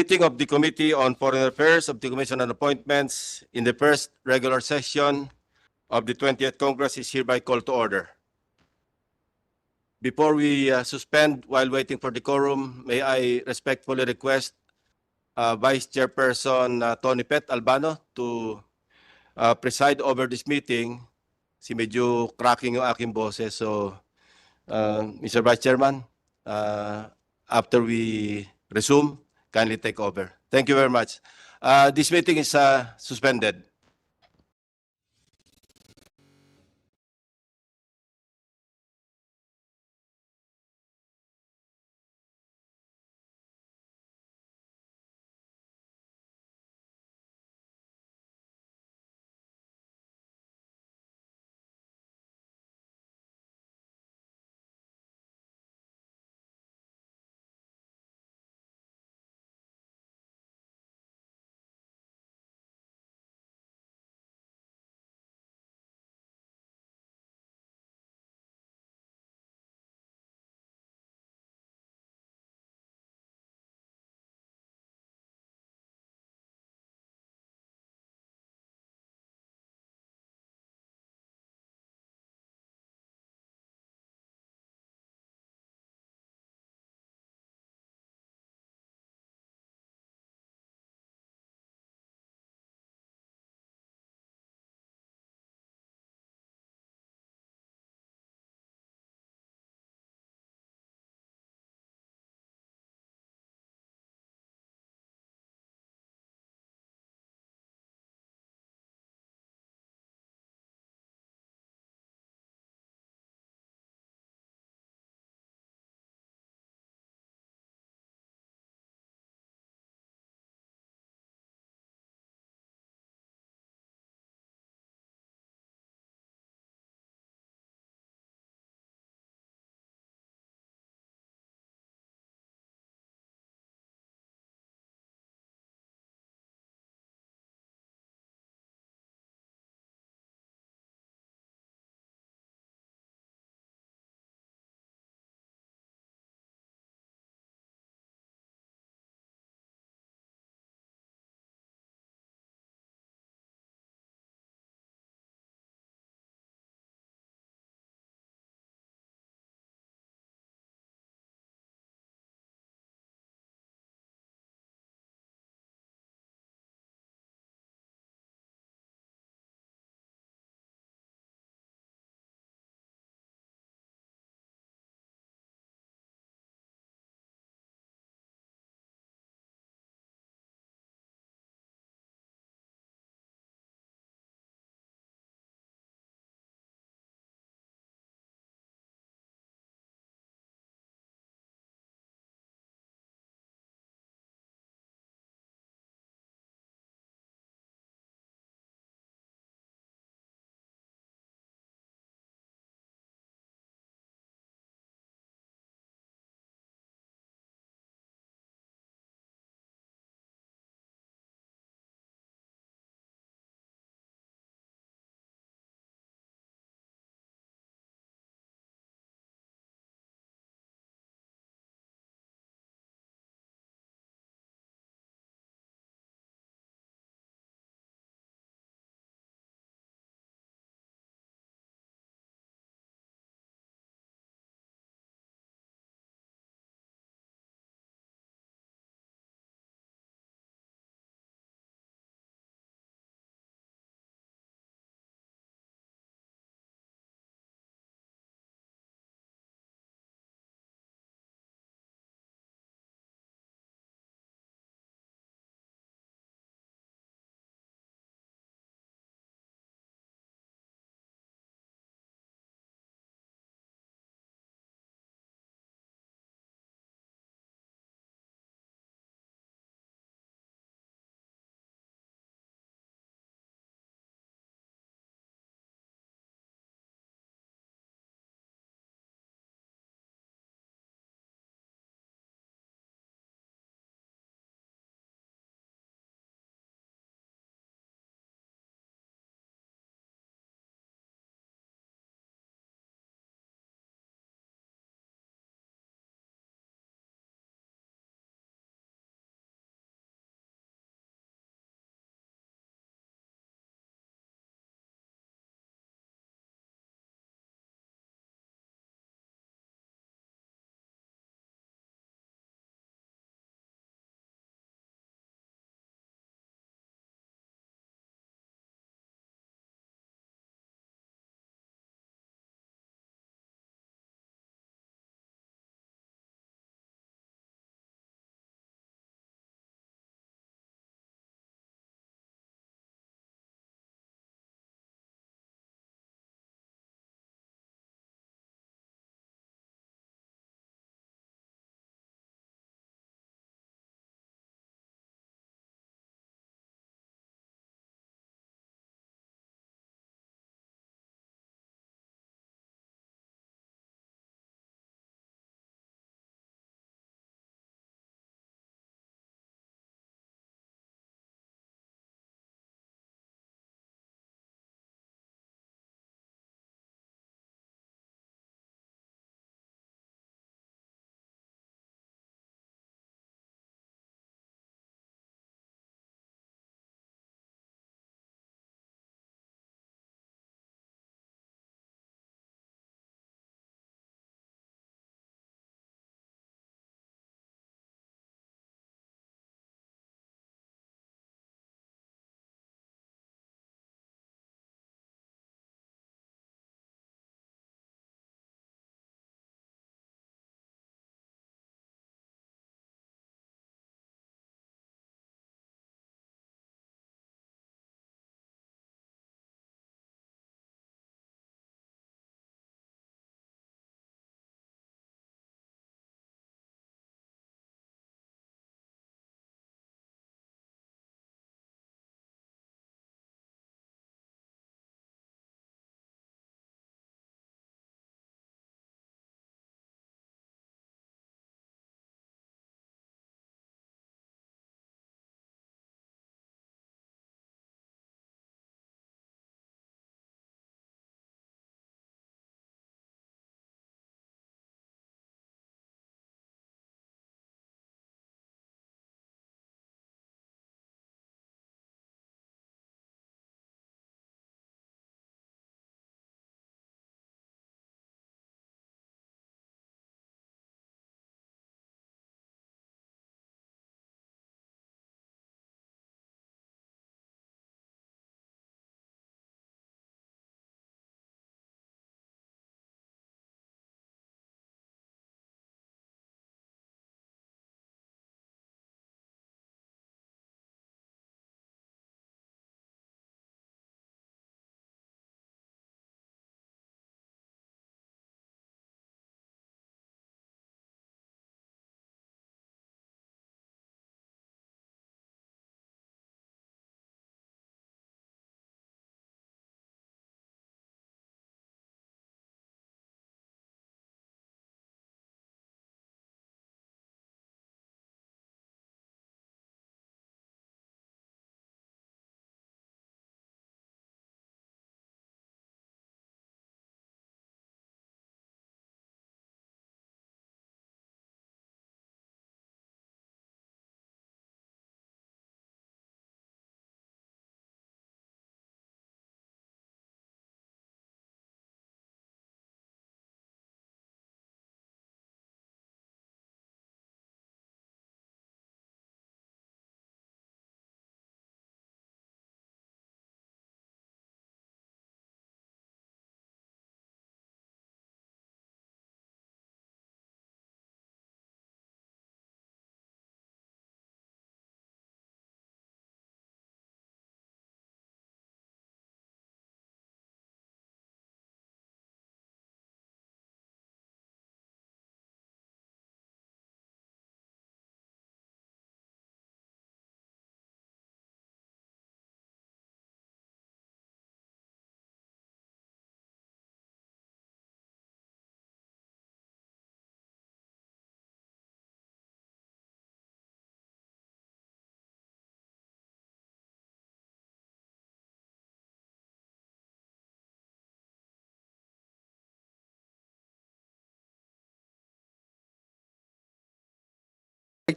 Meeting of the Committee on Foreign Affairs of the Commission on Appointments in the first regular session of the 20th Congress is hereby called to order. Before we suspend while waiting for the quorum, may I respectfully request Vice Chairperson Tony Pet Albano to preside over this meeting. Si medyo cracking yung aking boses. So, Mr. Vice Chairman, after we resume, kindly take over. Thank you very much. This meeting is suspended.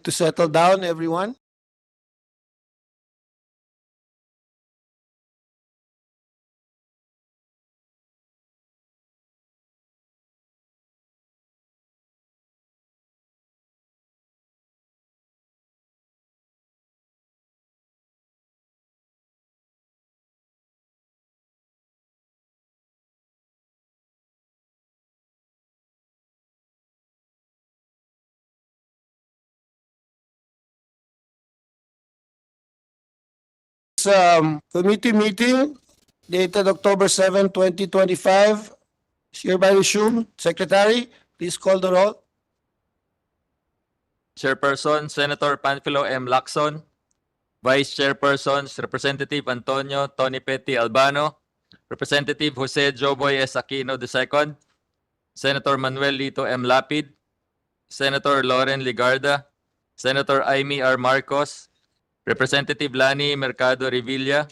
to settle down, everyone. Committee meeting dated October 7, 2025 is hereby resumed. Secretary, please call the roll. Chairperson, Senator Panfilo M. Lacson. Vice Chairpersons, Representative Antonio Tony Petty Albano. Representative Jose Joboy S. Aquino II. Senator Manuel Lito M. Lapid. Senator Loren Ligarda. Senator Aimee R. Marcos. Representative Lani Mercado Revilla.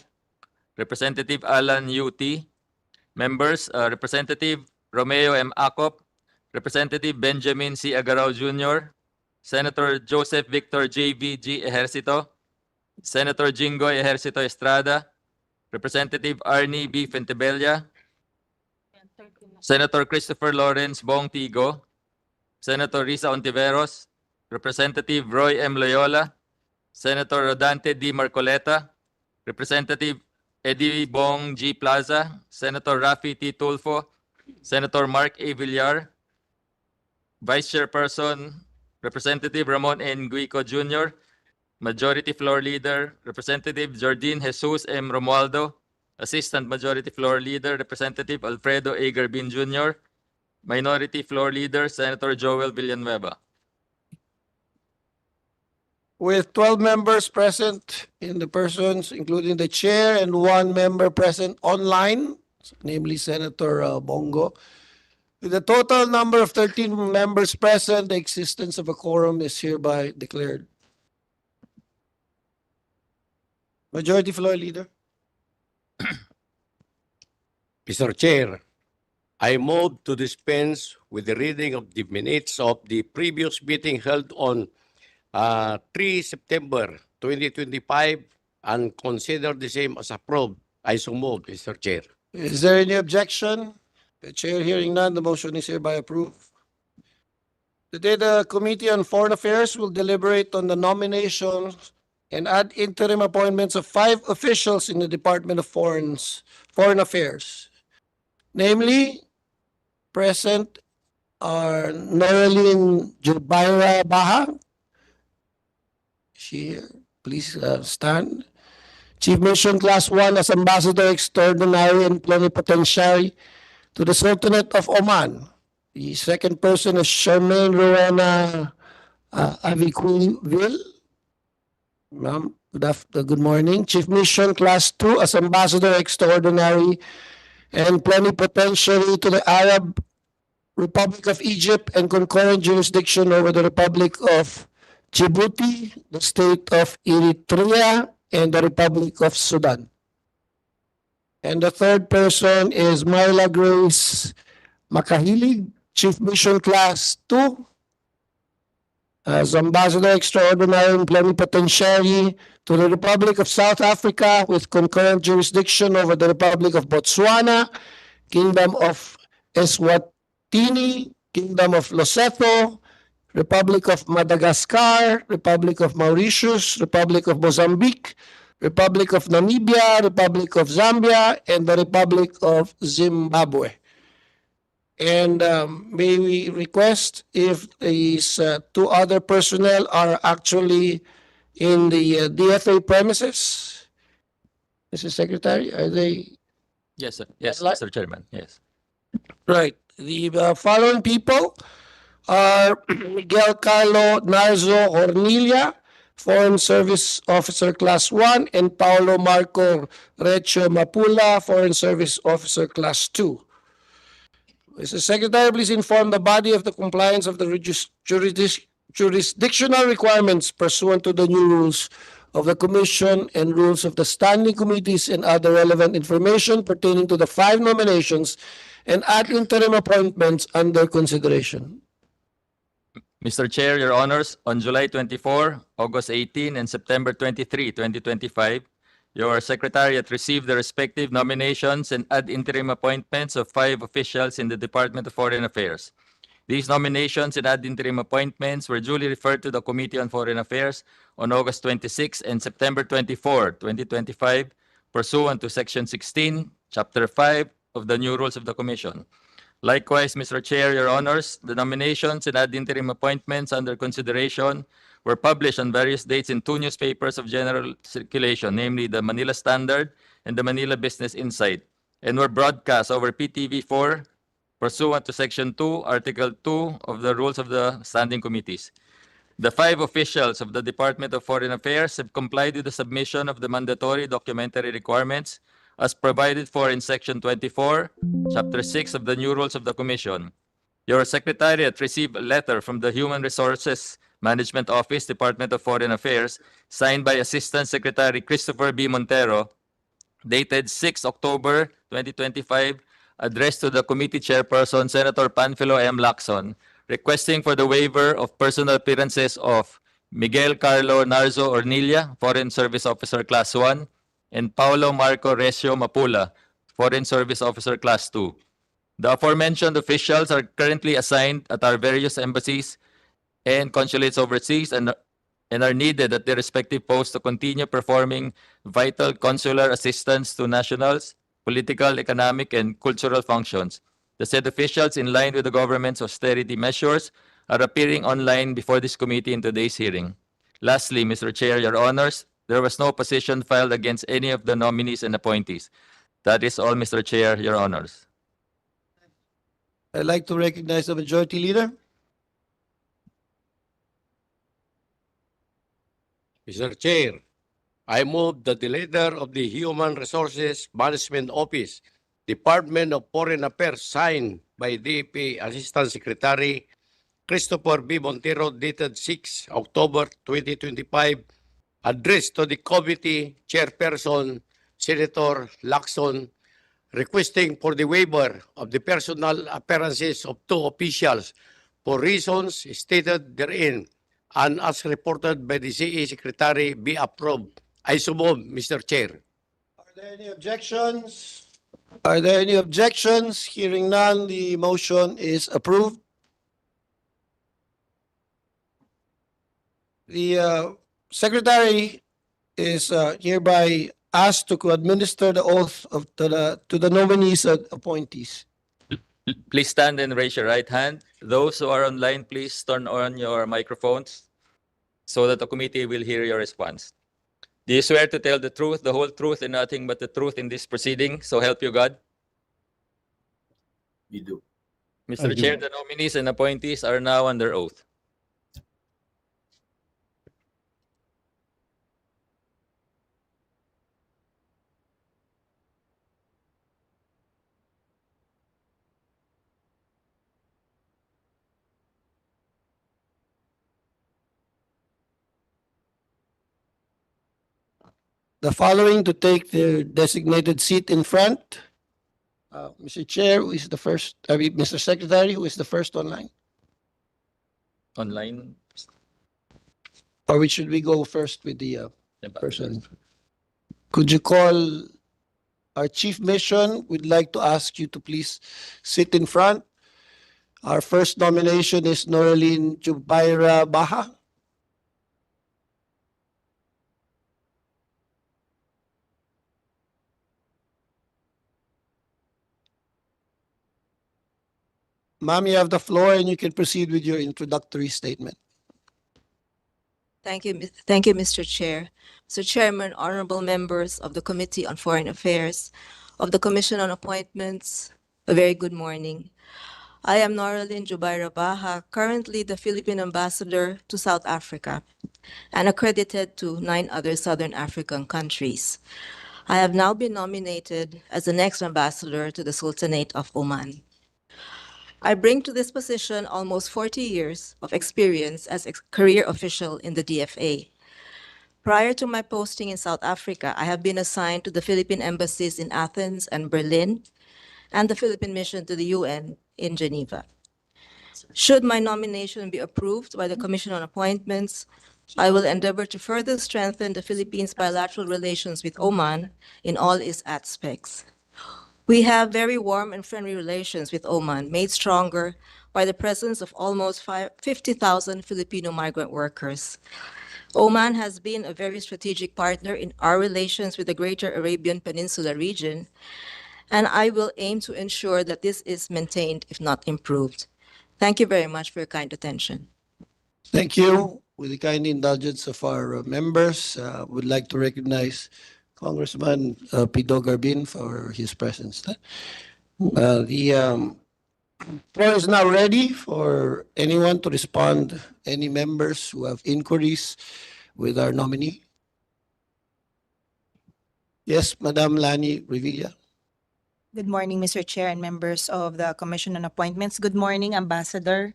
Representative Alan U.T. Members, Representative Romeo M. Acop. Representative Benjamin C. Agarao Jr. Senator Joseph Victor J.V.G. Ejercito. Senator Jingoy Ejercito Estrada. Representative Arnie B. Fentebella. Senator Christopher Lawrence Bong Tigo. Senator Risa Ontiveros. Representative Roy M. Loyola. Senator Rodante D. Marcoleta. Representative Eddie Bong G. Plaza. Senator Rafi T. Tulfo. Senator Mark A. Villar. Vice Chairperson Representative Ramon N. Guico Jr., Majority Floor Leader Representative Jordine Jesus M. Romualdo, Assistant Majority Floor Leader Representative Alfredo A. Garbin Jr., Minority Floor Leader Senator Joel Villanueva. With 12 members present in the persons, including the chair, and 1 member present online, namely Senator Bongo. With a total number of 13 members present, the existence of a quorum is hereby declared. Majority Floor Leader. Mr. Chair, I move to dispense with the reading of the minutes of the previous meeting held on 3 September 2025 and consider the same as approved. I so move, Mr. Chair. Is there any objection? The chair hearing none, the motion is hereby approved. Today, the Committee on Foreign Affairs will deliberate on the nominations and add interim appointments of 5 officials in the Department of Foreign Affairs. Namely, present are Noraline Jubaira Baha. She here. Please stand. Chief Mission Class 1 as Ambassador Extraordinary and Plenipotentiary to the Sultanate of Oman. The second person is Charmaine Rowena Aviquil. Ma'am, good morning. Chief Mission Class 2 as Ambassador Extraordinary and Plenipotentiary to the Arab Republic of Egypt and concurrent jurisdiction over the Republic of Djibouti, the State of Eritrea, and the Republic of Sudan. And the third person is Myla Grace Makahilig, Chief Mission Class 2, as Ambassador Extraordinary and Plenipotentiary to the Republic of South Africa with concurrent jurisdiction over the Republic of Botswana, Kingdom of Eswatini, Kingdom of Lesotho, Republic of Madagascar, Republic of Mauritius, Republic of Mozambique, Republic of Namibia, Republic of Zambia, and the Republic of Zimbabwe. And may we request if these 2 other personnel are actually in the DFA premises? Mr. Secretary, are they? Yes, sir. Yes, Mr. Chairman. Yes. Right. The following people are Miguel Carlo Narzo Hornilla, Foreign Service Officer Class 1, and Paulo Marco Recio Mapula, Foreign Service Officer Class 2. Mr. Secretary, please inform the body of the compliance of the jurisdictional requirements pursuant to the new rules of the Commission and rules of the standing committees and other relevant information pertaining to the 5 nominations and ad interim appointments under consideration. Mr. Chair, Your Honors, on July 24, August 18, and September 23, 2025, your Secretariat received the respective nominations and ad interim appointments of 5 officials in the Department of Foreign Affairs. These nominations and ad interim appointments were duly referred to the Committee on Foreign Affairs on August 26 and September 24, 2025, pursuant to Section 16, Chapter 5 of the new rules of the Commission. Likewise, Mr. Chair, Your Honors, the nominations and ad interim appointments under consideration were published on various dates in 2 newspapers of general circulation, namely the Manila Standard and the Manila Business Insight, and were broadcast over PTV4 pursuant to Section 2, Article 2 of the Rules of the Standing Committees. The 5 officials of the Department of Foreign Affairs have complied with the submission of the mandatory documentary requirements as provided for in Section 24, Chapter 6 of the new rules of the Commission. Your Secretariat received a letter from the Human Resources Management Office, Department of Foreign Affairs, signed by Assistant Secretary Christopher B. Montero, dated 6 October 2025, addressed to the committee chairperson, Senator Panfilo M. Lacson, requesting for the waiver of personal appearances of Miguel Carlo Narzo Ornilla, Foreign Service Officer Class 1, and Paulo Marco Recio Mapula, Foreign Service Officer Class 2. The aforementioned officials are currently assigned at our various embassies and consulates overseas and are needed at their respective posts to continue performing vital consular assistance to nationals, political, economic, and cultural functions. The said officials, in line with the government's austerity measures, are appearing online before this committee in today's hearing. Lastly, Mr. Chair, Your Honors, there was no opposition filed against any of the nominees and appointees. That is all, Mr. Chair, Your Honors. I'd like to recognize the Majority Leader. Mr. Chair, I move that the leader of the Human Resources Management Office, Department of Foreign Affairs, signed by DFA Assistant Secretary Christopher B. Montero, dated 6 October 2025, addressed to the committee chairperson, Senator Lacson, requesting for the waiver of the personal appearances of 2 officials for reasons stated therein, and as reported by the CE Secretary, be approved. I so move, Mr. Chair. Are there any objections? Are there any objections? Hearing none, the motion is approved. The Secretary is hereby asked to administer the oath to the nominees and appointees. Please stand and raise your right hand. Those who are online, please turn on your microphones so that the committee will hear your response. Do you swear to tell the truth, the whole truth, and nothing but the truth in this proceeding? So help you God. We do. Mr. I do. Chair, the nominees and appointees are now under oath. The following to take their designated seat in front. Mr. Chair, who is the first? Mr. Secretary, who is the first online? Online. Or should we go first with the person? Could you call our chief mission? We'd like to ask you to please sit in front. Our first nomination is Noraline Jubaira Baha. Ma'am, you have the floor and you can proceed with your introductory statement. Thank you, Mr. Chair. Mr. Chairman, honorable members of the Committee on Foreign Affairs, of the Commission on Appointments, a very good morning. I am Noraline Jubaira Baha, currently the Philippine Ambassador to South Africa and accredited to 9 other Southern African countries. I have now been nominated as the next ambassador to the Sultanate of Oman. I bring to this position almost 40 years of experience as a career official in the DFA. Prior to my posting in South Africa, I have been assigned to the Philippine embassies in Athens and Berlin, and the Philippine mission to the UN in Geneva. Should my nomination be approved by the Commission on Appointments, I will endeavor to further strengthen the Philippines' bilateral relations with Oman in all its aspects. We have very warm and friendly relations with Oman, made stronger by the presence of almost 50,000 Filipino migrant workers. Oman has been a very strategic partner in our relations with the Greater Arabian Peninsula region, and I will aim to ensure that this is maintained, if not improved. Thank you very much for your kind attention. Thank you. With the kind indulgence of our members, would like to recognize Congressman Pido Garbin for his presence. The floor is now ready for anyone to respond, any members who have inquiries with our nominee. Yes, Madam Lani Revilla. Good morning, Mr. Chair and members of the Commission on Appointments. Good morning, Ambassador.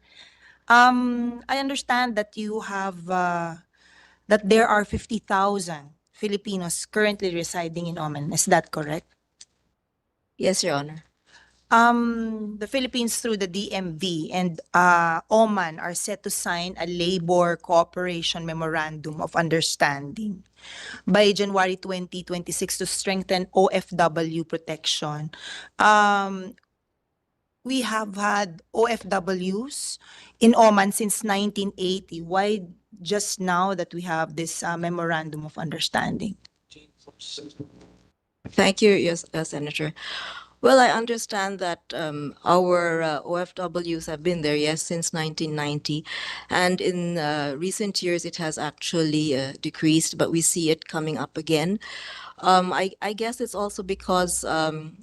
I understand that you have that there are 50,000 Filipinos currently residing in Oman. Is that correct? Yes, Your Honor. The Philippines through the DMV and Oman are set to sign a labor cooperation memorandum of understanding by January 2026 to strengthen OFW protection. We have had OFWs in Oman since 1980. Why just now that we have this memorandum of understanding? Thank you, yes, Senator. Well, I understand that our OFWs have been there, yes, since 1990. And in recent years, it has actually decreased, but we see it coming up again. I guess it's also because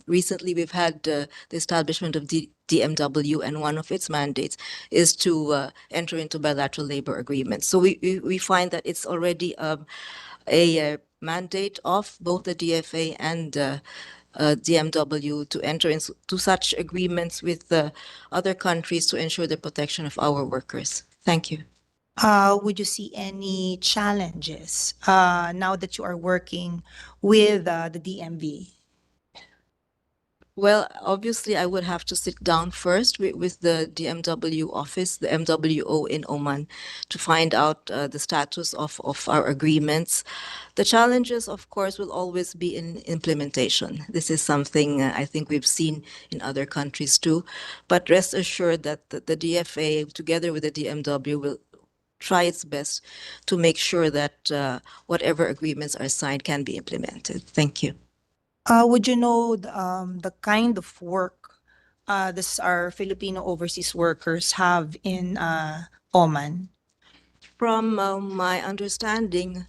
recently we've had the establishment of DMW, and one of its mandates is to enter into bilateral labor agreements. So we find that it's already a mandate of both the DFA and DMW to enter into such agreements with other countries to ensure the protection of our workers. Thank you. Would you see any challenges now that you are working with the DMV? Well, obviously, I would have to sit down first with the DMW office, the MWO in Oman, to find out the status of our agreements. The challenges, of course, will always be in implementation. This is something I think we've seen in other countries too. But rest assured that the DFA, together with the DMW, will try its best to make sure that whatever agreements are signed can be implemented. Thank you. Would you know the kind of work this our Filipino overseas workers have in Oman? From my understanding,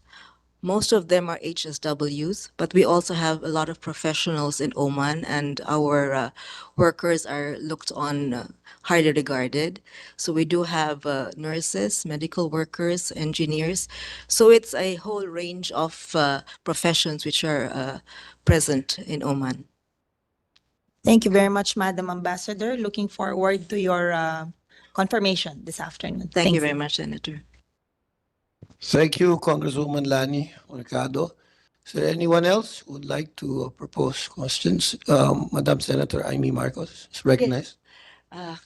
most of them are HSWs, but we also have a lot of professionals in Oman, and our workers are looked on, highly regarded. So we do have nurses, medical workers, engineers. So it's a whole range of professions which are present in Oman. Thank you very much, Madam Ambassador. Looking forward to your confirmation this afternoon. Thank you very much, Senator. Thank you, Congresswoman Lani Mercado. Is there anyone else who would like to propose questions? Madam Senator Amy Marcos is recognized.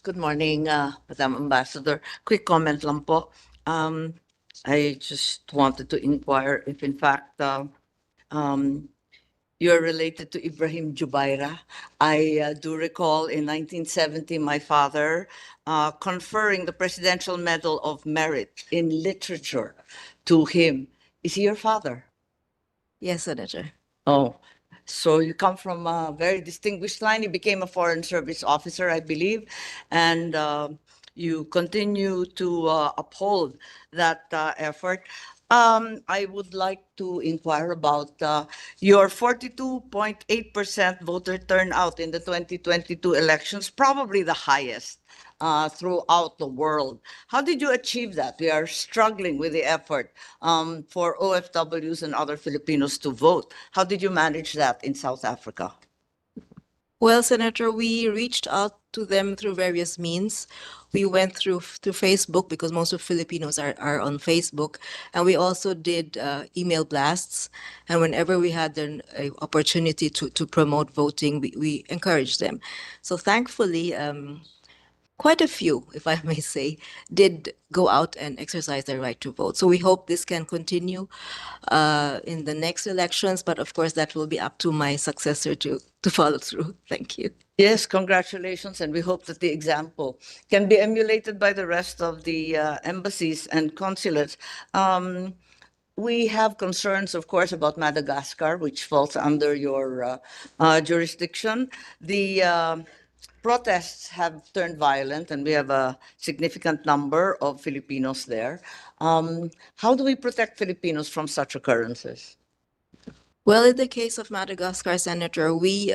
Good morning, Madam Ambassador. Quick comment lang po. I just wanted to inquire if in fact you're related to Ibrahim Jubaira. I do recall in 1970 my father conferring the Presidential Medal of Merit in Literature to him. Is he your father? Yes, Senator. Oh, so you come from a very distinguished line. You became a Foreign Service officer, I believe, and you continue to uphold that effort. I would like to inquire about your 42.8% voter turnout in the 2022 elections, probably the highest throughout the world. How did you achieve that? We are struggling with the effort for OFWs and other Filipinos to vote. How did you manage that in South Africa? Well, Senator, we reached out to them through various means. We went through Facebook because most of Filipinos are on Facebook, and we also did email blasts. And whenever we had an opportunity to promote voting, we encouraged them. So thankfully, quite a few, if I may say, did go out and exercise their right to vote. So we hope this can continue in the next elections, but of course that will be up to my successor to follow through. Thank you. Yes, congratulations, and we hope that the example can be emulated by the rest of the embassies and consulates. We have concerns, of course, about Madagascar, which falls under your jurisdiction. The protests have turned violent, and we have a significant number of Filipinos there. How do we protect Filipinos from such occurrences? Well, in the case of Madagascar, Senator, we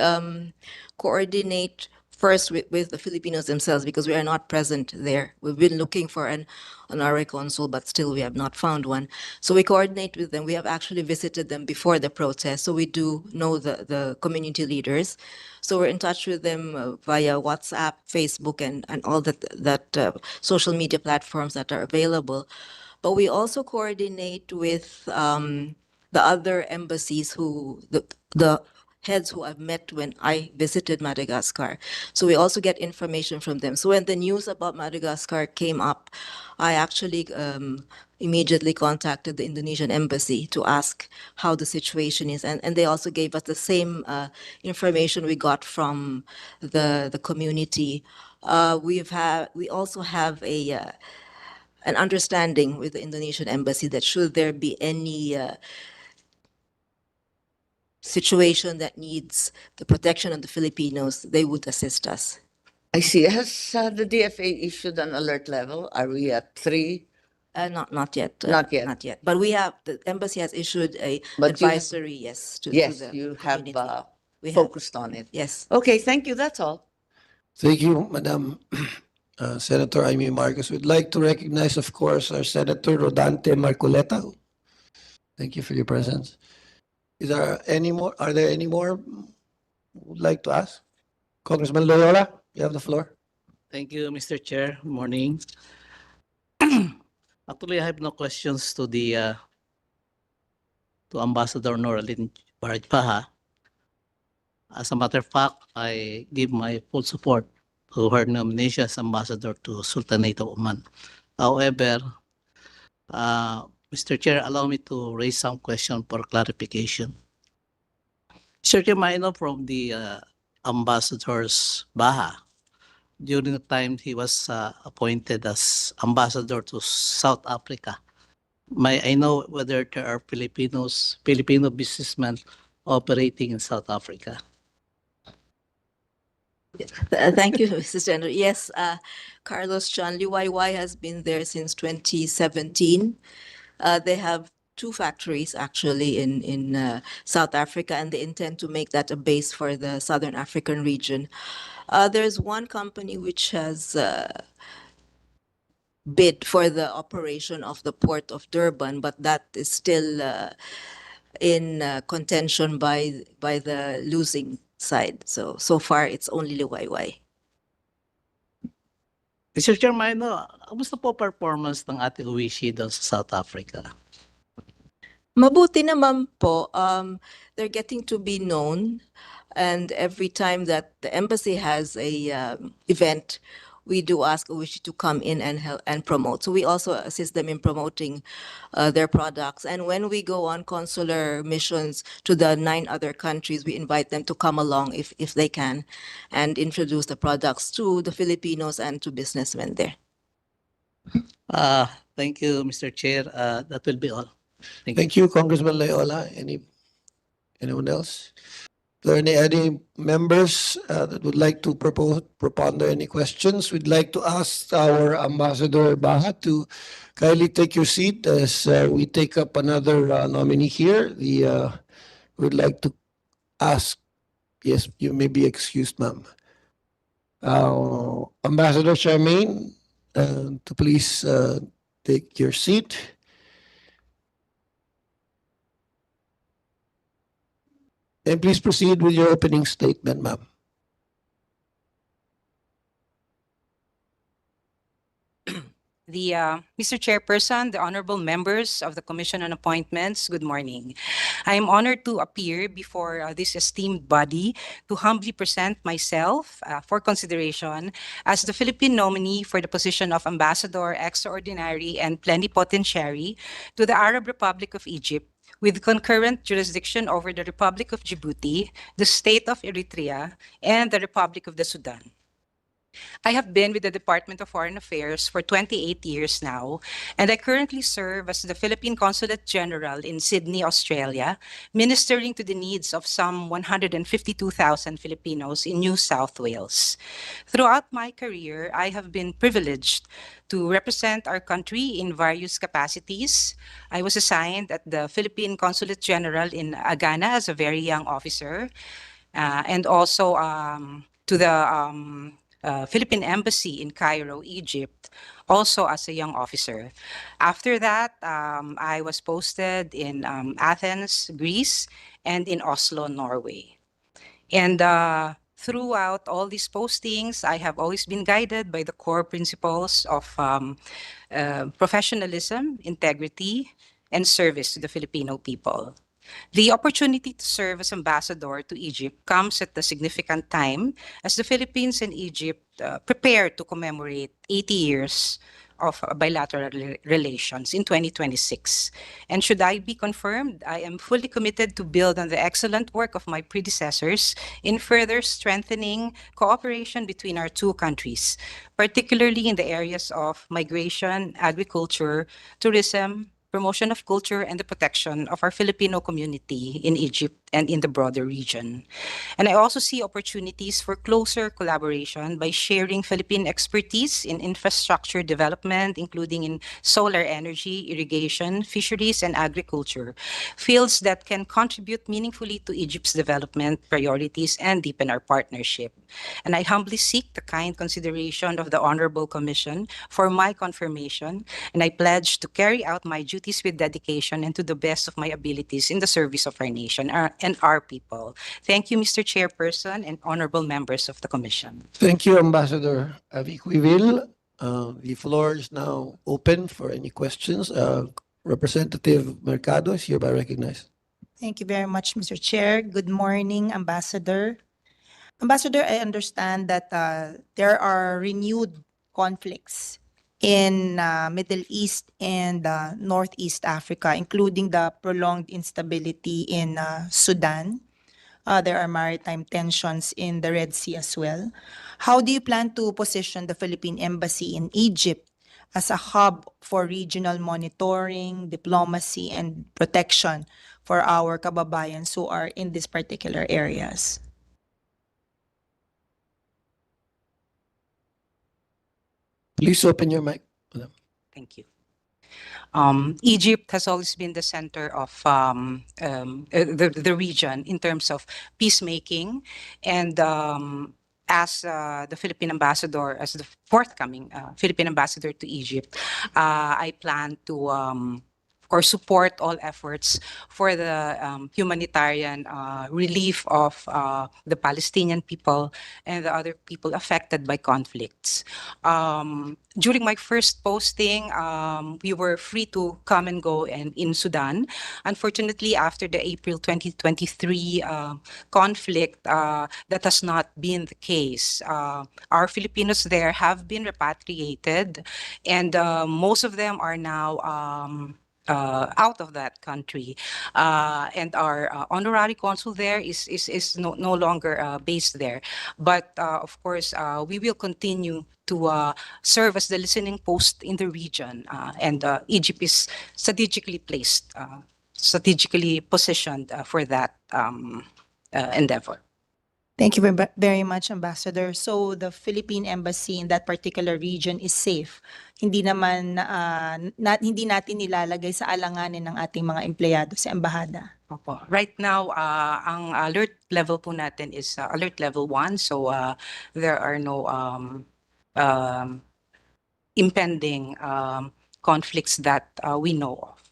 coordinate first with the Filipinos themselves because we are not present there. We've been looking for an honorary consul, but still we have not found one. So we coordinate with them. We have actually visited them before the protest, so we do know the community leaders. So we're in touch with them via WhatsApp, Facebook, and all that social media platforms that are available. But we also coordinate with the other embassies the heads who I've met when I visited Madagascar. So we also get information from them. So when the news about Madagascar came up, I actually immediately contacted the Indonesian embassy to ask how the situation is. And they also gave us the same information we got from the community. We also have an understanding with the Indonesian embassy that should there be any situation that needs the protection of the Filipinos, they would assist us. I see. Has the DFA issued an alert level? Are we at 3? Not yet. Not yet. Not yet. But the embassy has issued a But you- advisory, yes, to Yes, the you have community. We have. focused on it. Yes. Okay, thank you. That's all. Thank you, Madam Senator Amy Marcos. We'd like to recognize, of course, our Senator Rodante Marcoleta. Thank you for your presence. Are there any more who would like to ask? Congressman Loyola, you have the floor. Thank you, Mr. Chair. Morning. Actually, I have no questions to Ambassador Noraline Barajpaha. As a matter of fact, I give my full support to her nomination as ambassador to Sultanate of Oman. However, Mr. Chair, allow me to raise some question for clarification. Mr. Chair, may I know from the ambassador's Baha, during the time he was appointed as ambassador to South Africa, may I know whether there are Filipino businessmen operating in South Africa? Thank you, Mr. Senator. Yes, Carlos John Liwayway has been there since 2017. They have 2 factories actually in South Africa, and they intend to make that a base for the Southern African region. There's one company which has bid for the operation of the port of Durban, but that is still in contention by the losing side. So far, it's only Liwayway. Mr. Chair, may I know, kamusta po performance ng ating Wishi doon sa South Africa? Mabuti naman po. They're getting to be known, and every time that the embassy has a event, we do ask Owishi to come in and help and promote. So we also assist them in promoting their products. And when we go on consular missions to the 9 other countries, we invite them to come along if they can and introduce the products to the Filipinos and to businessmen there. Thank you, Mr. Chair. That will be all. Thank you, Congressman Loyola. Anyone else? Are there any members that would like to propound any questions? We'd like to ask our Ambassador Baha to kindly take your seat as we take up another nominee here. We'd like to ask, yes, you may be excused, ma'am. Ambassador Charmaine, to please take your seat. And please proceed with your opening statement, ma'am. Mr. Chairperson, the honorable members of the Commission on Appointments, good morning. I am honored to appear before this esteemed body to humbly present myself for consideration as the Philippine nominee for the position of Ambassador Extraordinary and Plenipotentiary to the Arab Republic of Egypt, with concurrent jurisdiction over the Republic of Djibouti, the State of Eritrea, and the Republic of the Sudan. I have been with the Department of Foreign Affairs for 28 years now, and I currently serve as the Philippine Consulate General in Sydney, Australia, ministering to the needs of some 152,000 Filipinos in New South Wales. Throughout my career, I have been privileged to represent our country in various capacities. I was assigned at the Philippine Consulate General in Agana as a very young officer, and also to the Philippine Embassy in Cairo, Egypt, also as a young officer. After that, I was posted in Athens, Greece, and in Oslo, Norway. And throughout all these postings, I have always been guided by the core principles of professionalism, integrity, and service to the Filipino people. The opportunity to serve as ambassador to Egypt comes at a significant time as the Philippines and Egypt prepare to commemorate 80 years of bilateral relations in 2026. And should I be confirmed, I am fully committed to build on the excellent work of my predecessors in further strengthening cooperation between our two countries, particularly in the areas of migration, agriculture, tourism, promotion of culture, and the protection of our Filipino community in Egypt and in the broader region. And I also see opportunities for closer collaboration by sharing Philippine expertise in infrastructure development, including in solar energy, irrigation, fisheries, and agriculture, fields that can contribute meaningfully to Egypt's development priorities and deepen our partnership. And I humbly seek the kind consideration of the Honorable Commission for my confirmation, and I pledge to carry out my duties with dedication and to the best of my abilities in the service of our nation and our people. Thank you, Mr. Chairperson and honorable members of the Commission. Thank you, Ambassador Avicuivil. The floor is now open for any questions. Representative Mercado is hereby recognized. Thank you very much, Mr. Chair. Good morning, Ambassador. Ambassador, I understand that there are renewed conflicts in Middle East and Northeast Africa, including the prolonged instability in Sudan. There are maritime tensions in the Red Sea as well. How do you plan to position the Philippine Embassy in Egypt as a hub for regional monitoring, diplomacy, and protection for our kababayans who are in these particular areas? Please open your mic. Thank you. Egypt has always been the center of the region in terms of peacemaking, and as the Philippine ambassador, as the forthcoming Philippine ambassador to Egypt, I plan to, of course, support all efforts for the humanitarian relief of the Palestinian people and the other people affected by conflicts. During my first posting, we were free to come and go in Sudan. Unfortunately, after the April 2023 conflict, that has not been the case. Our Filipinos there have been repatriated, and most of them are now out of that country, and our honorary consul there is no longer based there. But of course, we will continue to serve as the listening post in the region, and Egypt is strategically placed, strategically positioned for that endeavor. Thank you very much, Ambassador. So the Philippine Embassy in that particular region is safe. Hindi naman hindi natin nilalagay sa alanganin ng ating mga empleyado sa embahada. Opo. Right now, ang alert level po natin is alert level 1. So there are no impending conflicts that we know of.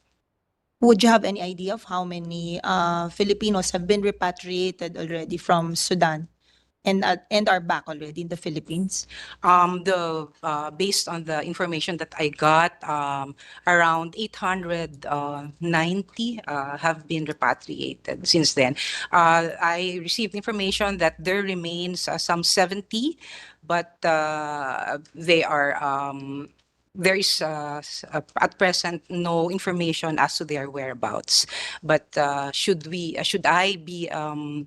Would you have any idea of how many Filipinos have been repatriated already from Sudan and are back already in the Philippines? Based on the information that I got, around 890 have been repatriated since then. I received information that there remains some 70, but they are there is at present no information as to their whereabouts. But should I be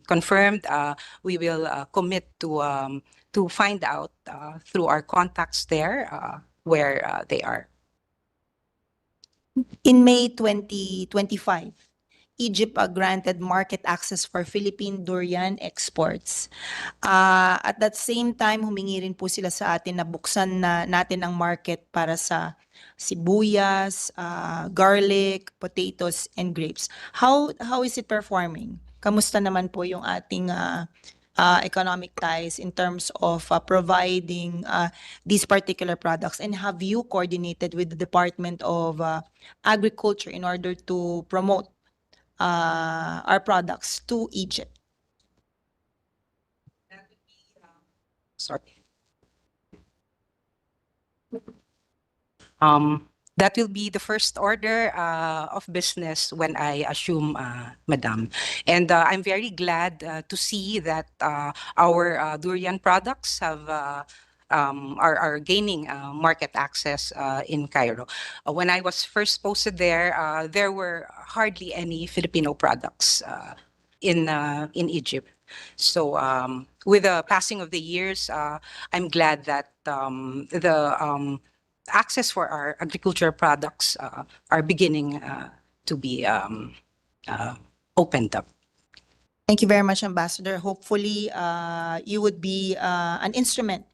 confirmed, we will commit to find out through our contacts there where they are. In May 2025, Egypt granted market access for Philippine durian exports. At that same time, humingi rin po sila sa atin na buksan na natin ang market para sa sibuyas, garlic, potatoes, and grapes. How is it performing? Kamusta naman po yung ating economic ties in terms of providing these particular products? And have you coordinated with the Department of Agriculture in order to promote our products to Egypt? Sorry. That will be the first order of business when I assume, Madam. And I'm very glad to see that our durian products are gaining market access in Cairo. When I was first posted there, there were hardly any Filipino products in Egypt. So with the passing of the years, I'm glad that the access for our agricultural products are beginning to be opened up. Thank you very much, Ambassador. Hopefully, you would be an instrument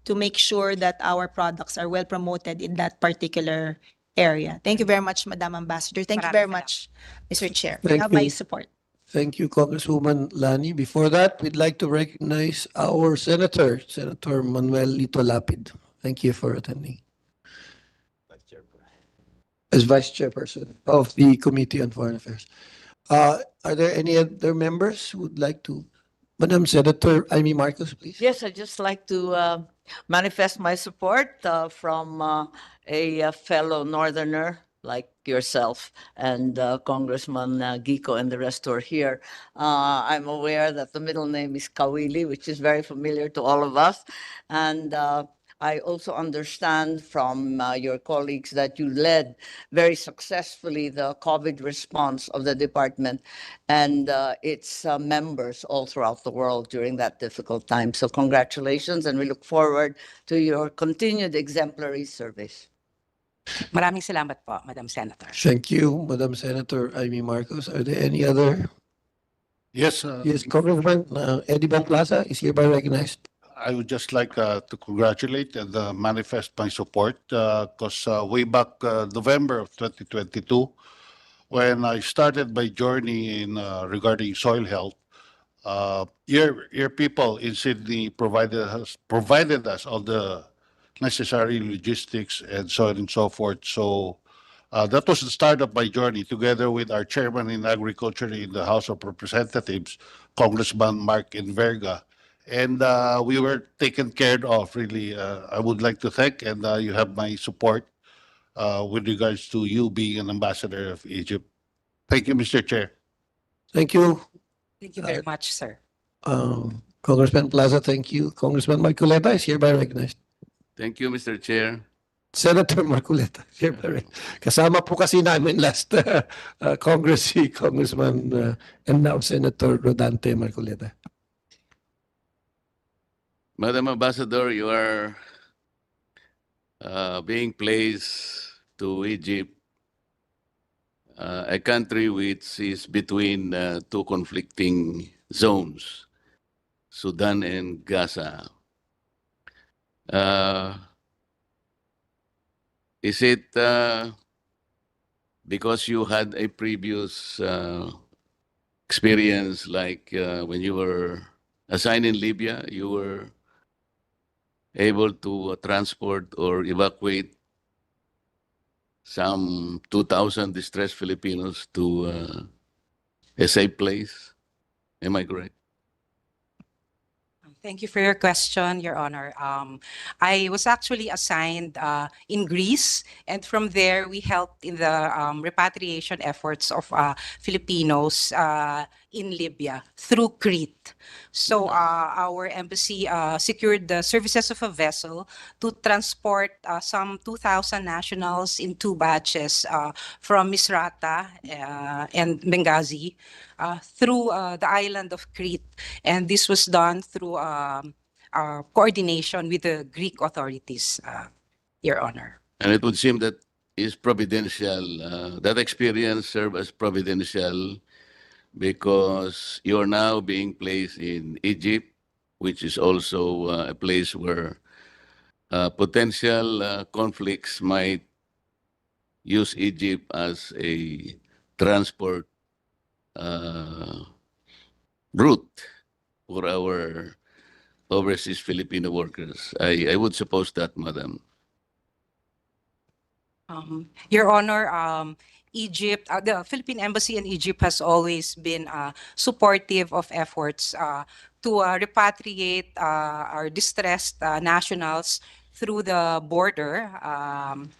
to make sure that our products are well promoted in that particular area. Thank you very much, Madam Ambassador. Thank you very Maraming much, Mr. Chair. Thank You have my you. support. Thank you, Congresswoman Lani. Before that, we'd like to recognize our Senator, Senator Manuel Lito Lapid. Thank you for attending. As Vice Chairperson of the Committee on Foreign Affairs. Are there any other members who would like to? Madam Senator Amy Marcos, please. Yes, I'd just like to manifest my support from a fellow Northerner like yourself and Congressman Gico and the rest who are here. I'm aware that the middle name is Kawili, which is very familiar to all of us. And I also understand from your colleagues that you led very successfully the COVID response of the department and its members all throughout the world during that difficult time. So congratulations, and we look forward to your continued exemplary service. Maraming salamat po, Madam Senator. Thank you, Madam Senator Amy Marcos. Are there any other? Yes, Yes, Congressman Eddie Bonplaza is hereby recognized. I would just like to congratulate and manifest my support because way back November of 2022, when I started my journey in regarding soil health, your people in Sydney provided us all the necessary logistics and so on and so forth. So that was the start of my journey, together with our chairman in agriculture in the House of Representatives, Congressman Mark Enverga. And we were taken care of, really. I would like to thank, and you have my support with regards to you being an ambassador of Egypt. Thank you, Mr. Chair. Thank you, Thank you very much, sir. Congressman Plaza. Thank you. Congressman Marcoleta is hereby recognized. Thank you, Mr. Chair. Senator Marcoleta, hereby. Kasama po kasi namin last Congress si Congressman and now Senator Rodante Marcoleta. Madam Ambassador, you are being placed to Egypt, a country which is between two conflicting zones, Sudan and Gaza. Is it because you had a previous experience, like when you were assigned in Libya, you were able to transport or evacuate some 2,000 distressed Filipinos to a safe place? Am I correct? Thank you for your question, Your Honor. I was actually assigned in Greece, and from there we helped in the repatriation efforts of Filipinos in Libya through Crete. So our embassy secured the services of a vessel to transport some 2,000 nationals in 2 batches from Misrata and Benghazi through the island of Crete. And this was done through coordination with the Greek authorities, Your Honor. And it would seem that is providential. That experience served as providential because you're now being placed in Egypt, which is also a place where potential conflicts might use Egypt as a transport route for our overseas Filipino workers. I would suppose that, Madam. Your Honor, Egypt, the Philippine Embassy in Egypt has always been supportive of efforts to repatriate our distressed nationals through the border,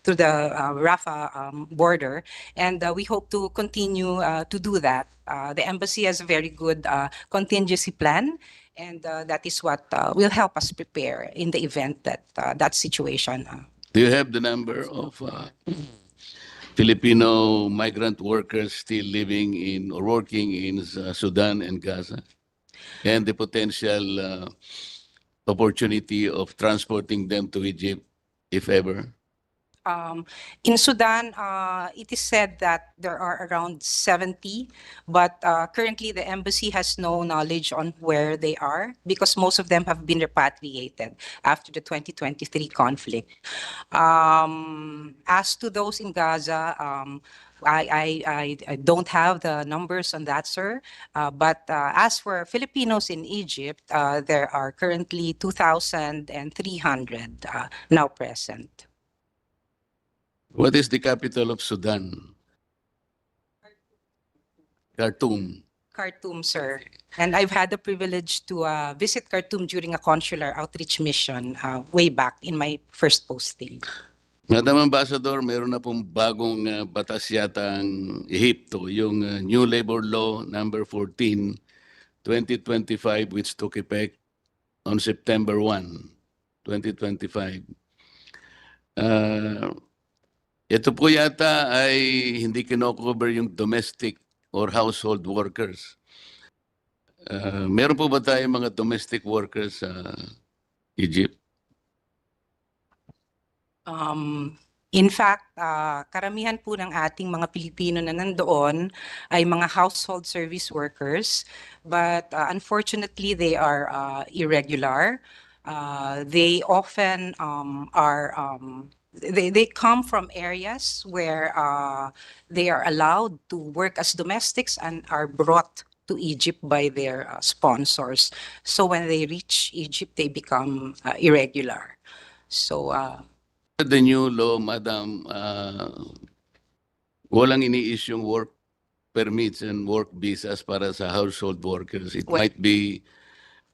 through the Rafah border, and we hope to continue to do that. The embassy has a very good contingency plan, and that is what will help us prepare in the event that that situation. Do you have the number of Filipino migrant workers still living in or working in Sudan and Gaza? And the potential opportunity of transporting them to Egypt, if ever? In Sudan, it is said that there are around 70, but currently the embassy has no knowledge on where they are because most of them have been repatriated after the 2023 conflict. As to those in Gaza, I don't have the numbers on that, sir. But as for Filipinos in Egypt, there are currently 2,300 now present. What is the capital of Sudan? Khartoum. Khartoum, sir. And I've had the privilege to visit Khartoum during a consular outreach mission way back in my first posting. Madam Ambassador, meron na pong bagong batas yata ang Ehipto, yung New Labor Law number 14, 2025, which took effect on September 1, 2025. Ito po yata ay hindi kino-cover yung domestic or household workers. Meron po ba tayong mga domestic workers sa Egypt? In fact, karamihan po ng ating mga Pilipino na nandoon ay mga household service workers, but unfortunately they are irregular. They often they come from areas where they are allowed to work as domestics and are brought to Egypt by their sponsors. So when they reach Egypt, they become irregular. So The new law, Madam, walang ini-issue yung work permits and work visas para sa household workers. It might be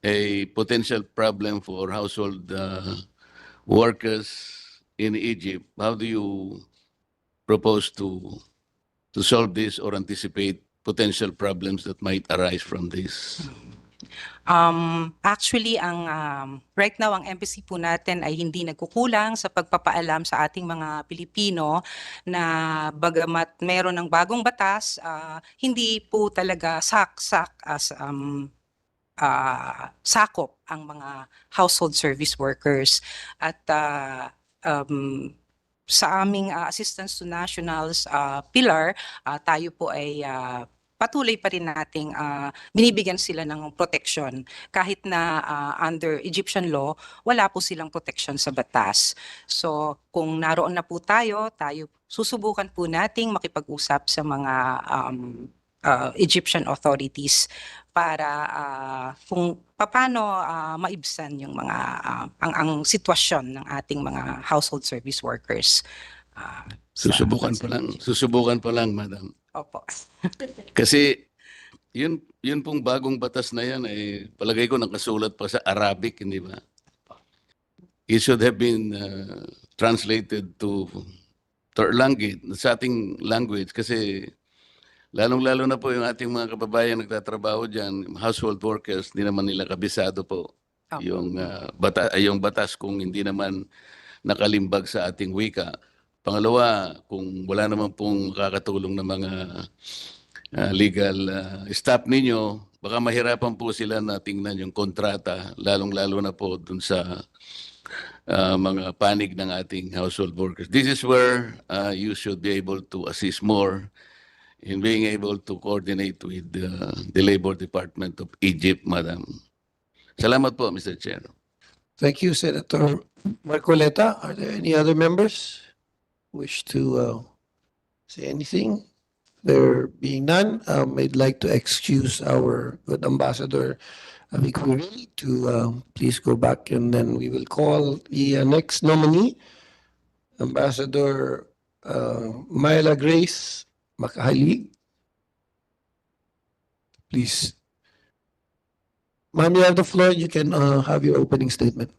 a potential problem for household workers in Egypt. How do you propose to solve this or anticipate potential problems that might arise from this? Actually, right now, ang embassy po natin ay hindi nagkukulang sa pagpapaalam sa ating mga Pilipino na bagamat meron ng bagong batas, hindi po talaga sakop ang mga household service workers. At sa aming assistance to nationals pillar, tayo po ay patuloy pa rin nating binibigyan sila ng protection kahit na under Egyptian law, wala po silang protection sa batas. So kung naroon na po tayo susubukan po nating makipag-usap sa mga Egyptian authorities para kung paano maibsan yung mga ang sitwasyon ng ating mga household service workers. Susubukan pa lang, Madam. Opo. Kasi Yun pong bagong batas na yan ay palagay ko nakasulat pa sa Arabic, hindi ba? It should have been translated to our language, sa ating language, kasi lalong-lalo na po yung ating mga kababayan nagtatrabaho dyan, household workers, hindi naman nila kabisado po yung, yung batas kung hindi naman nakalimbag sa ating wika. Pangalawa, kung wala naman pong kakatulong na mga legal staff ninyo, baka mahirapan po sila na tingnan yung kontrata, lalong-lalo na po dun sa mga panig ng ating household workers. This is where you should be able to assist more in being able to coordinate with the Labor Department of Egypt, Madam. Salamat po, Mr. Chair. Thank you, Senator Marcoleta. Are there any other members who wish to say anything? There being none, I'd like to excuse our good ambassador, Amikuri, to please go back, and then we will call the next nominee, Ambassador Myla Grace Makahalig. Please. Ma'am, you have the floor. You can have your opening statement.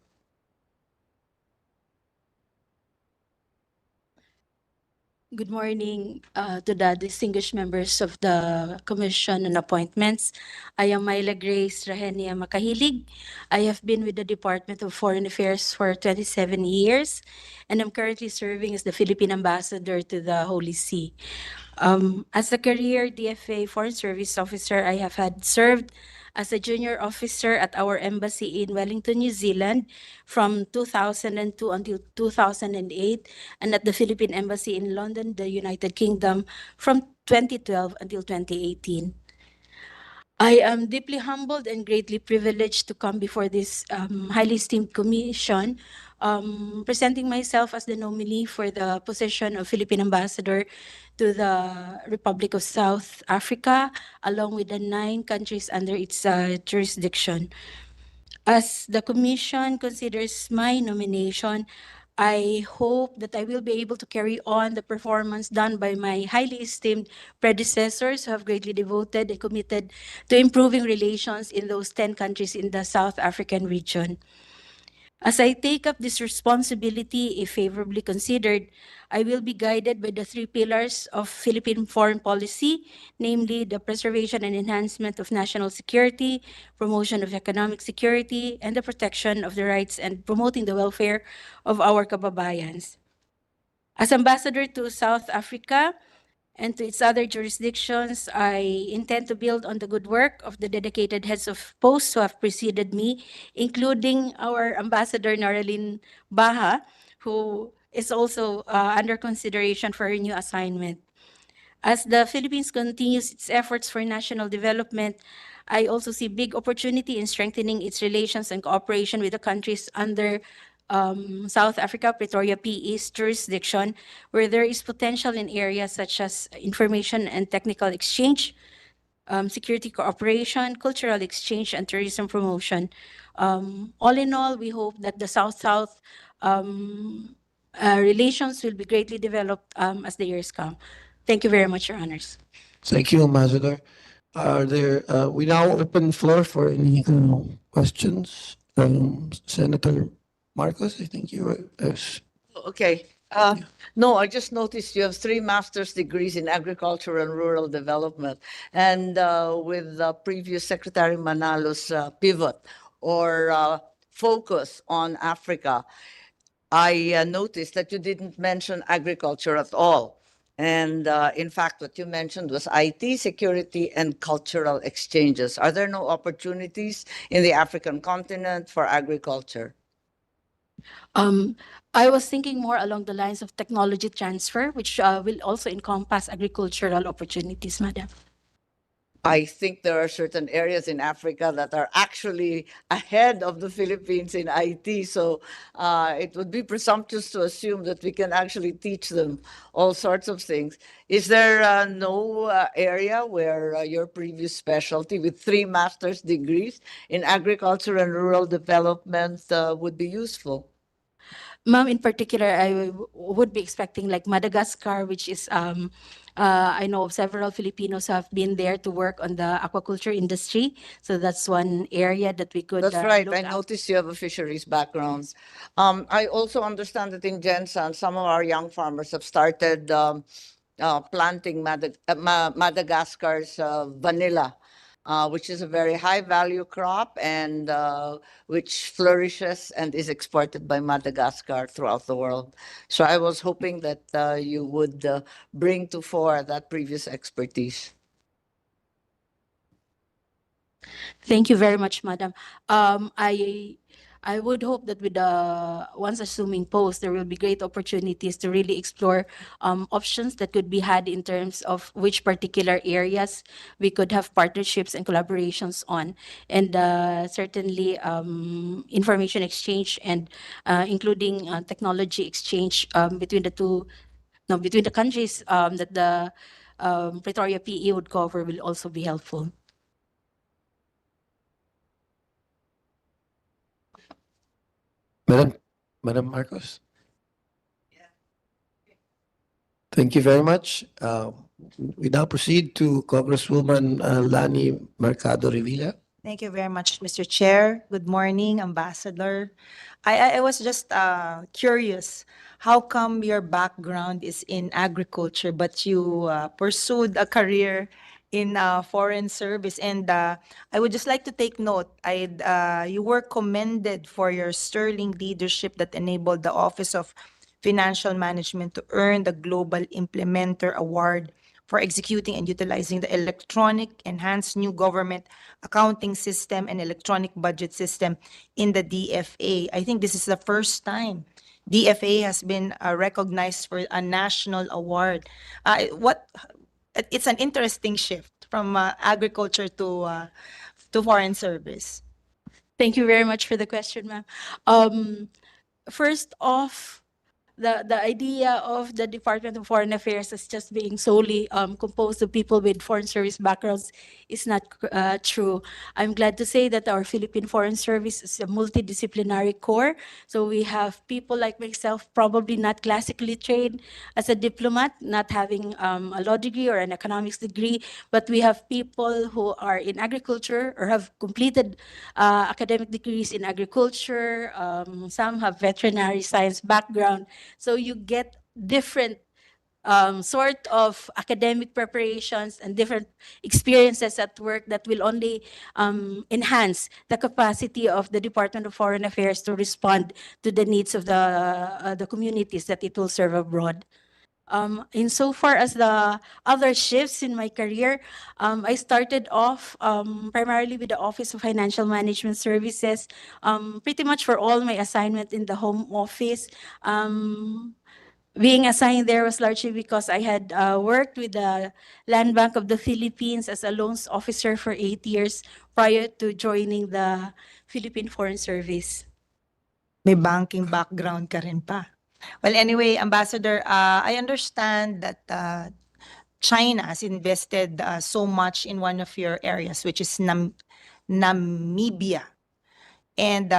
Good morning to the distinguished members of the Commission on Appointments. I am Myla Grace Rahenia Makahilig. I have been with the Department of Foreign Affairs for 27 years, and I'm currently serving as the Philippine Ambassador to the Holy See. As a career DFA Foreign Service Officer, I have had served as a junior officer at our embassy in Wellington, New Zealand from 2002 until 2008, and at the Philippine Embassy in London, the United Kingdom from 2012 until 2018. I am deeply humbled and greatly privileged to come before this highly esteemed commission, presenting myself as the nominee for the position of Philippine Ambassador to the Republic of South Africa, along with the 9 countries under its jurisdiction. As the commission considers my nomination, I hope that I will be able to carry on the performance done by my highly esteemed predecessors who have greatly devoted and committed to improving relations in those 10 countries in the South African region. As I take up this responsibility, if favorably considered, I will be guided by the 3 pillars of Philippine foreign policy, namely the preservation and enhancement of national security, promotion of economic security, and the protection of the rights and promoting the welfare of our kababayans. As ambassador to South Africa and to its other jurisdictions, I intend to build on the good work of the dedicated heads of posts who have preceded me, including our Ambassador Noraline Baha, who is also under consideration for her new assignment. As the Philippines continues its efforts for national development, I also see big opportunity in strengthening its relations and cooperation with the countries under South Africa, Pretoria PE's jurisdiction, where there is potential in areas such as information and technical exchange, security cooperation, cultural exchange, and tourism promotion. All in all, we hope that the South-South relations will be greatly developed as the years come. Thank you very much, Your Honors. Thank you, Ambassador. Are there, we now open the floor for any questions? Senator Marcos, I think you were. Okay. No, I just noticed you have 3 master's degrees in agriculture and rural development. And with previous Secretary Manalo's pivot or focus on Africa, I noticed that you didn't mention agriculture at all. And in fact, what you mentioned was IT, security, and cultural exchanges. Are there no opportunities in the African continent for agriculture? I was thinking more along the lines of technology transfer, which will also encompass agricultural opportunities, Madam. I think there are certain areas in Africa that are actually ahead of the Philippines in IT. So it would be presumptuous to assume that we can actually teach them all sorts of things. Is there no area where your previous specialty with 3 master's degrees in agriculture and rural development would be useful? Ma'am, in particular, I would be expecting like Madagascar, which is I know of several Filipinos who have been there to work on the aquaculture industry. So that's one area that we could That's right. look I at. noticed you have a fisheries background. I also understand that in Jensen, some of our young farmers have started planting Madagascar's vanilla, which is a very high value crop and which flourishes and is exported by Madagascar throughout the world. So I was hoping that you would bring to fore that previous expertise. Thank you very much, Madam. I would hope that with the once assuming post, there will be great opportunities to really explore options that could be had in terms of which particular areas we could have partnerships and collaborations on, and certainly information exchange and including technology exchange between the two, no, between the countries that the Pretoria PE would cover will also be helpful. Madam Marcos? Thank you very much. We now proceed to Congresswoman Lani Mercado Revilla. Thank you very much, Mr. Chair. Good morning, Ambassador. I was just curious, how come your background is in agriculture, but you pursued a career in foreign service? And I would just like to take note, you were commended for your sterling leadership that enabled the Office of Financial Management to earn the Global Implementer Award for executing and utilizing the electronic enhanced new government accounting system and electronic budget system in the DFA. I think this is the first time DFA has been recognized for a national award. It's an interesting shift from agriculture to foreign service. Thank you very much for the question, ma'am. First off, the idea of the Department of Foreign Affairs as just being solely composed of people with foreign service backgrounds is not true. I'm glad to say that our Philippine Foreign Service is a multidisciplinary corps. So we have people like myself, probably not classically trained as a diplomat, not having a law degree or an economics degree, but we have people who are in agriculture or have completed academic degrees in agriculture. Some have veterinary science background. So you get different sort of academic preparations and different experiences at work that will only enhance the capacity of the Department of Foreign Affairs to respond to the needs of the communities that it will serve abroad. Insofar as the other shifts in my career, I started off primarily with the Office of Financial Management Services, pretty much for all my assignment in the home office. Being assigned there was largely because I had worked with the Land Bank of the Philippines as a loans officer for 8 years prior to joining the Philippine Foreign Service. May banking background ka rin pa. Well, anyway, Ambassador, I understand that China has invested so much in one of your areas, which is Namibia. And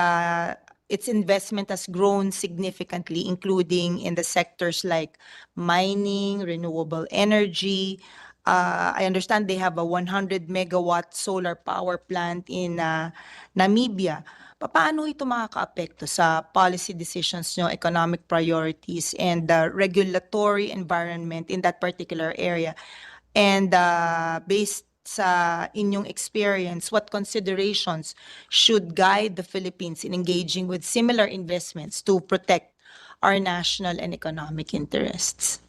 its investment has grown significantly, including in the sectors like mining, renewable energy. I understand they have a 100 megawatt solar power plant in Namibia. Paano ito makakaapekto sa policy decisions nyo, economic priorities, and the regulatory environment in that particular area? And based sa inyong experience, what considerations should guide the Philippines in engaging with similar investments to protect our national and economic interests?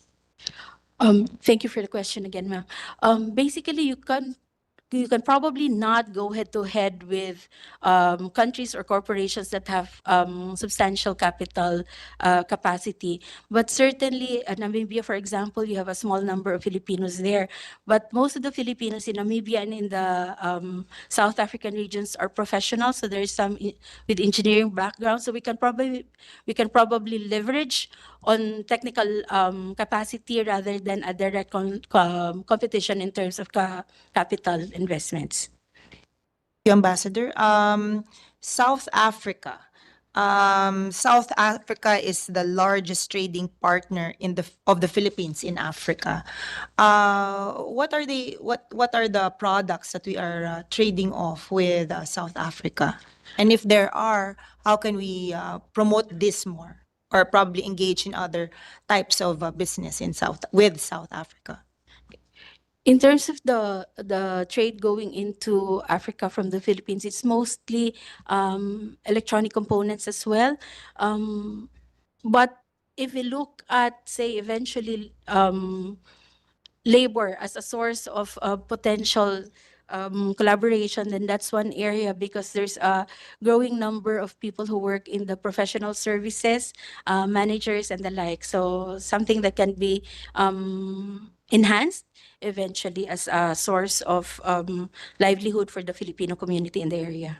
Thank you for the question again, ma'am. Basically, you can probably not go head to head with countries or corporations that have substantial capital capacity. But certainly, Namibia, for example, you have a small number of Filipinos there. But most of the Filipinos in Namibia and in the South African regions are professionals. So there is some with engineering background. So we can probably leverage on technical capacity rather than a direct competition in terms of capital investments. You, Ambassador. South Africa, South Africa is the largest trading partner of the Philippines in Africa. What are the products that we are trading off with South Africa? And if there are, how can we promote this more, or probably engage in other types of business with South Africa? In terms of the trade going into Africa from the Philippines, it's mostly electronic components as well. But if we look at, say, eventually labor as a source of potential collaboration, then that's one area, because there's a growing number of people who work in the professional services, managers and the like. So something that can be enhanced eventually as a source of livelihood for the Filipino community in the area.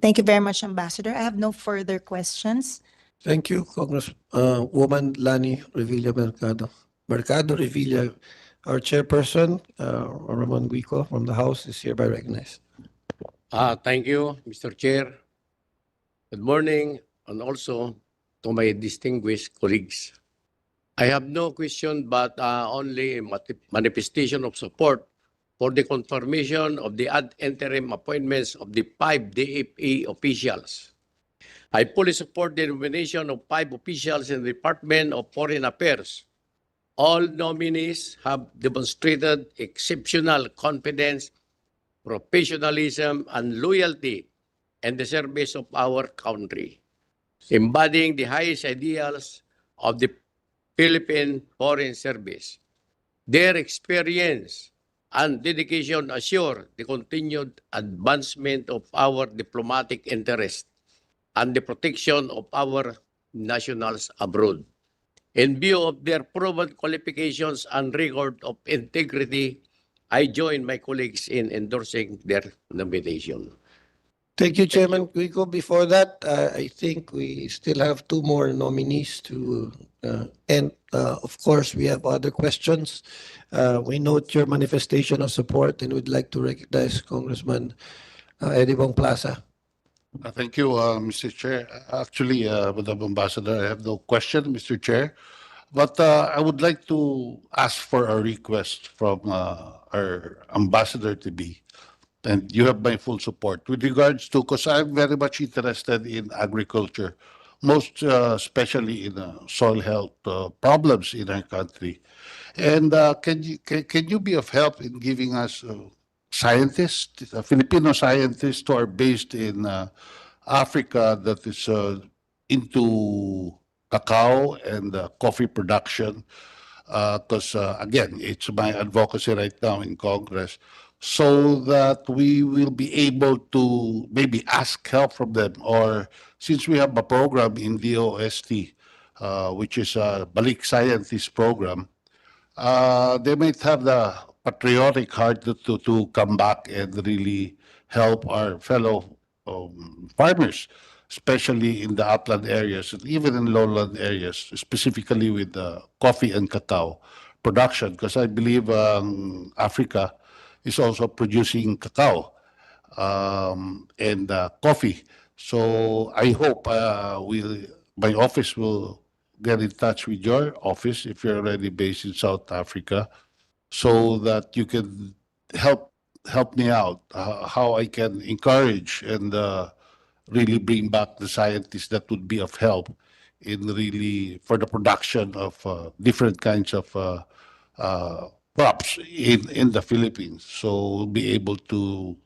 Thank you very much, Ambassador. I have no further questions. Thank you, Congresswoman Lani Revilla Mercado. Mercado Revilla, our chairperson, Ramon Guico from the House, is hereby recognized. Thank you, Mr. Chair. Good morning, and also to my distinguished colleagues. I have no question, but only a manifestation of support for the confirmation of the ad interim appointments of the 5 DFA officials. I fully support the nomination of 5 officials in the Department of Foreign Affairs. All nominees have demonstrated exceptional confidence, professionalism, and loyalty in the service of our country, embodying the highest ideals of the Philippine Foreign Service. Their experience and dedication assure the continued advancement of our diplomatic interests and the protection of our nationals abroad. In view of their proven qualifications and record of integrity, I join my colleagues in endorsing their nomination. Thank you, Chairman Guico. Before that, I think we still have 2 more nominees to, and of course, we have other questions. We note your manifestation of support and would like to recognize Congressman Eddie Bong Plaza. Thank you, Mr. Chair. Actually, Madam Ambassador, I have no question, Mr. Chair. But I would like to ask for a request from our ambassador to be, and you have my full support with regards to, because I'm very much interested in agriculture, most especially in soil health problems in our country. And can you be of help in giving us scientists, Filipino scientists who are based in Africa that is into cacao and coffee production? Because again, it's my advocacy right now in Congress, so that we will be able to maybe ask help from them, or since we have a program in DOST, which is a Balik Scientist program, they might have the patriotic heart to come back and really help our fellow farmers, especially in the upland areas and even in lowland areas, specifically with the coffee and cacao production, because I believe Africa is also producing cacao and coffee. So I hope my office will get in touch with your office if you're already based in South Africa, so that you can help me out how I can encourage and really bring back the scientists that would be of help in really for the production of different kinds of crops in the Philippines. So we'll be able to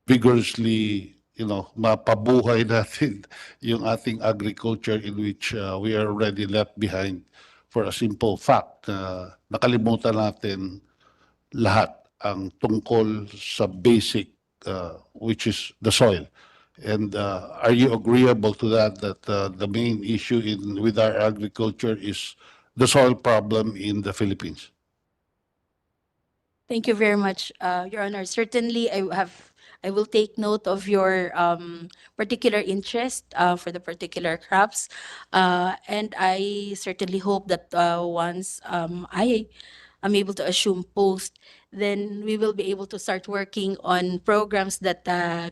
vigorously, mapabuhay natin yung ating agriculture, in which we are already left behind for a simple fact. Nakalimutan natin lahat ang tungkol sa basic, which is the soil. And are you agreeable to that the main issue with our agriculture is the soil problem in the Philippines? Thank you very much, Your Honor. Certainly, I will take note of your particular interest for the particular crops, and I certainly hope that once I am able to assume post, then we will be able to start working on programs that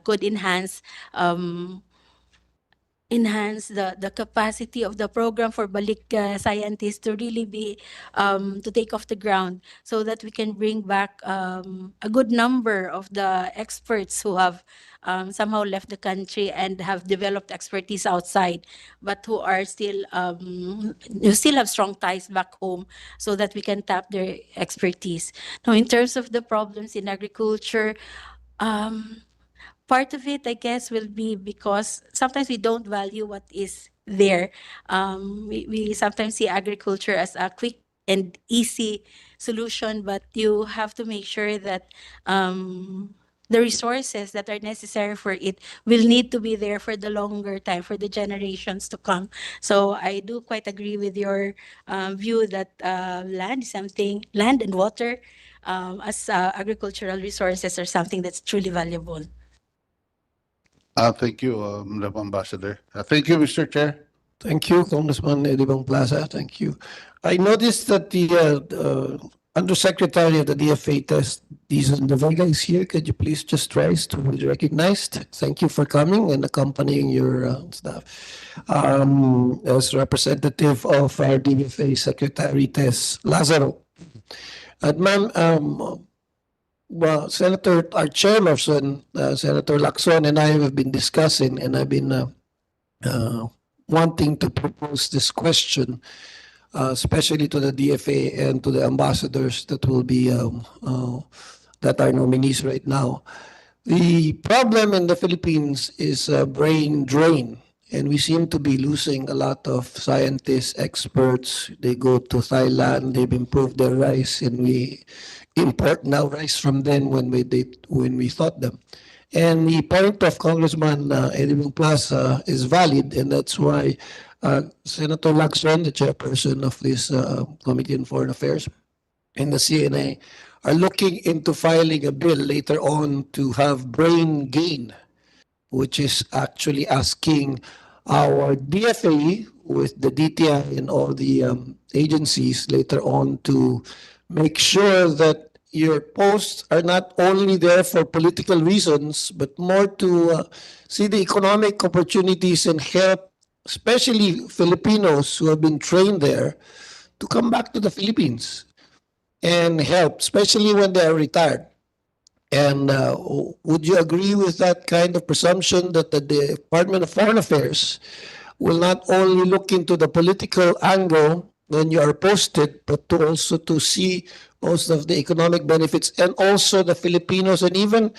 could enhance enhance the capacity of the program for Balik scientists to really be to take off the ground so that we can bring back a good number of the experts who have somehow left the country and have developed expertise outside, but who are still who still have strong ties back home so that we can tap their expertise. Now, in terms of the problems in agriculture, part of it, I guess, will be because sometimes we don't value what is there. We sometimes see agriculture as a quick and easy solution, but you have to make sure that the resources that are necessary for it will need to be there for the longer time, for the generations to come. So I do quite agree with your view that land and water as agricultural resources are something that's truly valuable. Thank you, Madam Ambassador. Thank you, Mr. Chair. Thank you, Congressman Edibong Plaza. Thank you. I noticed that the Undersecretary of the DFA test, Dizon De Vega, is here. Could you please just rise to be recognized? Thank you for coming and accompanying your staff. As representative of our DFA Secretary Tess Lazaro. And ma'am, well, Senator, our chairperson, Senator Lacson, and I have been discussing, and I've been wanting to propose this question, especially to the DFA and to the ambassadors that will be that are nominees right now. The problem in the Philippines is a brain drain, and we seem to be losing a lot of scientists, experts. They go to Thailand, they've improved their rice, and we import now rice from them when we thought them. And the point of Congressman Edwin Plaza is valid, and that's why Senator Lacson, the chairperson of this Committee on Foreign Affairs, and the CNA are looking into filing a bill later on to have brain gain, which is actually asking our DFA with the DTI and all the agencies later on to make sure that your posts are not only there for political reasons, but more to see the economic opportunities and help, especially Filipinos who have been trained there, to come back to the Philippines and help, especially when they are retired. And would you agree with that kind of presumption that the Department of Foreign Affairs will not only look into the political angle when you are posted, but to also to see most of the economic benefits, and also the Filipinos and even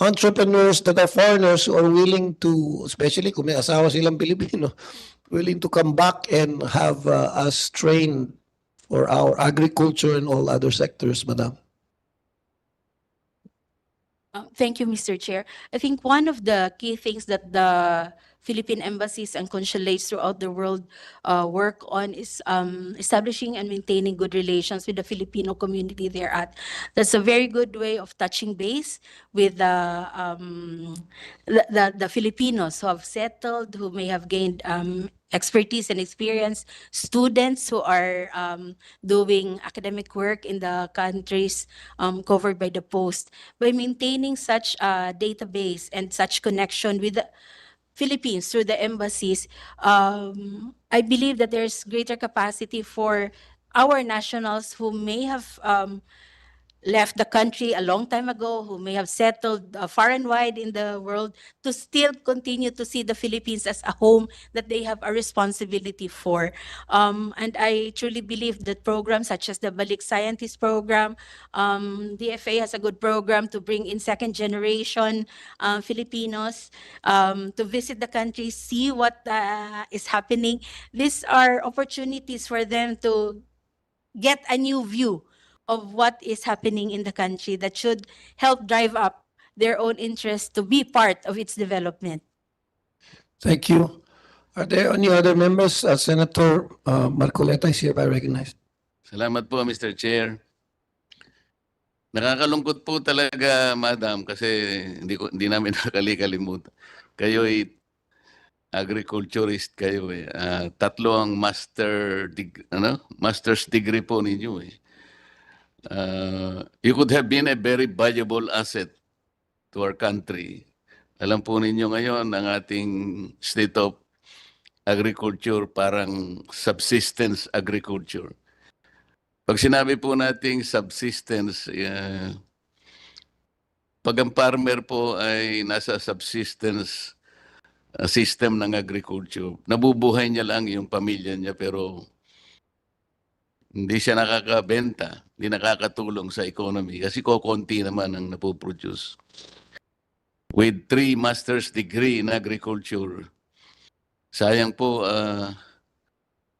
entrepreneurs that are foreigners who are willing to, especially kung may asawa silang Pilipino, willing to come back and have us trained for our agriculture and all other sectors, Madam? Thank you, Mr. Chair. I think one of the key things that the Philippine embassies and consulates throughout the world work on is establishing and maintaining good relations with the Filipino community they're at. That's a very good way of touching base with the Filipinos who have settled, who may have gained expertise and experience, students who are doing academic work in the countries covered by the post. By maintaining such a database and such connection with the Philippines through the embassies, I believe that there's greater capacity for our nationals who may have left the country a long time ago, who may have settled far and wide in the world, to still continue to see the Philippines as a home that they have a responsibility for. And I truly believe that programs such as the Balik Scientist Program, DFA has a good program to bring in second generation Filipinos to visit the country, see what is happening. These are opportunities for them to get a new view of what is happening in the country that should help drive up their own interest to be part of its development. Thank you. Are there any other members? Senator Marcoleta is hereby recognized. Salamat po, Mr. Chair. Nakakalungkot po talaga, Madam, kasi hindi namin nakakalimutan. Kayo'y agriculturist kayo eh. Tatlo ang master's degree po ninyo eh. You could have been a very valuable asset to our country. Alam po ninyo ngayon ang ating state of agriculture parang subsistence agriculture. Pag sinabi po nating subsistence, pag ang farmer po ay nasa subsistence system ng agriculture, nabubuhay niya lang yung pamilya niya pero hindi siya nakakabenta, hindi nakakatulong sa economy kasi kokonti naman ang napoproduce. With 3 master's degree in agriculture, sayang po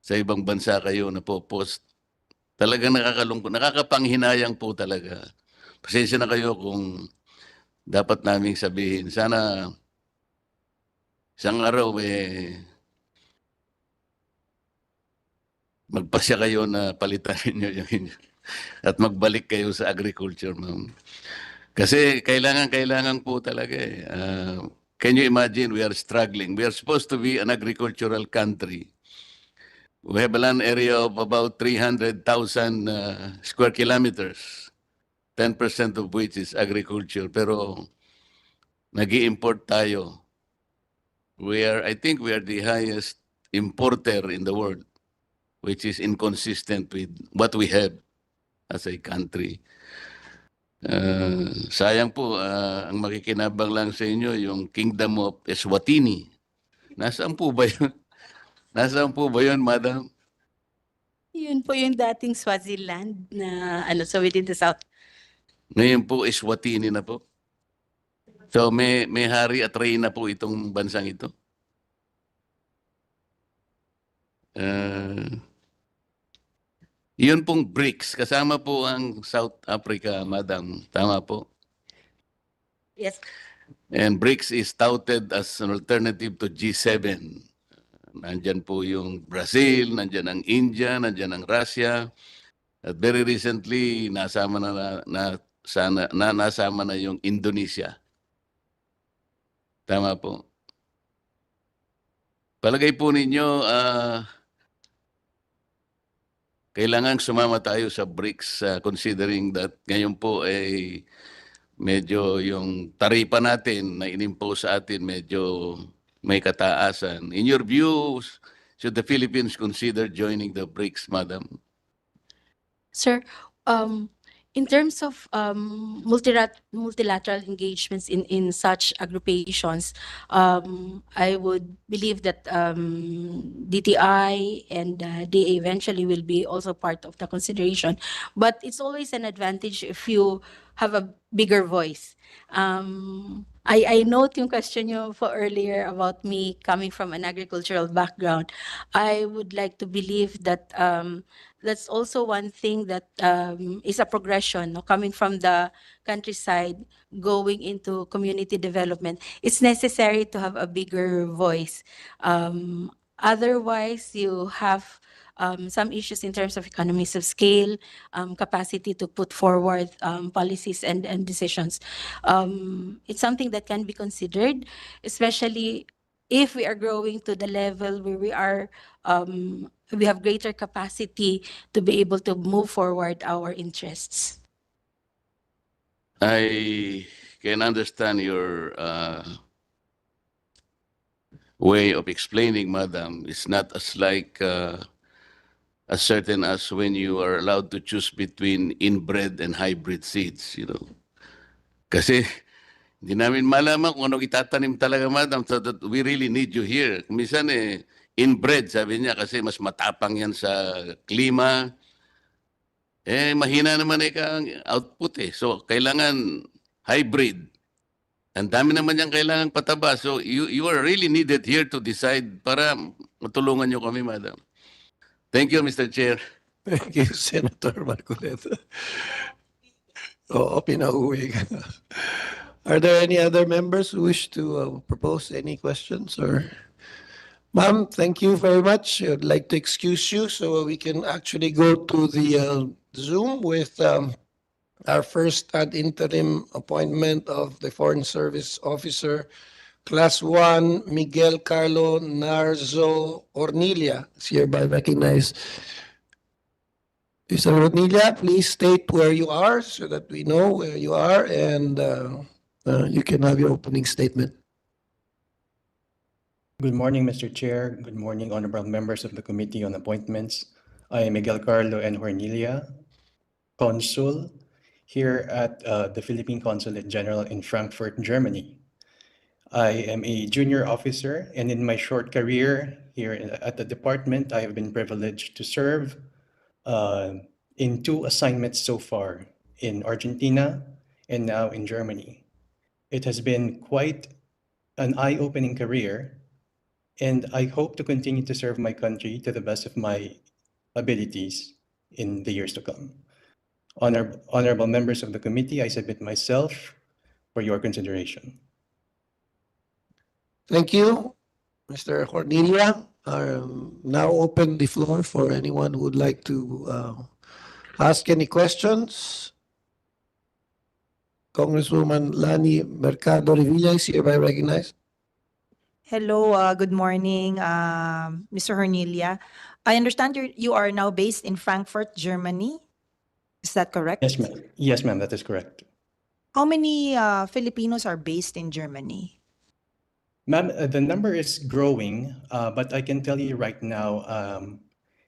sa ibang bansa kayo na po post. Talagang nakakalungkot, nakakapanghinayang po talaga. Pasensya na kayo kung dapat naming sabihin. Sana isang araw magpasya kayo na palitan ninyo yung at magbalik kayo sa agriculture, ma'am. Kasi kailangan po talaga eh. Can you imagine we are struggling? We are supposed to be an agricultural country. We have a land area of about 300,000 square kilometers, 10% of which is agriculture. Pero nag-i-import tayo. I think we are the highest importer in the world, which is inconsistent with what we have as a country. Sayang po, ang makikinabang lang sa inyo, yung Kingdom of Eswatini. Nasaan po ba yun? Nasaan po ba yun, madam? Yun po yung dating Swaziland na so within the south. Ngayon po, Eswatini na po. So may hari at reyna po itong bansang ito. Yun pong BRICS, kasama po ang South Africa, madam. Tama po. Yes. And BRICS is touted as an alternative to G7. Nandyan po yung Brazil, nandyan ang India, nandyan ang Russia. At very recently, nasama na yung Indonesia. Tama po. Palagay po ninyo, kailangan sumama tayo sa BRICS considering that ngayon po ay medyo yung taripa natin na inimpose sa atin medyo may kataasan. In your views, should the Philippines consider joining the BRICS, madam? Sir, in terms of multilateral engagements in such agrupations, I would believe that DTI and DA eventually will be also part of the consideration. But it's always an advantage if you have a bigger voice. I note yung question nyo for earlier about me coming from an agricultural background. I would like to believe that that's also one thing that is a progression, no? Coming from the countryside, going into community development. It's necessary to have a bigger voice. Otherwise, you have some issues in terms of economies of scale, capacity to put forward policies and decisions. It's something that can be considered, especially if we are growing to the level where we have greater capacity to be able to move forward our interests. I can understand your way of explaining, madam. It's not as like as certain as when you are allowed to choose between inbred and hybrid seeds, you know. Kasi hindi namin malaman kung ano itatanim talaga, madam, so that we really need you here. Minsan inbred, sabi niya, kasi mas matapang yan sa klima. Mahina naman ang output eh. So, kailangan hybrid. Ang dami naman yung kailangan pataba. So, you are really needed here to decide para matulungan niyo kami, madam. Thank you, Mr. Chair. Thank you, Senator Marcoleta. Oo, pinauwi ka. Are there any other members who wish to propose any questions or? Ma'am, thank you very much. I'd like to excuse you so we can actually go to the Zoom with our first ad interim appointment of the Foreign Service Officer, Class 1, Miguel Carlo Narzo Ornilla. Is hereby recognized. Mr. Ornilla, please state where you are so that we know where you are and you can have your opening statement. Good morning, Mr. Chair. Good morning, honorable members of the Committee on Appointments. I am Miguel Carlo N. Hornilia, Consul here at the Philippine Consulate General in Frankfurt, Germany. I am a junior officer, and in my short career here at the department, I have been privileged to serve in 2 assignments so far, in Argentina and now in Germany. It has been quite an eye-opening career, and I hope to continue to serve my country to the best of my abilities in the years to come. Honorable members of the committee, I submit myself for your consideration. Thank you, Mr. Cornelia. Now open the floor for anyone who would like to ask any questions. Congresswoman Lani Mercado Revilla is hereby recognized. Hello, good morning, Mr. Hornilia. I understand you are now based in Frankfurt, Germany. Is that correct? Yes, ma'am. Yes, ma'am, that is correct. How many Filipinos are based in Germany? Ma'am, the number is growing, but I can tell you right now,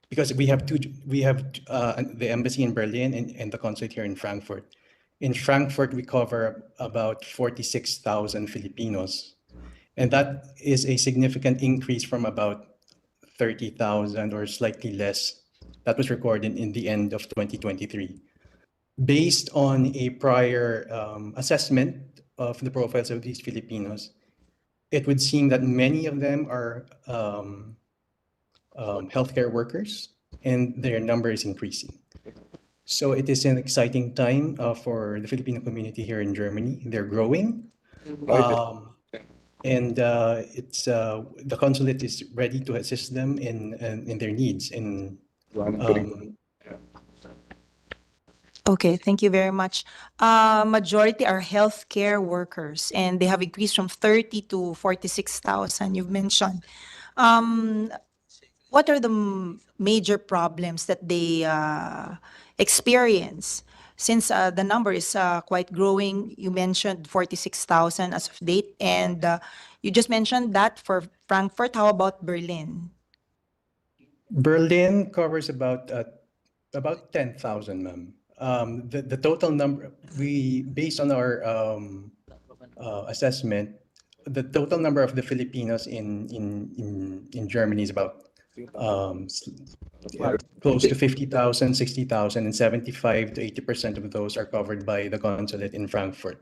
because we have the embassy in Berlin and the consulate here in Frankfurt. In Frankfurt, we cover about 46,000 Filipinos, and that is a significant increase from about 30,000 or slightly less that was recorded in the end of 2023. Based on a prior assessment of the profiles of these Filipinos, it would seem that many of them are healthcare workers, and their number is increasing. So it is an exciting time for the Filipino community here in Germany. They're growing, and the consulate is ready to assist them in their needs. Okay, thank you very much. Majority are healthcare workers, and they have increased from 30 to 46,000, you've mentioned. What are the major problems that they experience? Since the number is quite growing, you mentioned 46,000 as of date, and you just mentioned that for Frankfurt. How about Berlin? Berlin covers about 10,000, ma'am. The total number, based on our assessment, the total number of the Filipinos in Germany is about close to 50,000, 60,000, and 75 to 80% of those are covered by the consulate in Frankfurt.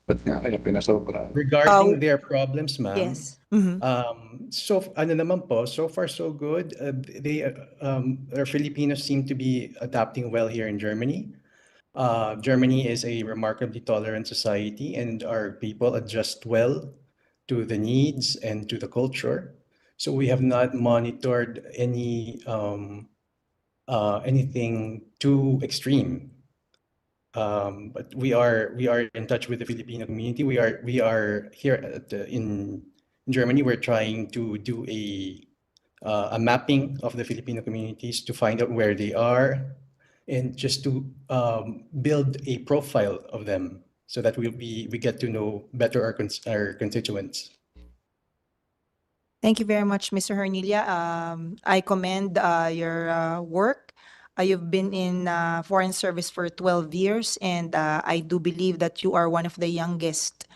Regarding their problems, ma'am, Yes. Mhm. so far so good. Our Filipinos seem to be adapting well here in Germany. Germany is a remarkably tolerant society, and our people adjust well to the needs and to the culture. So we have not monitored anything too extreme. But we are in touch with the Filipino community. We are here in Germany. We're trying to do a mapping of the Filipino communities to find out where they are, and just to build a profile of them so that we get to know better our constituents. Thank you very much, Mr. Hernilia. I commend your work. You've been in foreign service for 12 years, and I do believe that you are one of the youngest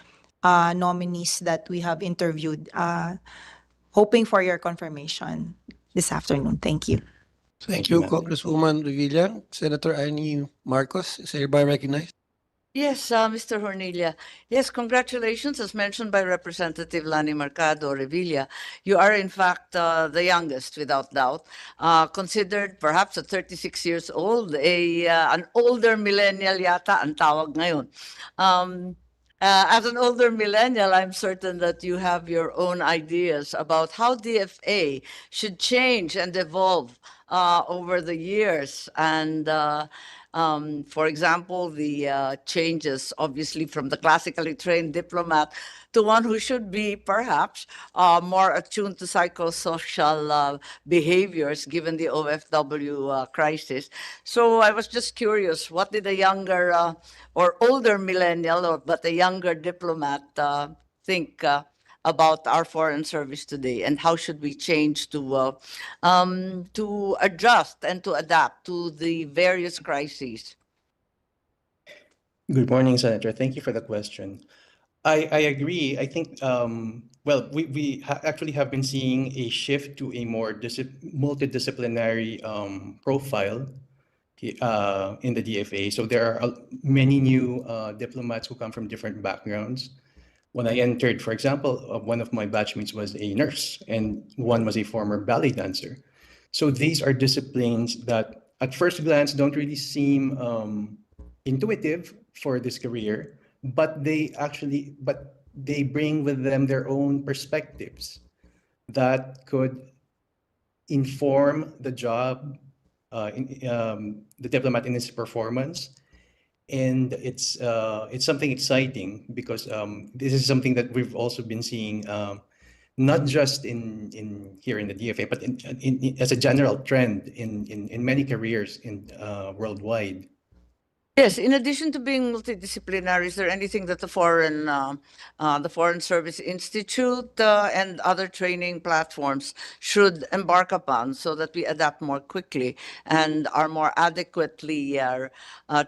nominees that we have interviewed. Hoping for your confirmation this afternoon. Thank you. Thank you, ma'am. Congresswoman Revilla. Senator Amy Marcos is hereby recognized. Yes, Mr. Hornilia. Yes, congratulations. As mentioned by Representative Lani Mercado Revilla, you are in fact the youngest, without doubt. Considered perhaps at 36 years old, an older millennial yata ang tawag ngayon. As an older millennial, I'm certain that you have your own ideas about how DFA should change and evolve over the years. And for example, the changes, obviously, from the classically trained diplomat to one who should be perhaps more attuned to psychosocial behaviors given the OFW crisis. So I was just curious, what did a younger or older millennial, but a younger diplomat think about our foreign service today, and how should we change to adjust and to adapt to the various crises? Good morning, Senator. Thank you for the question. I agree. I think, well, we actually have been seeing a shift to a more multidisciplinary profile in the DFA. So there are many new diplomats who come from different backgrounds. When I entered, for example, one of my batchmates was a nurse and one was a former ballet dancer. So these are disciplines that at first glance don't really seem intuitive for this career, but they bring with them their own perspectives that could inform the job, the diplomat in his performance. And it's something exciting because this is something that we've also been seeing, not just in here in the DFA, but as a general trend in many careers worldwide. Yes, in addition to being multidisciplinary, is there anything that the Foreign Service Institute and other training platforms should embark upon so that we adapt more quickly and are more adequately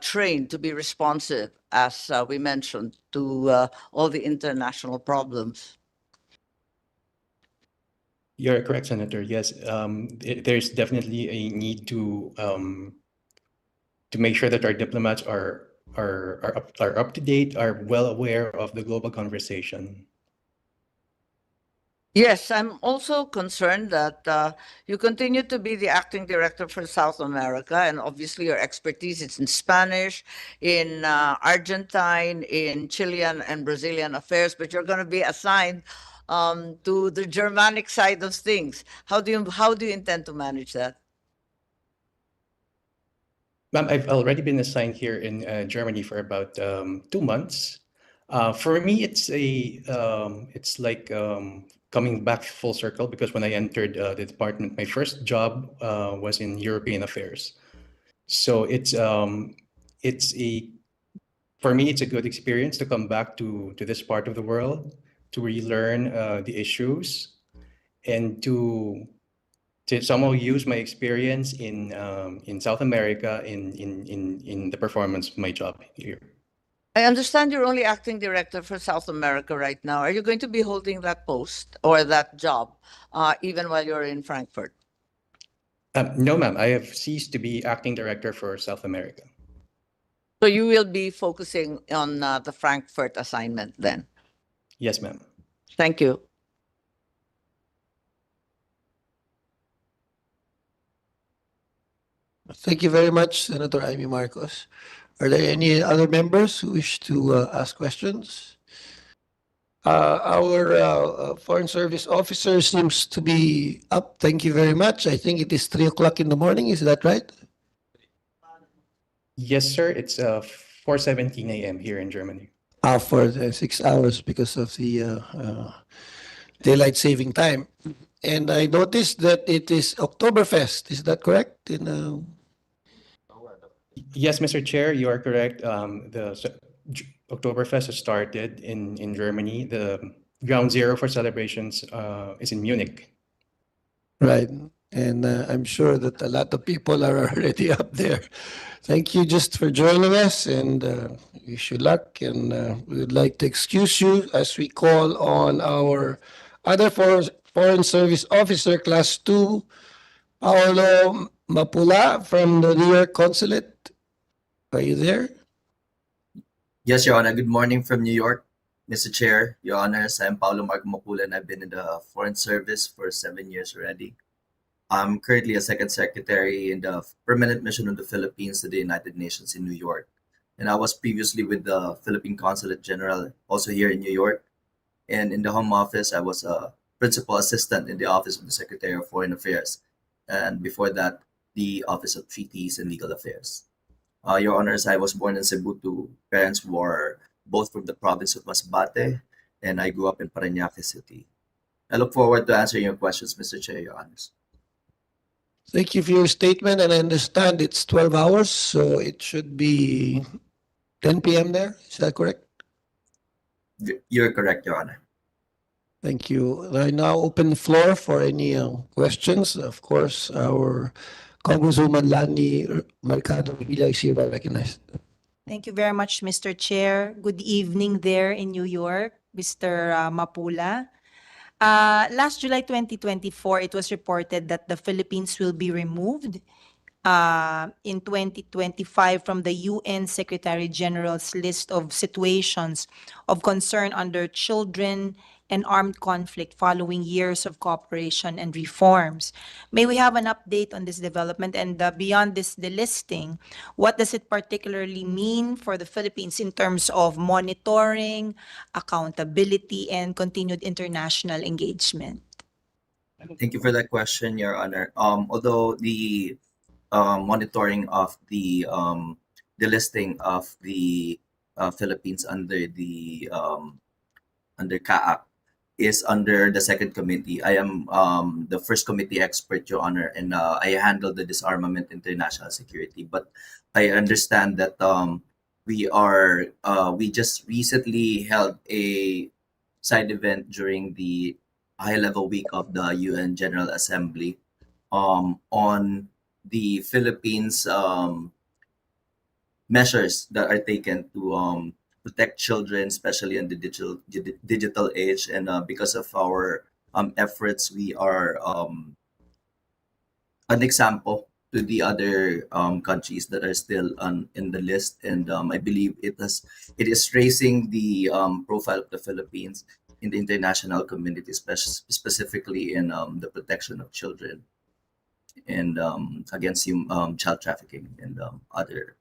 trained to be responsive, as we mentioned, to all the international problems? You're correct, Senator. Yes, there's definitely a need to make sure that our diplomats are up to date, are well aware of the global conversation. Yes, I'm also concerned that you continue to be the acting director for South America, and obviously your expertise is in Spanish, in Argentine, in Chilean and Brazilian affairs, but you're going to be assigned to the Germanic side of things. How do you intend to manage that? Ma'am, I've already been assigned here in Germany for about 2 months. For me, it's like coming back full circle because when I entered the department, my first job was in European affairs. So for me, it's a good experience to come back to this part of the world to relearn the issues and to somehow use my experience in South America in the performance of my job here. I understand you're only acting director for South America right now. Are you going to be holding that post or that job even while you're in Frankfurt? No, ma'am. I have ceased to be acting director for South America. So you will be focusing on the Frankfurt assignment then? Yes, ma'am. Thank you. Thank you very much, Senator Amy Marcos. Are there any other members who wish to ask questions? Our Foreign Service officer seems to be up. Thank you very much. I think it is 3 o'clock in the morning. Is that right? Yes, sir. It's 4:17 a.m. here in Germany. For 6 hours because of the daylight saving time. And I noticed that it is Oktoberfest. Is that correct? Yes, Mr. Chair, you are correct. Oktoberfest has started in Germany. The ground zero for celebrations is in Munich. Right. And I'm sure that a lot of people are already up there. Thank you just for joining us and wish you luck. And we would like to excuse you as we call on our other Foreign Service Officer, Class 2, Paolo Mapula from the New York Consulate. Are you there? Yes, Your Honor. Good morning from New York. Mr. Chair, Your Honors, I'm Paolo Marco Mapula and I've been in the Foreign Service for 7 years already. I'm currently a second secretary in the Permanent Mission of the Philippines to the United Nations in New York. And I was previously with the Philippine Consulate General, also here in New York. And in the Home Office, I was a principal assistant in the Office of the Secretary of Foreign Affairs. And before that, the Office of Treaties and Legal Affairs. Your Honors, I was born in Cebu to parents who are both from the province of Masbate, and I grew up in Parañaque City. I look forward to answering your questions, Mr. Chair, Your Honors. Thank you for your statement, and I understand it's 12 hours, so it should be 10 p.m. there. Is that correct? You're correct, Your Honor. Thank you. I now open the floor for any questions. Of course, our Congresswoman Lani Mercado Villa is hereby recognized. Thank you very much, Mr. Chair. Good evening there in New York, Mr. Mapula. Last July 2024, it was reported that the Philippines will be removed in 2025 from the UN Secretary General's list of situations of concern under children and armed conflict following years of cooperation and reforms. May we have an update on this development and beyond this delisting, what does it particularly mean for the Philippines in terms of monitoring, accountability, and continued international engagement? Thank you for that question, Your Honor. Although the monitoring of the listing of the Philippines under the under CAAC is under the second committee. I am the first committee expert, Your Honor, and I handle the disarmament international security. But I understand that we just recently held a side event during the high level week of the UN General Assembly on the Philippines measures that are taken to protect children, especially in the digital age. And because of our efforts, we are an example to the other countries that are still in the list. And I believe it is raising the profile of the Philippines in the international community, specifically in the protection of children and against child trafficking and other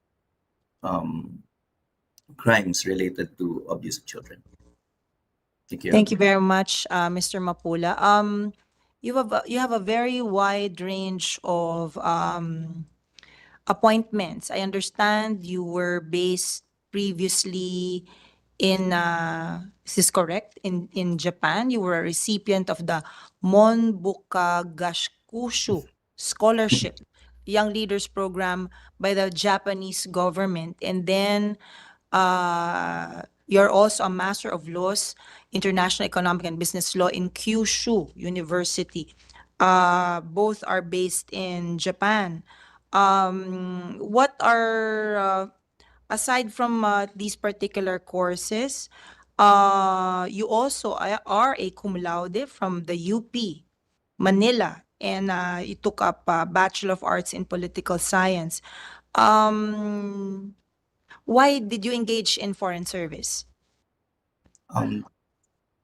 crimes related to abuse of children. Thank you. Thank you very much, Mr. Mapula. You have a very wide range of appointments. I understand you were based previously in, is this correct? In Japan, you were a recipient of the Monbuka Gashkushu Scholarship Young Leaders Program by the Japanese government. And then you're also a Master of Laws, International Economic and Business Law in Kyushu University. Both are based in Japan. What are, aside from these particular courses, you also are a cum laude from the UP, Manila, and you took up Bachelor of Arts in Political Science. Why did you engage in foreign service?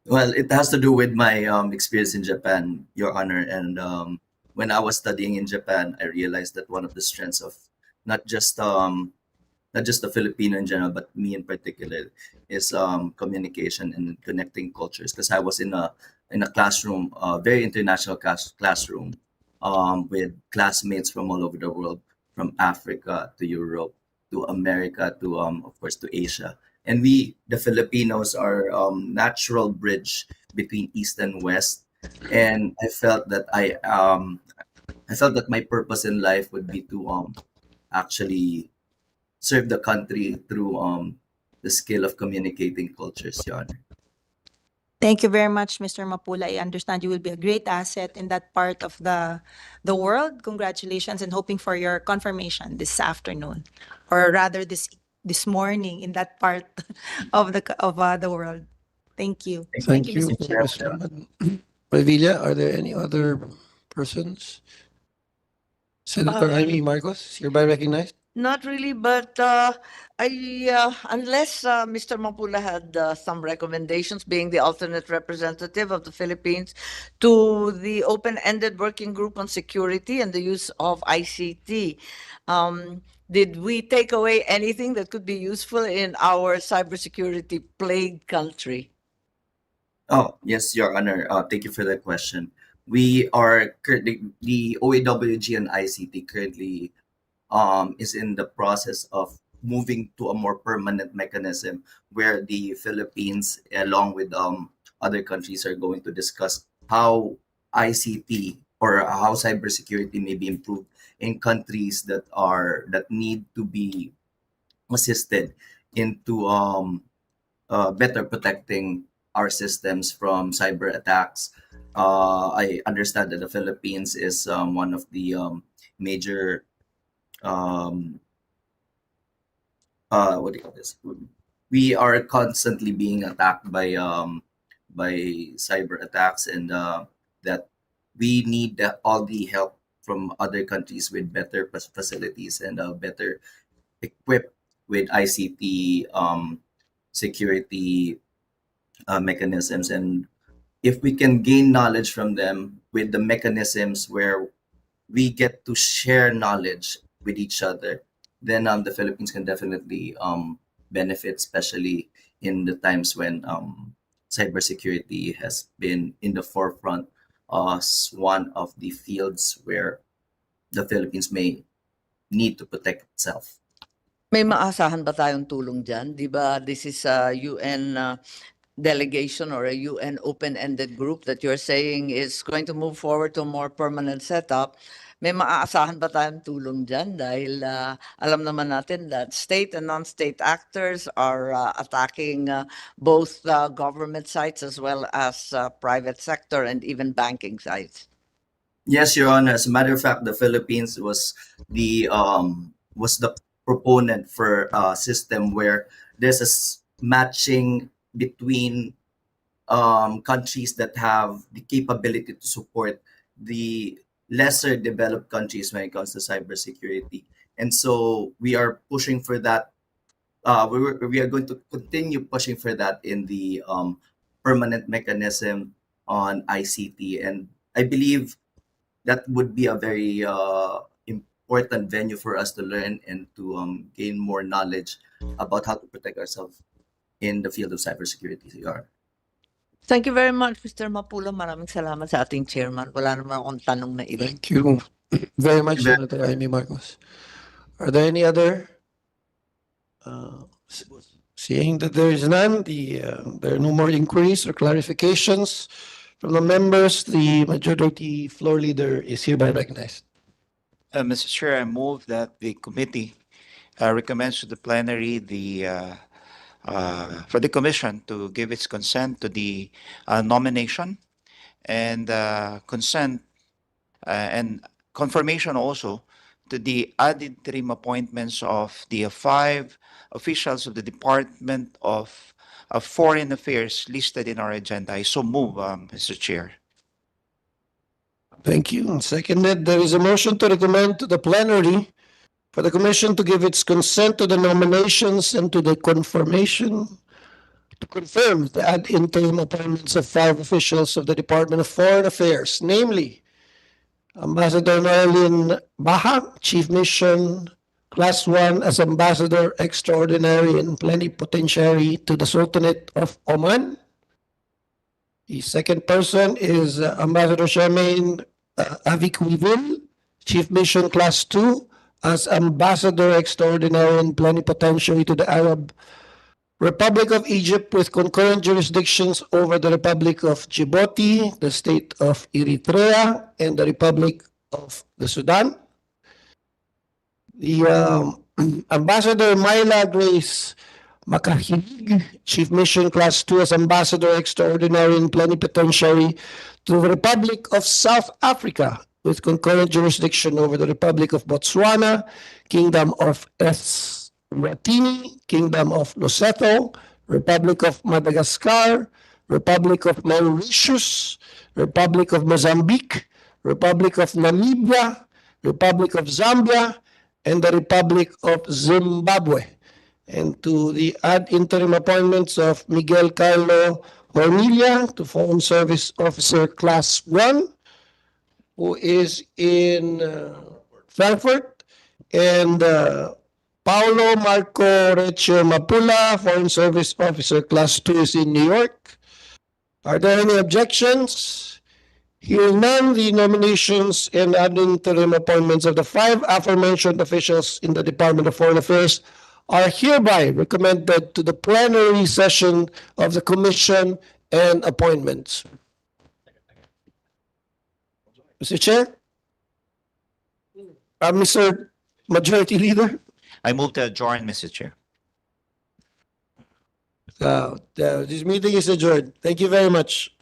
Well, it has to do with my experience in Japan, Your Honor. And when I was studying in Japan, I realized that one of the strengths of not just the Filipino in general, but me in particular, is communication and connecting cultures. Because I was in a classroom, a very international classroom, with classmates from all over the world, from Africa to Europe to America to of course to Asia. And we, the Filipinos, are natural bridge between East and West. And I felt that my purpose in life would be to actually serve the country through the skill of communicating cultures, Your Honor. Thank you very much, Mr. Mapula. I understand you will be a great asset in that part of the world. Congratulations, and hoping for your confirmation this afternoon, or rather this morning in that part of the world. Thank you. Thank you, Mr. Chair. Congresswoman Revilla. Are there any other persons? Senator Amy Marcos is hereby recognized. Not really, but unless Mr. Mapula had some recommendations, being the alternate representative of the Philippines to the open-ended working group on security and the use of ICT, did we take away anything that could be useful in our cybersecurity plagued country? Oh, yes, Your Honor. Thank you for that question. We are currently, the OAWG and ICT currently is in the process of moving to a more permanent mechanism where the Philippines, along with other countries, are going to discuss how ICT or how cybersecurity may be improved in countries that need to be assisted into better protecting our systems from cyber attacks. I understand that the Philippines is one of the major um, what do you call this? We are constantly being attacked by cyber attacks, and that we need all the help from other countries with better facilities and better equipped with ICT security mechanisms. And if we can gain knowledge from them with the mechanisms where we get to share knowledge with each other, then the Philippines can definitely benefit, especially in the times when cybersecurity has been in the forefront as one of the fields where the Philippines may need to protect itself. May maasahan ba tayong tulong dyan? Di ba this is a UN delegation or a UN open-ended group that you're saying is going to move forward to a more permanent setup? May maaasahan ba tayong tulong dyan? Dahil alam naman natin that state and non-state actors are attacking both government sites as well as private sector and even banking sites. Yes, Your Honor. As a matter of fact, the Philippines the proponent for a system where there's a matching between countries that have the capability to support the lesser developed countries when it comes to cybersecurity. And so we are pushing for that. We are going to continue pushing for that in the permanent mechanism on ICT. And I believe that would be a very important venue for us to learn and to gain more knowledge about how to protect ourselves in the field of cybersecurity. Thank you very much, Mr. Mapula. Maraming salamat sa ating chairman. Wala naman akong tanong na iba. Thank you very much, Senator Amy Marcos. Are there any other? Seeing that there is none, there are no more inquiries or clarifications from the members. The majority floor leader is hereby recognized. Mr. Chair, I move that the committee recommends to the plenary for the commission to give its consent to the nomination and consent and confirmation also to the ad interim appointments of the 5 officials of the Department of Foreign Affairs listed in our agenda. I so move, Mr. Chair. Thank you. And seconded, there is a motion to recommend to the plenary for the commission to give its consent to the nominations and to the confirmation to confirm the ad interim appointments of 5 officials of the Department of Foreign Affairs, namely Ambassador Noelin Baha, Chief Mission Class 1 as Ambassador Extraordinary and Plenipotentiary to the Sultanate of Oman. The second person is Ambassador Charmaine Avikwivil, Chief Mission Class 2 as Ambassador Extraordinary and Plenipotentiary to the Arab Republic of Egypt with concurrent jurisdictions over the Republic of Djibouti, the State of Eritrea, and the Republic of the Sudan. The Ambassador Myla Grace Makahilig, Chief Mission Class 2 as Ambassador Extraordinary and Plenipotentiary to the Republic of South Africa with concurrent jurisdiction over the Republic of Botswana, Kingdom of Eswatini, Kingdom of Lesotho, Republic of Madagascar, Republic of Mauritius, Republic of Mozambique, Republic of Namibia, Republic of Zambia, and the Republic of Zimbabwe. And to the ad interim appointments of Miguel Carlo Hormilia to Foreign Service Officer Class 1, who is in Frankfurt, and Paulo Marco Recio Mapula, Foreign Service Officer Class 2 is in New York. Are there any objections? Hearing none, the nominations and ad interim appointments of the 5 aforementioned officials in the Department of Foreign Affairs are hereby recommended to the plenary session of the Commission and appointments. Mr. Chair? Mr. Majority Leader? I move to adjourn, Mr. Chair. This meeting is adjourned. Thank you very much.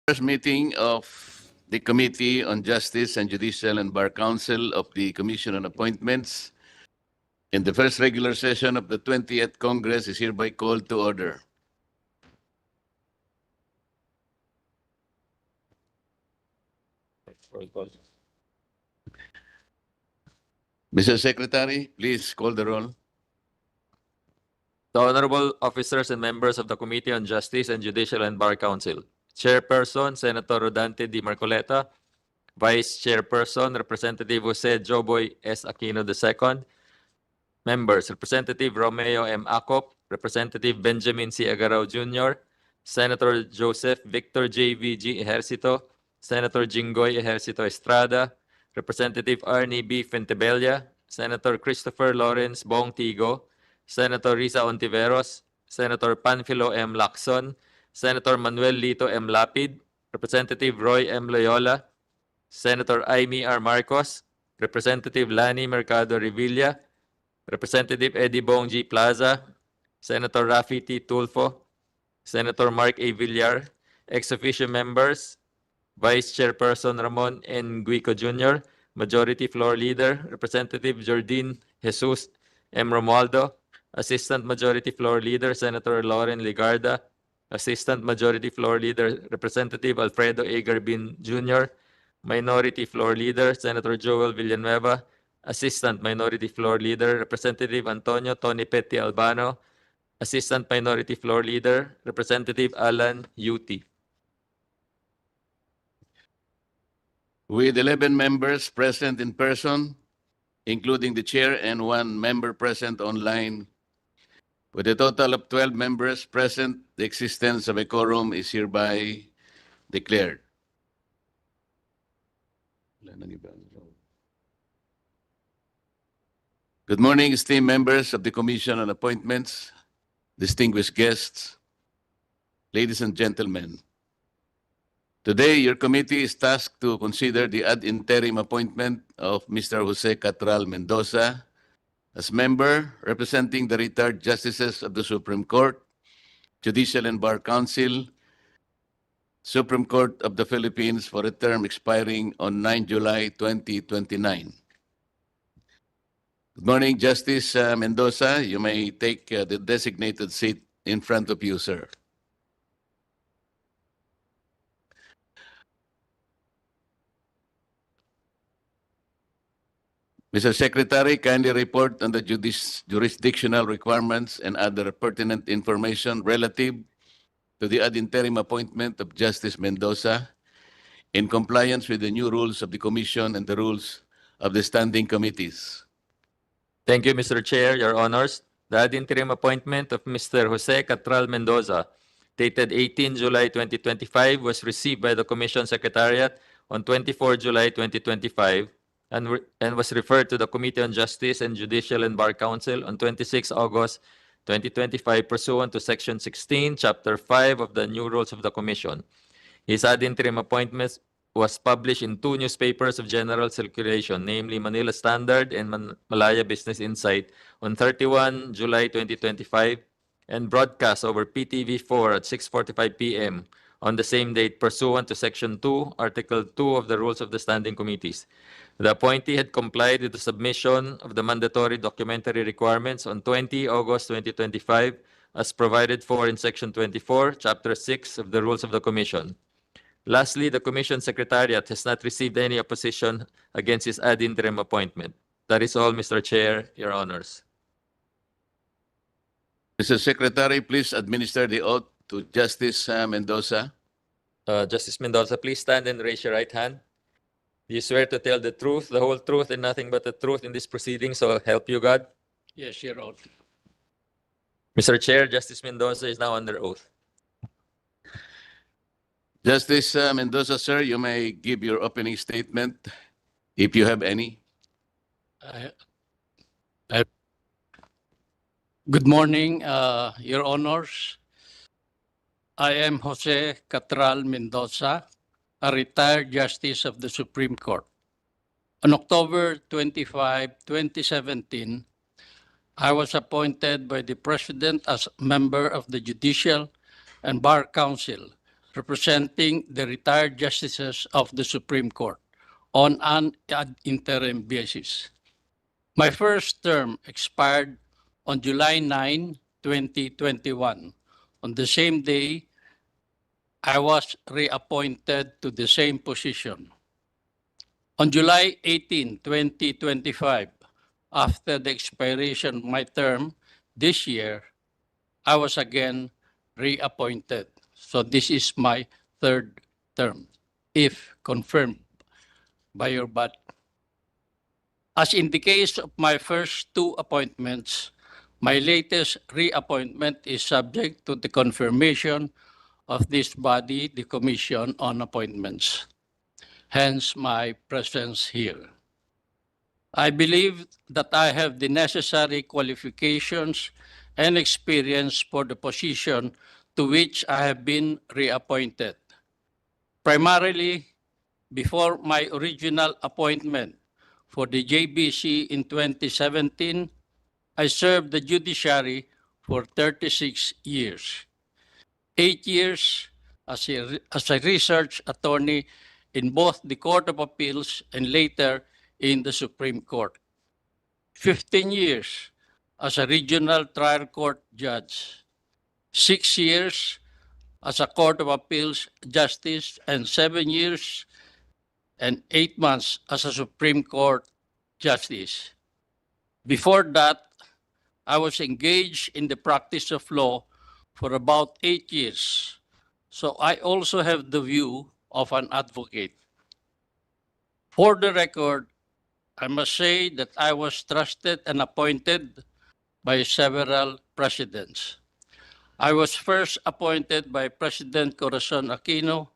First meeting of the Committee on Justice and Judicial and Bar Council of the Commission on Appointments in the first regular session of the 20th Congress is hereby called to order. Mr. Secretary, please call the roll. The honorable officers and members of the Committee on Justice and Judicial and Bar Council. Chairperson, Senator Rodante D. Marcoleta. Vice Chairperson, Representative Jose Joboy S. Aquino II. Members, Representative Romeo M. Acop, Representative Benjamin C. Agaraw Jr., Senator Joseph Victor J.V.G. Ejercito, Senator Jinggoy Ejercito Estrada, Representative Arnie B. Fentebella, Senator Christopher Lawrence Bong Tigo, Senator Risa Ontiveros, Senator Panfilo M. Lacson, Senator Manuel Lito M. Lapid, Representative Roy M. Loyola, Senator Amy R. Marcos, Representative Lani Mercado Revilla, Representative Eddie Bong G. Plaza, Senator Rafi T. Tulfo, Senator Mark A. Villar, ex-officio members, Vice Chairperson Ramon N. Guico Jr., Majority Floor Leader, Representative Jordine Jesus M. Romualdo, Assistant Majority Floor Leader, Senator Lauren Ligarda, Assistant Majority Floor Leader, Representative Alfredo A. Garbin Jr., Minority Floor Leader, Senator Joel Villanueva, Assistant Minority Floor Leader, Representative Antonio Tony Petty Albano, Assistant Minority Floor Leader, Representative Alan Yuti. With 11 members present in person, including the chair and 1 member present online, with a total of 12 members present, the existence of a quorum is hereby declared. Good morning, esteemed members of the Commission on Appointments, distinguished guests, ladies and gentlemen. Today, your committee is tasked to consider the ad interim appointment of Mr. Jose Catral Mendoza as member representing the retired justices of the Supreme Court, Judicial and Bar Council, Supreme Court of the Philippines for a term expiring on 9 July 2029. Good morning, Justice Mendoza. You may take the designated seat in front of you, sir. Mr. Secretary, kindly report on the jurisdictional requirements and other pertinent information relative to the ad interim appointment of Justice Mendoza in compliance with the new rules of the Commission and the rules of the standing committees. Thank you, Mr. Chair, Your Honors. The ad interim appointment of Mr. Jose Catral Mendoza, dated 18 July 2025, was received by the Commission Secretariat on 24 July 2025 and was referred to the Committee on Justice and Judicial and Bar Council on 26 August 2025 pursuant to Section 16, Chapter 5 of the new rules of the Commission. His ad interim appointment was published in 2 newspapers of general circulation, namely Manila Standard and Malaya Business Insight on 31 July 2025 and broadcast over PTV4 at 6:45 p.m. on the same date pursuant to Section 2, Article 2 of the Rules of the Standing Committees. The appointee had complied with the submission of the mandatory documentary requirements on 20 August 2025 as provided for in Section 24, Chapter 6 of the Rules of the Commission. Lastly, the Commission Secretariat has not received any opposition against his ad interim appointment. That is all, Mr. Chair, Your Honors. Mr. Secretary, please administer the oath to Justice Mendoza. Justice Mendoza, please stand and raise your right hand. Do you swear to tell the truth, the whole truth, and nothing but the truth in this proceeding, so help you God? Yes, Your Honor. Mr. Chair, Justice Mendoza is now under oath. Justice Mendoza, sir, you may give your opening statement if you have any. Good morning, Your Honors. I am Jose Catral Mendoza, a retired Justice of the Supreme Court. On October 25, 2017, I was appointed by the President as member of the Judicial and Bar Council, representing the retired justices of the Supreme Court on an ad interim basis. My first term expired on July 9, 2021. On the same day, I was reappointed to the same position. On July 18, 2025, after the expiration of my term this year, I was again reappointed. So this is my third term, if confirmed by your body. As in the case of my first two appointments, my latest reappointment is subject to the confirmation of this body, the Commission on Appointments. Hence my presence here. I believe that I have the necessary qualifications and experience for the position to which I have been reappointed. Primarily, before my original appointment for the JBC in 2017, I served the judiciary for 36 years. 8 years as a research attorney in both the Court of Appeals and later in the Supreme Court. 15 years as a regional trial court judge. 6 years as a Court of Appeals justice, and 7 years and 8 months as a Supreme Court justice. Before that, I was engaged in the practice of law for about 8 years. So I also have the view of an advocate. For the record, I must say that I was trusted and appointed by several presidents. I was first appointed by President Corazon Aquino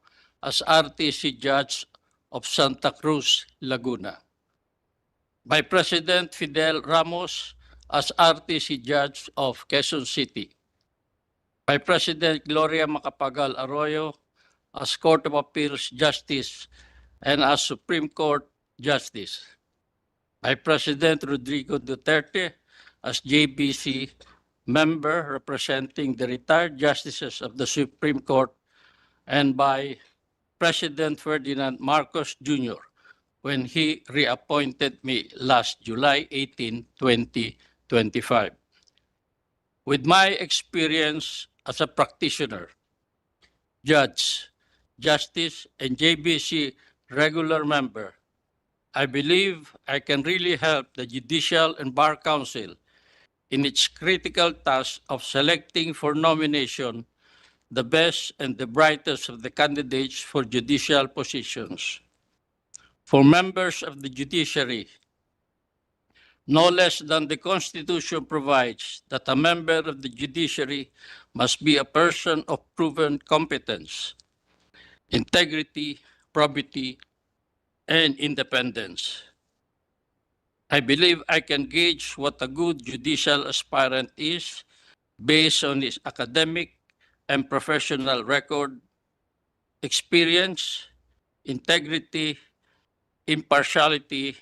as RTC Judge of Santa Cruz, Laguna. By President Fidel Ramos as RTC Judge of Quezon City. By President Gloria Macapagal Arroyo as Court of Appeals Justice and as Supreme Court Justice. By President Rodrigo Duterte as JBC member representing the retired justices of the Supreme Court, and by President Ferdinand Marcos Jr. when he reappointed me last July 18, 2025. With my experience as a practitioner, judge, justice, and JBC regular member, I believe I can really help the Judicial and Bar Council in its critical task of selecting for nomination the best and the brightest of the candidates for judicial positions. For members of the judiciary, no less than the Constitution provides that a member of the judiciary must be a person of proven competence, integrity, probity, and independence. I believe I can gauge what a good judicial aspirant is based on his academic and professional record, experience, integrity, impartiality,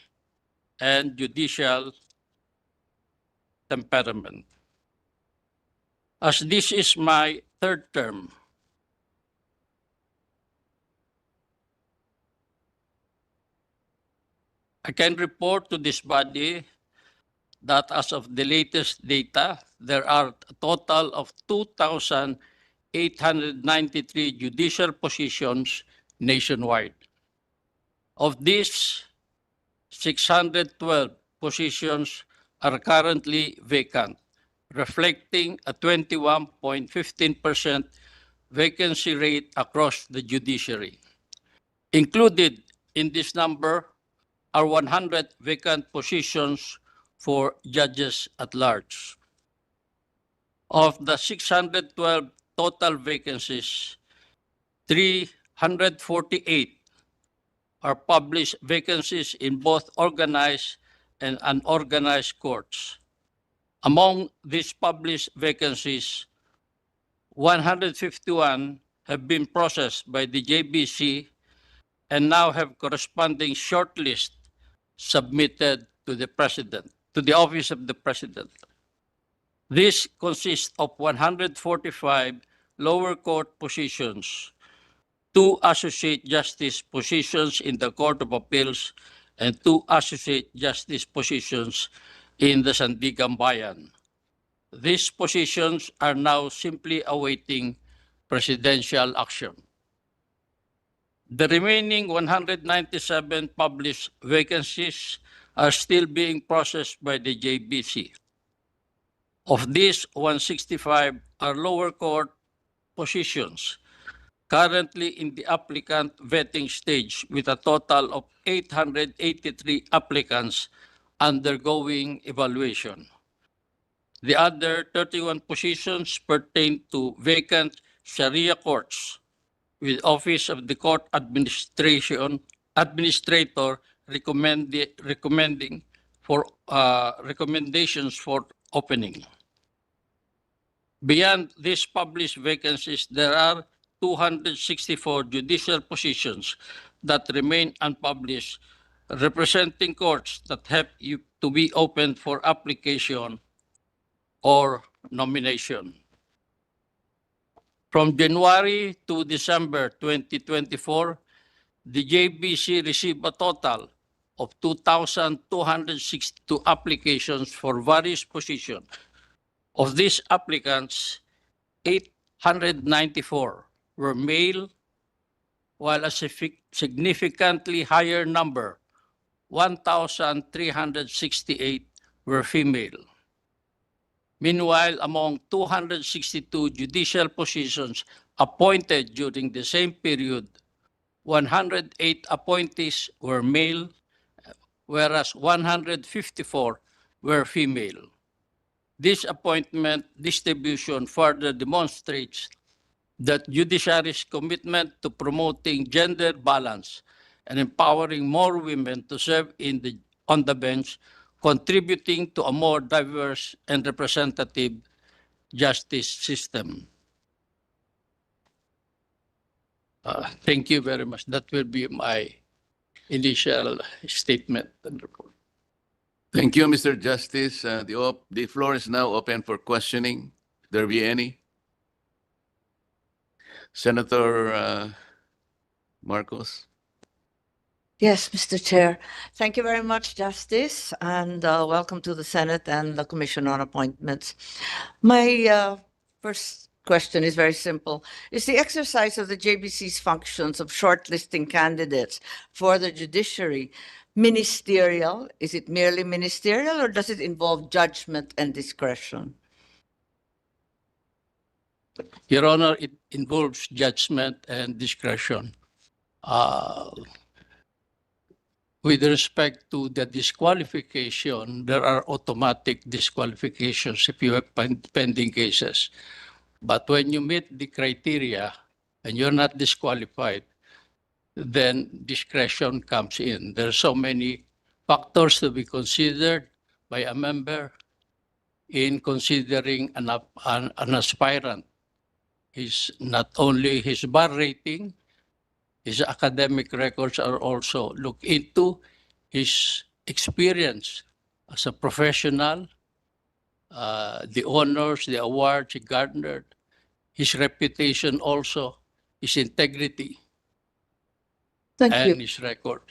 and judicial temperament. As this is my third term, I can report to this body that as of the latest data, there are a total of 2,893 judicial positions nationwide. Of these, 612 positions are currently vacant, reflecting a 21.15% vacancy rate across the judiciary. Included in this number are 100 vacant positions for judges at large. Of the 612 total vacancies, 348 are published vacancies in both organized and unorganized courts. Among these published vacancies, 151 have been processed by the JBC and now have corresponding shortlist submitted to the President, to the Office of the President. This consists of 145 lower court positions, 2 associate justice positions in the Court of Appeals, and 2 associate justice positions in the Sandigan Bayan. These positions are now simply awaiting presidential action. The remaining 197 published vacancies are still being processed by the JBC. Of these, 165 are lower court positions, currently in the applicant vetting stage, with a total of 883 applicants undergoing evaluation. The other 31 positions pertain to vacant Sharia courts, with Office of the Court Administrator recommending for recommendations for opening. Beyond these published vacancies, there are 264 judicial positions that remain unpublished, representing courts that have to be opened for application or nomination. From January to December 2024, the JBC received a total of 2,262 applications for various positions. Of these applicants, 894 were male, while a significantly higher number, 1,368, were female. Meanwhile, among 262 judicial positions appointed during the same period, 108 appointees were male, whereas 154 were female. This appointment distribution further demonstrates that judiciary's commitment to promoting gender balance and empowering more women to serve on the bench, contributing to a more diverse and representative justice system. Thank you very much. That will be my initial statement and report. Thank you, Mr. Justice. The floor is now open for questioning. There be any? Senator Marcos. Yes, Mr. Chair. Thank you very much, Justice, and welcome to the Senate and the Commission on Appointments. My first question is very simple. Is the exercise of the JBC's functions of shortlisting candidates for the judiciary ministerial? Is it merely ministerial, or does it involve judgment and discretion? Your Honor, it involves judgment and discretion. With respect to the disqualification, there are automatic disqualifications if you have pending cases. But when you meet the criteria and you're not disqualified, then discretion comes in. There are so many factors to be considered by a member in considering an aspirant. Is not only his bar rating, his academic records are also looked into, his experience as a professional, the honors, the awards he garnered, his reputation also, his integrity, and his record.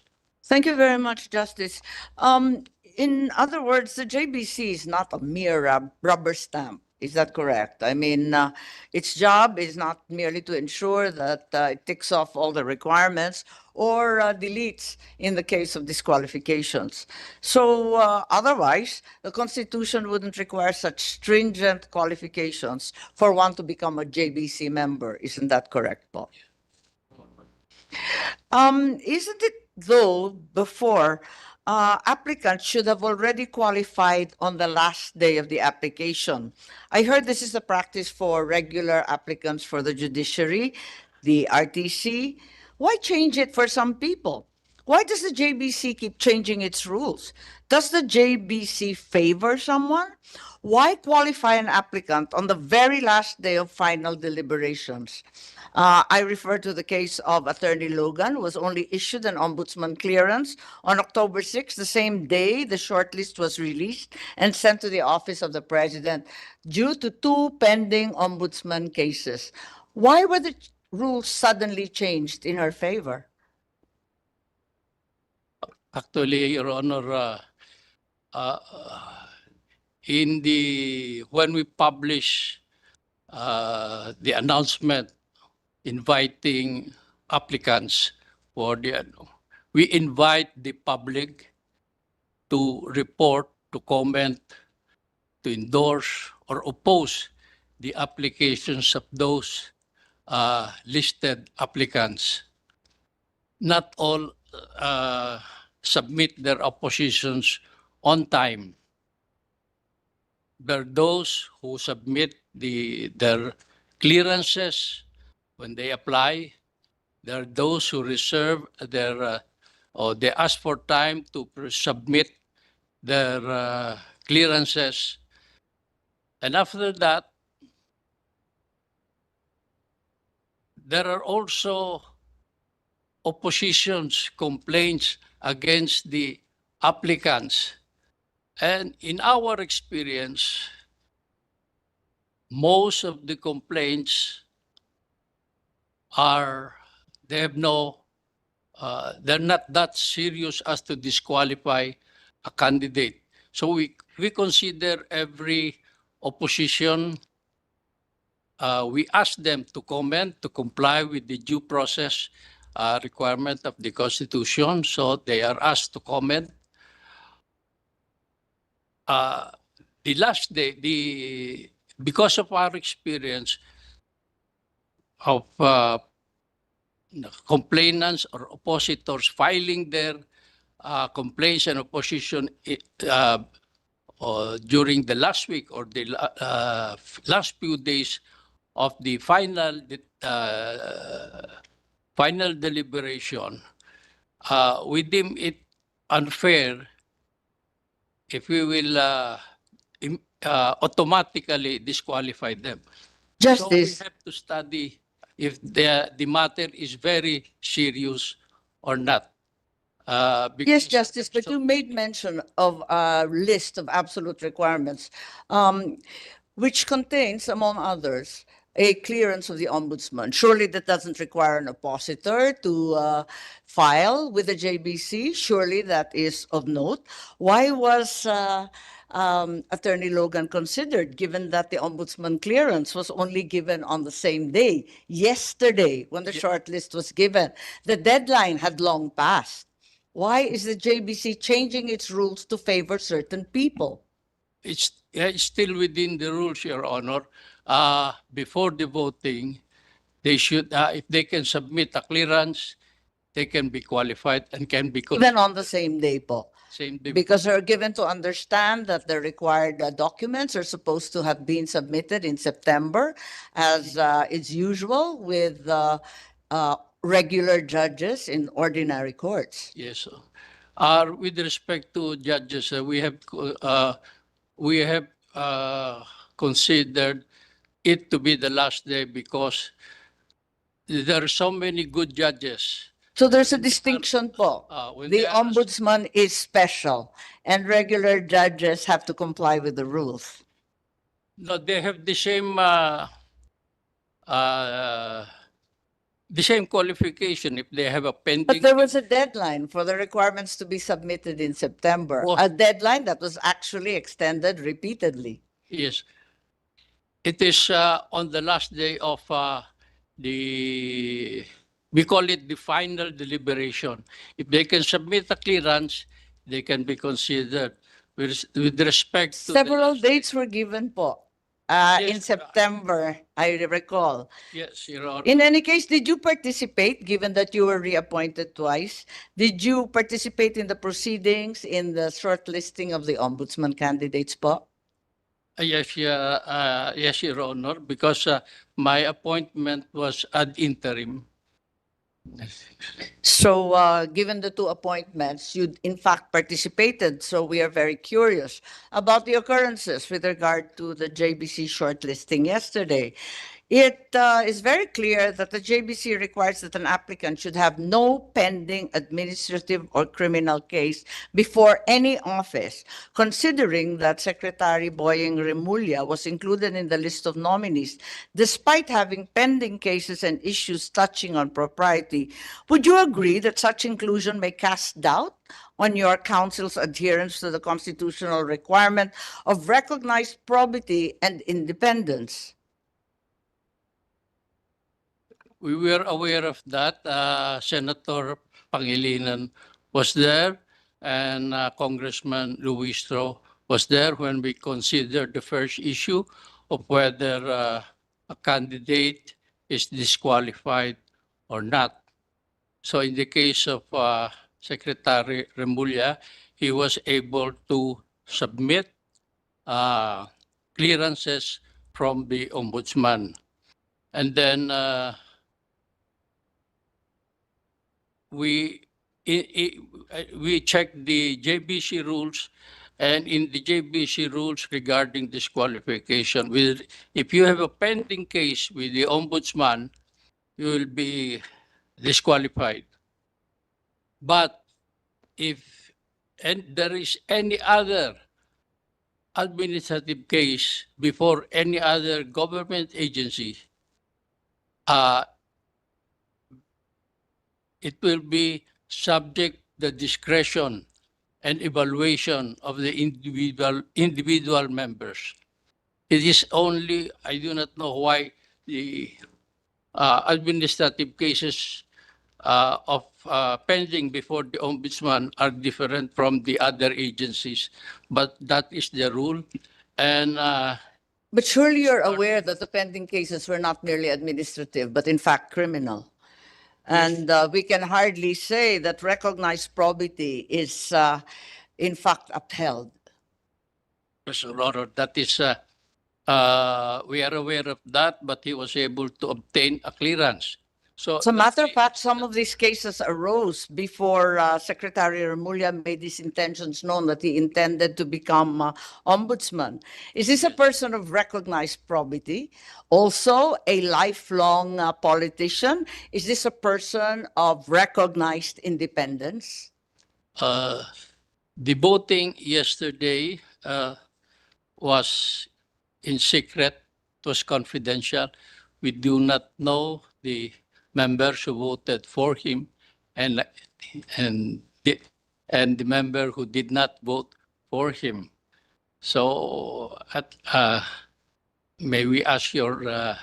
Thank you very much, Justice. In other words, the JBC is not a mere rubber stamp. Is that correct? I mean, its job is not merely to ensure that it ticks off all the requirements or deletes in the case of disqualifications. So otherwise, the Constitution wouldn't require such stringent qualifications for one to become a JBC member. Isn't that correct, Paul? Isn't it, though, before applicants should have already qualified on the last day of the application? I heard this is a practice for regular applicants for the judiciary, the RTC. Why change it for some people? Why does the JBC keep changing its rules? Does the JBC favor someone? Why qualify an applicant on the very last day of final deliberations? I refer to the case of Attorney Logan, who was only issued an ombudsman clearance on October 6th, the same day the shortlist was released and sent to the office of the president due to 2 pending ombudsman cases. Why were the rules suddenly changed in her favor? Actually, Your Honor, uh, when we publish the announcement inviting applicants for we invite the public to report, to comment, to endorse or oppose the applications of those listed applicants. Not all submit their oppositions on time. There are those who submit their clearances when they apply. There are those who reserve or they ask for time to submit their clearances. And after that, there are also oppositions, complaints against the applicants. And in our experience, most of the complaints they're not that serious as to disqualify a candidate. So we consider every opposition. We ask them to comment, to comply with the due process requirement of the Constitution. So they are asked to comment. The last day, because of our experience of complainants or oppositors filing their complaints and opposition during the last week or the last few days of the final deliberation, we deem it unfair if we will automatically disqualify them. So we Justice, have to study if the matter is very serious or not. yes, Justice, but you made mention of a list of absolute requirements, which contains, among others, a clearance of the ombudsman. Surely that doesn't require an oppositor to file with the JBC. Surely that is of note. Why was Attorney Logan considered, given that the ombudsman clearance was only given on the same day, yesterday, when the short list was given? The deadline had long passed. Why is the JBC changing its rules to favor certain people? It's still within the rules, Your Honor. Before the voting, they should, if they can submit a clearance, they can be qualified and can be Even on the same day po. same day. Because they're given to understand that the required documents are supposed to have been submitted in September, as is usual with regular judges in ordinary courts. Yes. With respect to judges, we have considered it to be the last day because there are so many good judges. So there's a distinction po. When The they are- ombudsman is special and regular judges have to comply with the rules. No, they have the same qualification if they have a pending. But there was a deadline for the requirements to be submitted in September, Oh. a deadline that was actually extended repeatedly. Yes. It is on the last day of we call it the final deliberation. If they can submit a clearance, they can be considered with respect to Several dates were given po. In Yes, September, I recall. Yes, Your Honor. In any case, did you participate, given that you were reappointed twice? Did you participate in the proceedings in the shortlisting of the ombudsman candidates po? Yes, yes, Your Honor, because my appointment was ad interim. So, given the two appointments, you in fact participated. So we are very curious about the occurrences with regard to the JBC shortlisting yesterday. It is very clear that the JBC requires that an applicant should have no pending administrative or criminal case before any office, considering that Secretary Boyeng Remulla was included in the list of nominees, despite having pending cases and issues touching on propriety. Would you agree that such inclusion may cast doubt on your council's adherence to the constitutional requirement of recognized probity and independence? We were aware of that. Senator Pangilinan was there, and Congressman Luistro was there when we considered the first issue of whether a candidate is disqualified or not. So in the case of Secretary Remulla, he was able to submit clearances from the ombudsman. And then we checked the JBC rules, and in the JBC rules regarding disqualification, if you have a pending case with the ombudsman, you will be disqualified. But if there is any other administrative case before any other government agency, it will be subject the discretion and evaluation of the individual members. It is only, I do not know why the administrative cases of pending before the ombudsman are different from the other agencies, but that is the rule. And But surely you're aware that the pending cases were not merely administrative, but in fact criminal. And we can hardly say that recognized probity is in fact upheld. Yes, Your Honor, that is, we are aware of that, but he was able to obtain a clearance. So As a matter of fact, some of these cases arose before Secretary Remulla made his intentions known that he intended to become ombudsman. Is this a person of recognized probity? Also, a lifelong politician? Is this a person of recognized independence? the voting yesterday was in secret, it was confidential. We do not know the members who voted for him and the member who did not vote for him. So may we ask your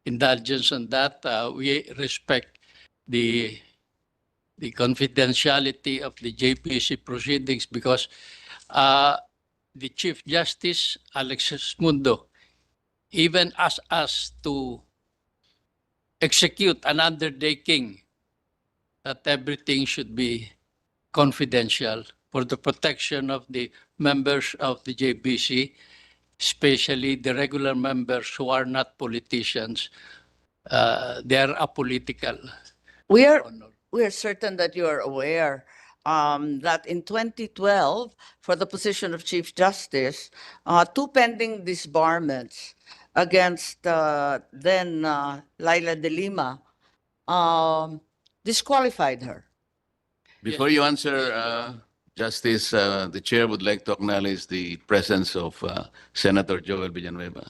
indulgence on that? We respect the confidentiality of the JPC proceedings because the Chief Justice, Alexis Mundo, even asked us to execute an undertaking that everything should be confidential for the protection of the members of the JPC, especially the regular members who are not politicians. They are apolitical. We are certain that you are aware that in 2012, for the position of Chief Justice, two pending disbarments against then Laila de Lima disqualified her. Before you answer, Justice, the chair would like to acknowledge the presence of Senator Joel Villanueva.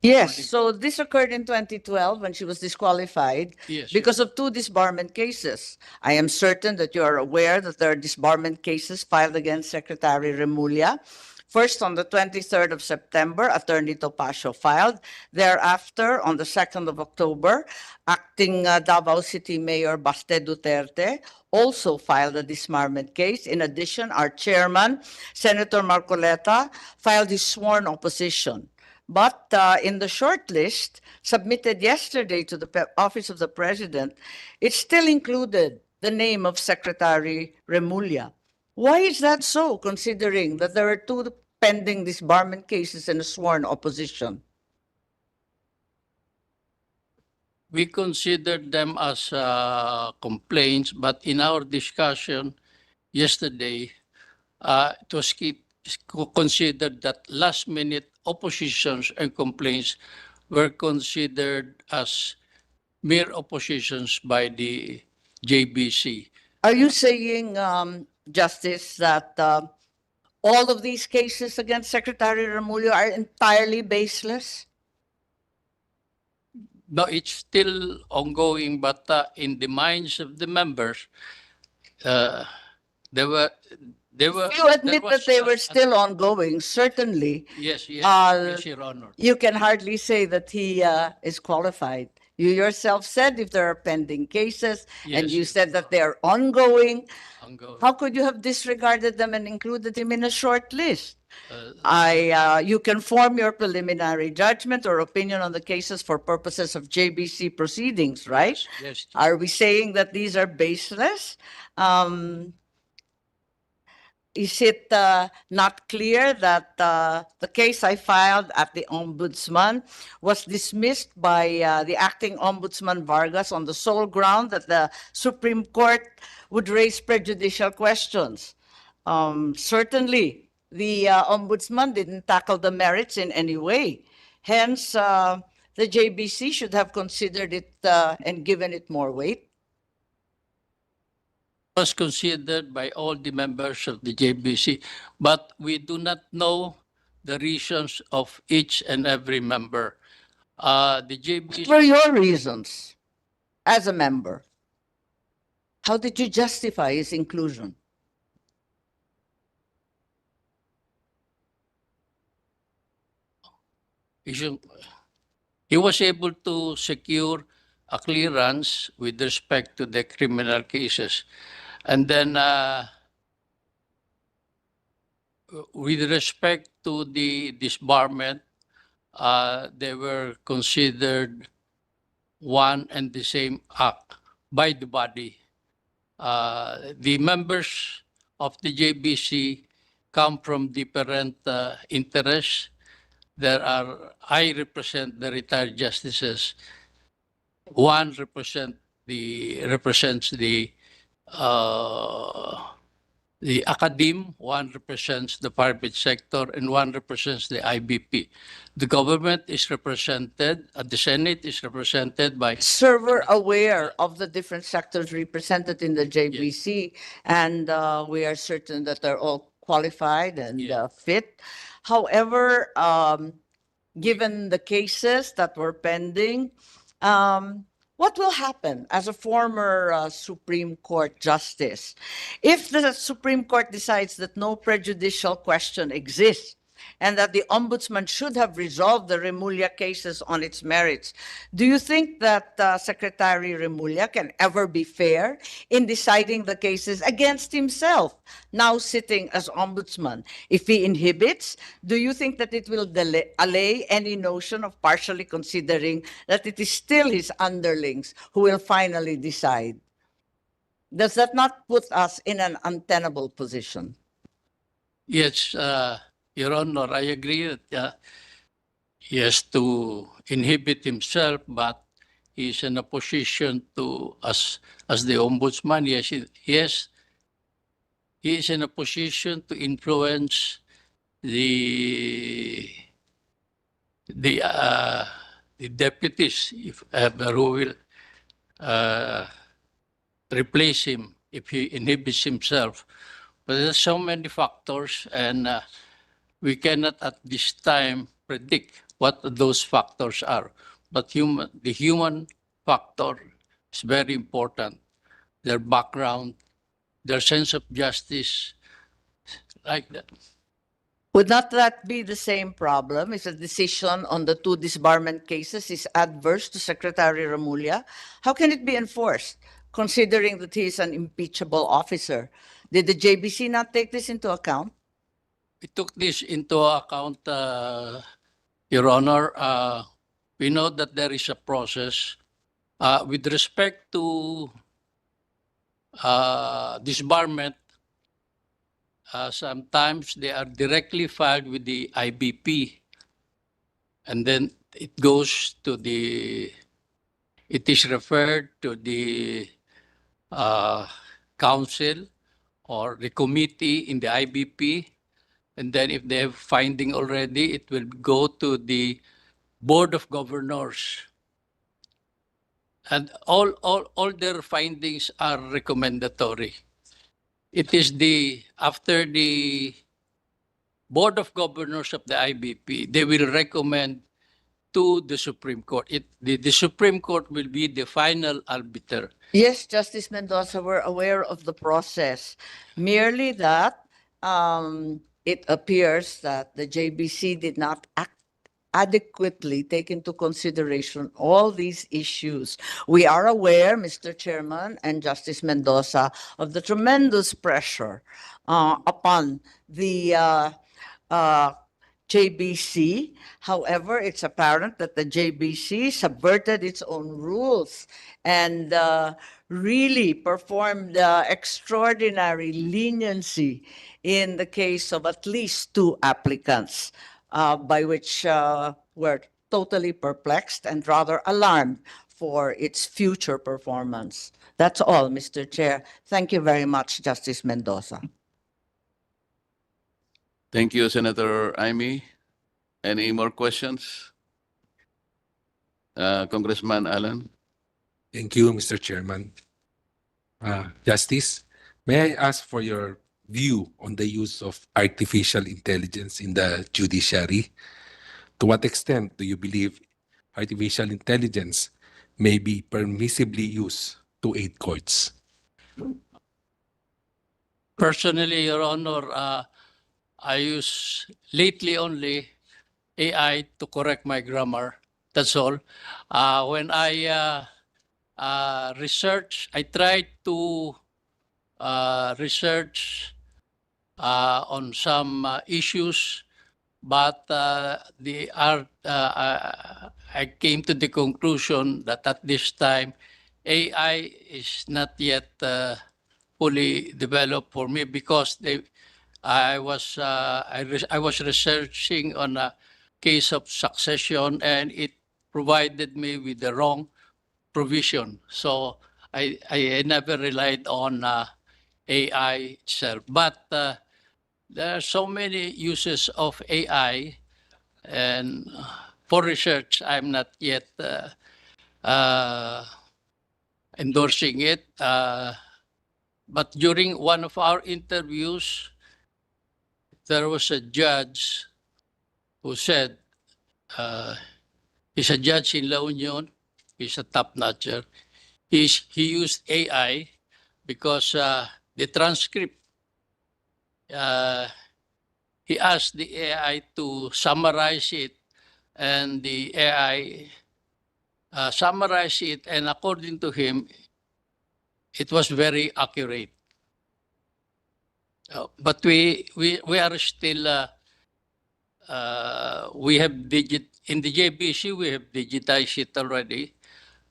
Yes, so this occurred in 2012 when she was disqualified because of two disbarment cases. I am certain that you are aware that there are disbarment cases filed against Secretary Remulla. First, on the 23rd of September, Attorney Topacio filed. Thereafter, on the 2nd of October, acting Davao City Mayor Baste Duterte also filed a disbarment case. In addition, our chairman, Senator Marcoleta, filed his sworn opposition. But in the short list submitted yesterday to the Office of the President, it still included the name of Secretary Remulla. Why is that so, considering that there are two pending disbarment cases and a sworn opposition? We considered them as complaints, but in our discussion yesterday, it was considered that last-minute oppositions and complaints were considered as mere oppositions by the JBC. Are you saying, Justice, that all of these cases against Secretary Remulla are entirely baseless? No, it's still ongoing, but in the minds of the members, uh, there were You admit that they were still ongoing, certainly. yes, yes, Uh, yes, Your Honor. You can hardly say that he is qualified. You yourself said if there are pending cases, and Yes, you yes. said that they are ongoing. Ongoing. How could you have disregarded them and included him in a short list? Uh, You can form your preliminary judgment or opinion on the cases for purposes of JBC proceedings, right? Yes, yes. Are we saying that these are baseless? Is it not clear that the case I filed at the Ombudsman was dismissed by the acting Ombudsman Vargas on the sole ground that the Supreme Court would raise prejudicial questions? Certainly, the Ombudsman didn't tackle the merits in any way. Hence, the JBC should have considered it and given it more weight. Was considered by all the members of the JBC, but we do not know the reasons of each and every member. The JBC. What were your reasons as a member? How did you justify his inclusion? He was able to secure a clearance with respect to the criminal cases. And then with respect to the disbarment, they were considered one and the same act by the body. The members of the JBC come from different interests. I represent the retired justices. One represents the academe, one represents the private sector, and one represents the IBP. The government is represented, the Senate is represented by. Sir, we're aware of the different sectors represented in the JBC, and we are certain that they're all qualified and fit. However, given the cases that were pending, what will happen as a former Supreme Court justice if the Supreme Court decides that no prejudicial question exists and that the Ombudsman should have resolved the Remulla cases on its merits? Do you think that Secretary Remulla can ever be fair in deciding the cases against himself, now sitting as Ombudsman? If he inhibits, do you think that it will allay any notion of partially considering that it is still his underlings who will finally decide? Does that not put us in an untenable position? Yes, Your Honor, I agree that he has to inhibit himself, but he's in a position to, as the ombudsman, yes, he is in a position to influence the deputies if who will replace him if he inhibits himself. But there's so many factors, and we cannot at this time predict what those factors are. But the human factor is very important. Their background, their sense of justice, like that. Would not that be the same problem if a decision on the two disbarment cases is adverse to Secretary Remulla? How can it be enforced, considering that he is an impeachable officer? Did the JBC not take this into account? We took this into account, Your Honor. We know that there is a process. With respect to disbarment, sometimes they are directly filed with the IBP, and then it goes to it is referred to the council or the committee in the IBP, And then if they have finding already, it will go to the Board of Governors. And all their findings are recommendatory. It is after the Board of Governors of the IBP, they will recommend to the Supreme Court. The Supreme Court will be the final arbiter. Yes, Justice Mendoza, we're aware of the process. Merely that it appears that the JBC did not adequately take into consideration all these issues. We are aware, Mr. Chairman and Justice Mendoza, of the tremendous pressure upon the JBC. However, it's apparent that the JBC subverted its own rules and really performed extraordinary leniency in the case of at least 2 applicants, by which we're totally perplexed and rather alarmed for its future performance. That's all, Mr. Chair. Thank you very much, Justice Mendoza. Thank you, Senator Amy. Any more questions? Congressman Allen? Thank you, Mr. Chairman. Justice, may I ask for your view on the use of artificial intelligence in the judiciary? To what extent do you believe artificial intelligence may be permissibly used to aid courts? Personally, Your Honor, I use lately only AI to correct my grammar. That's all. When I research, I try to research on some issues, but I came to the conclusion that at this time, AI is not yet fully developed for me because I was researching on a case of succession and it provided me with the wrong provision. So I never relied on AI itself. But there are so many uses of AI, and for research, I'm not yet endorsing it. But during one of our interviews, there was a judge who said, he's a judge in La Union, he's a top-notcher. He used AI because the transcript, he asked the AI to summarize it, and the AI summarized it, and according to him, it was very accurate. But we are still, we have in the JBC, we have digitized it already.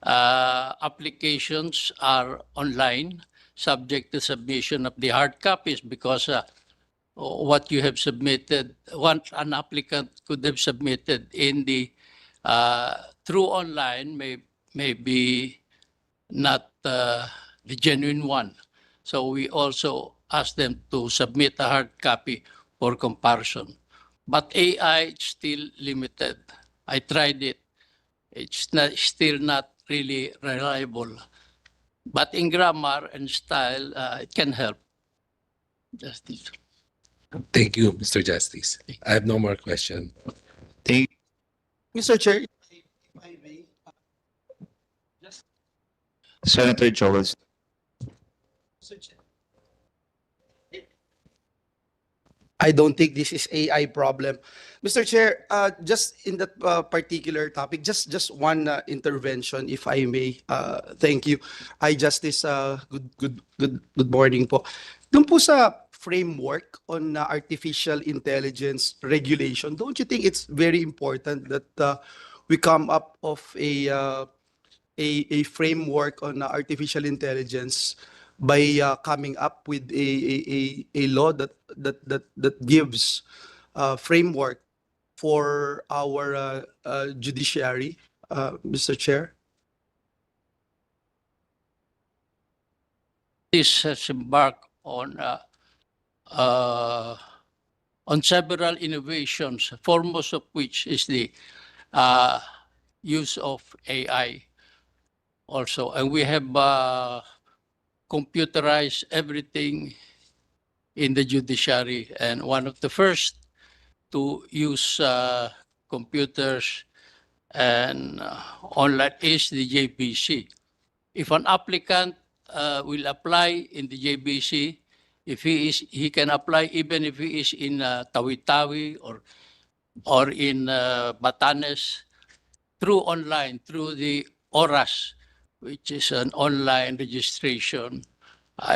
Applications are online, subject to submission of the hard copies, because what you have submitted, what an applicant could have submitted in the through online may be not the genuine one. So we also ask them to submit a hard copy for comparison. But AI is still limited. I tried it. It's still not really reliable. But in grammar and style, it can help. Justice. Thank you, Mr. Justice. I have no more question. Mr. Chair, Senator Joel. I don't think this is AI problem. Mr. Chair, just in that particular topic, just one intervention, if I may. Thank you. Hi, Justice. Good morning po. Doon po sa framework on artificial intelligence regulation, don't you think it's very important that we come up of a framework on artificial intelligence by coming up with a law that gives framework for our judiciary, Mr. Chair? This has embarked on several innovations, foremost of which is the uh, use of AI also. And we have computerized everything in the judiciary. And one of the first to use computers and online is the JBC. If an applicant will apply in the JBC, if he can apply even if he is in Tawi-Tawi or in Batanes through online, through the ORAS, which is an online registration.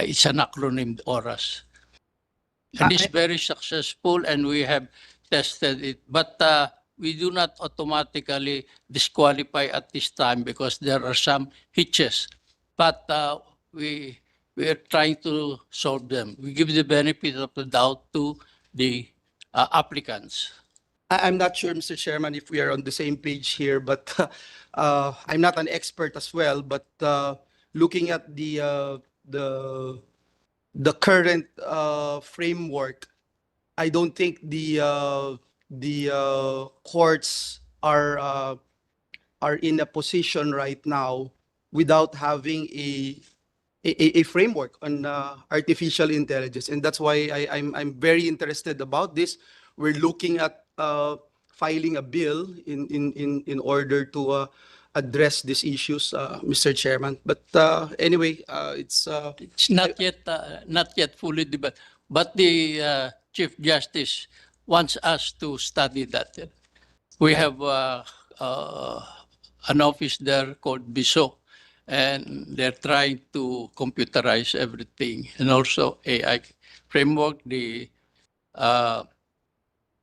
It's an acronym, ORAS. And it's very successful, and we have tested it. But we do not automatically disqualify at this time because there are some hitches. But we are trying to solve them. We give the benefit of the doubt to the applicants. I'm not sure, Mr. Chairman, if we are on the same page here, but I'm not an expert as well. But looking at the current framework, I don't think the courts are in a position right now without having a framework on artificial intelligence, and that's why I'm very interested about this. We're looking at filing a bill in order to address these issues, Mr. Chairman. But anyway, it's It's not yet fully developed, but the Chief Justice wants us to study that. We have an office there called BISO, and they're trying to computerize everything, and also AI framework.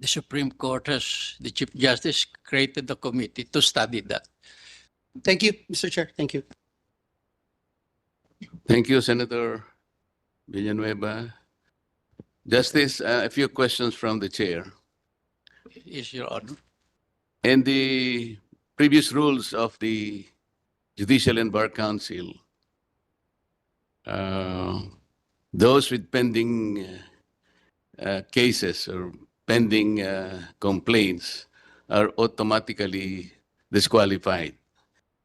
The Supreme Court has, the Chief Justice created a committee to study that. Thank you, Mr. Chair. Thank you. Thank you, Senator Villanueva. Justice, a few questions from the chair. Is Your Honor. In the previous rules of the Judicial and Bar Council, those with pending cases or pending complaints are automatically disqualified.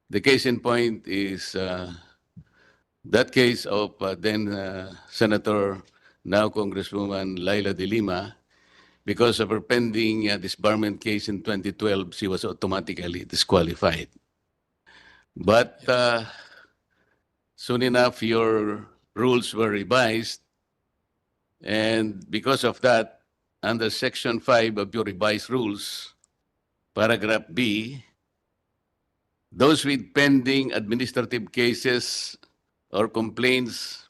The case in point is that case of then Senator, now Congresswoman Laila de Lima. Because of her pending disbarment case in 2012, she was automatically disqualified. But soon enough, your rules were revised. And because of that, under Section 5 of your revised rules, Paragraph B, those with pending administrative cases or complaints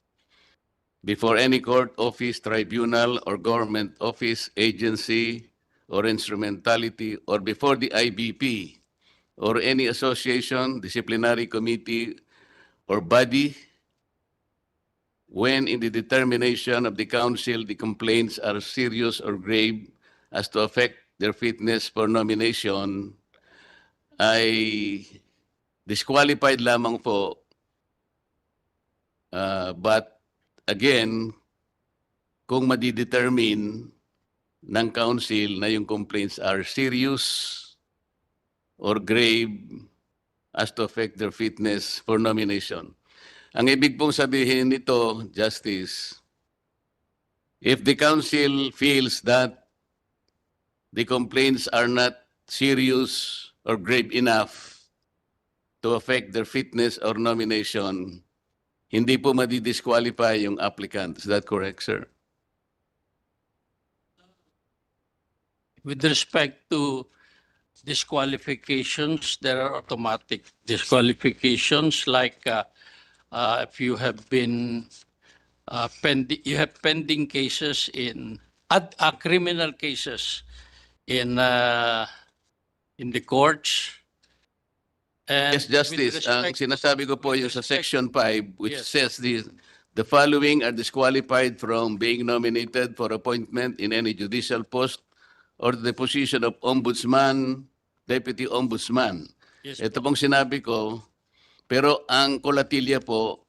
before any court, office, tribunal, or government office, agency, or instrumentality, or before the IBP, or any association, disciplinary committee, or body, when in the determination of the council the complaints are serious or grave as to affect their fitness for nomination, ay disqualified lamang po. But again, kung madidetermine ng council na yung complaints are serious or grave as to affect their fitness for nomination. Ang ibig pong sabihin nito, Justice, if the council feels that the complaints are not serious or grave enough to affect their fitness or nomination, hindi po madi-disqualify yung applicant. Is that correct, sir? With respect to disqualifications, there are automatic disqualifications like if you have been pending cases in criminal cases in the courts. And Yes, Justice. Ang sinasabi ko po yung sa Section 5, which says the following are disqualified from being nominated for appointment in any judicial post or the position of ombudsman, deputy ombudsman. Yes, Ito pong sinabi ko, pero ang kolatilya po,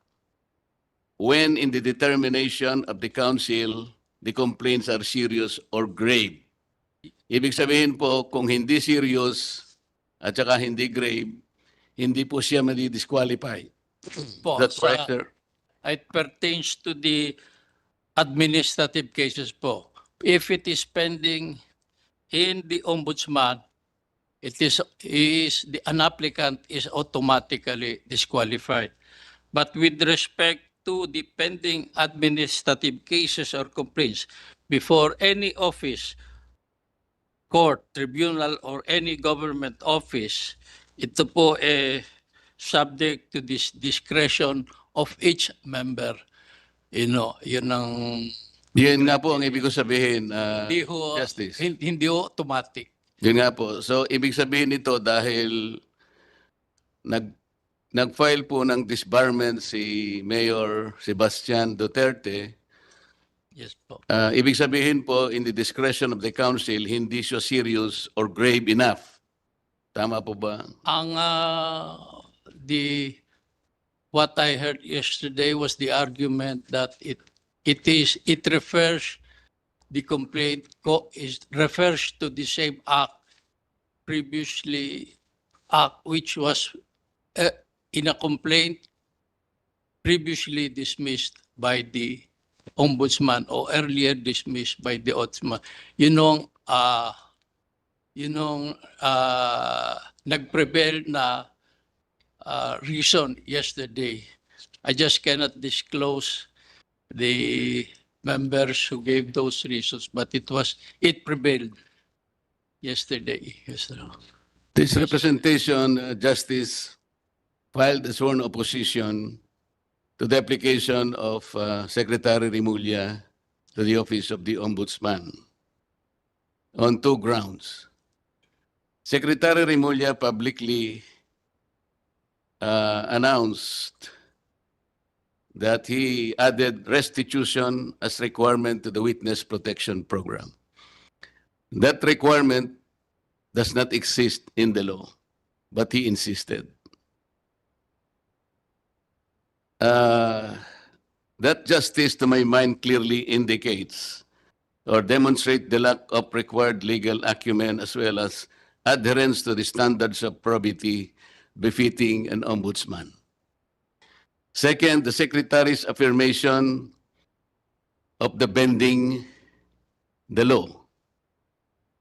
when in the determination of the council the complaints are serious or grave. Ibig sabihin po, kung hindi serious at saka hindi grave, hindi po siya madi-disqualify. Po, Is that correct, sir? it pertains to the administrative cases po. If it is pending in the ombudsman, an applicant is automatically disqualified. But with respect to the pending administrative cases or complaints before any office, court, tribunal, or any government office, ito po subject to this discretion of each member. Yun ang Yun nga po ang ibig ko sabihin, Justice. hindi ho automatic. Yun nga po. So, ibig sabihin nito dahil nag-file po ng disbarment si Mayor Sebastian Duterte, Yes po. ibig sabihin po, in the discretion of the council, hindi siya serious or grave enough. Tama po ba? Ang what I heard yesterday was the argument that it refers the complaint refers to the same act which was in a complaint previously dismissed by the ombudsman or earlier dismissed by the ombudsman. Nag-prevail na reason yesterday. I just cannot disclose the members who gave those reasons, but it prevailed yesterday. Yes, sir. This representation, Justice, filed a sworn opposition to the application of Secretary Rimulya to the office of the Ombudsman on two grounds. Secretary Rimulya publicly announced that he added restitution as requirement to the Witness Protection Program. That requirement does not exist in the law, but he insisted. That justice, to my mind, clearly indicates or demonstrates the lack of required legal acumen as well as adherence to the standards of probity befitting an ombudsman. Second, the Secretary's affirmation of the bending the law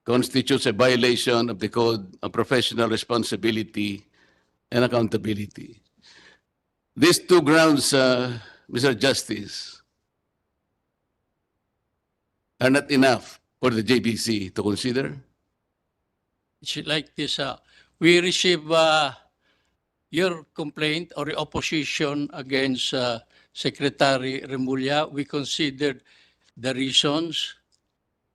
constitutes a violation of the Code of Professional Responsibility and Accountability. These two grounds, Mr. Justice, are not enough for the JBC to consider? It's like this. We receive your complaint or your opposition against Secretary Remulla. We considered the reasons,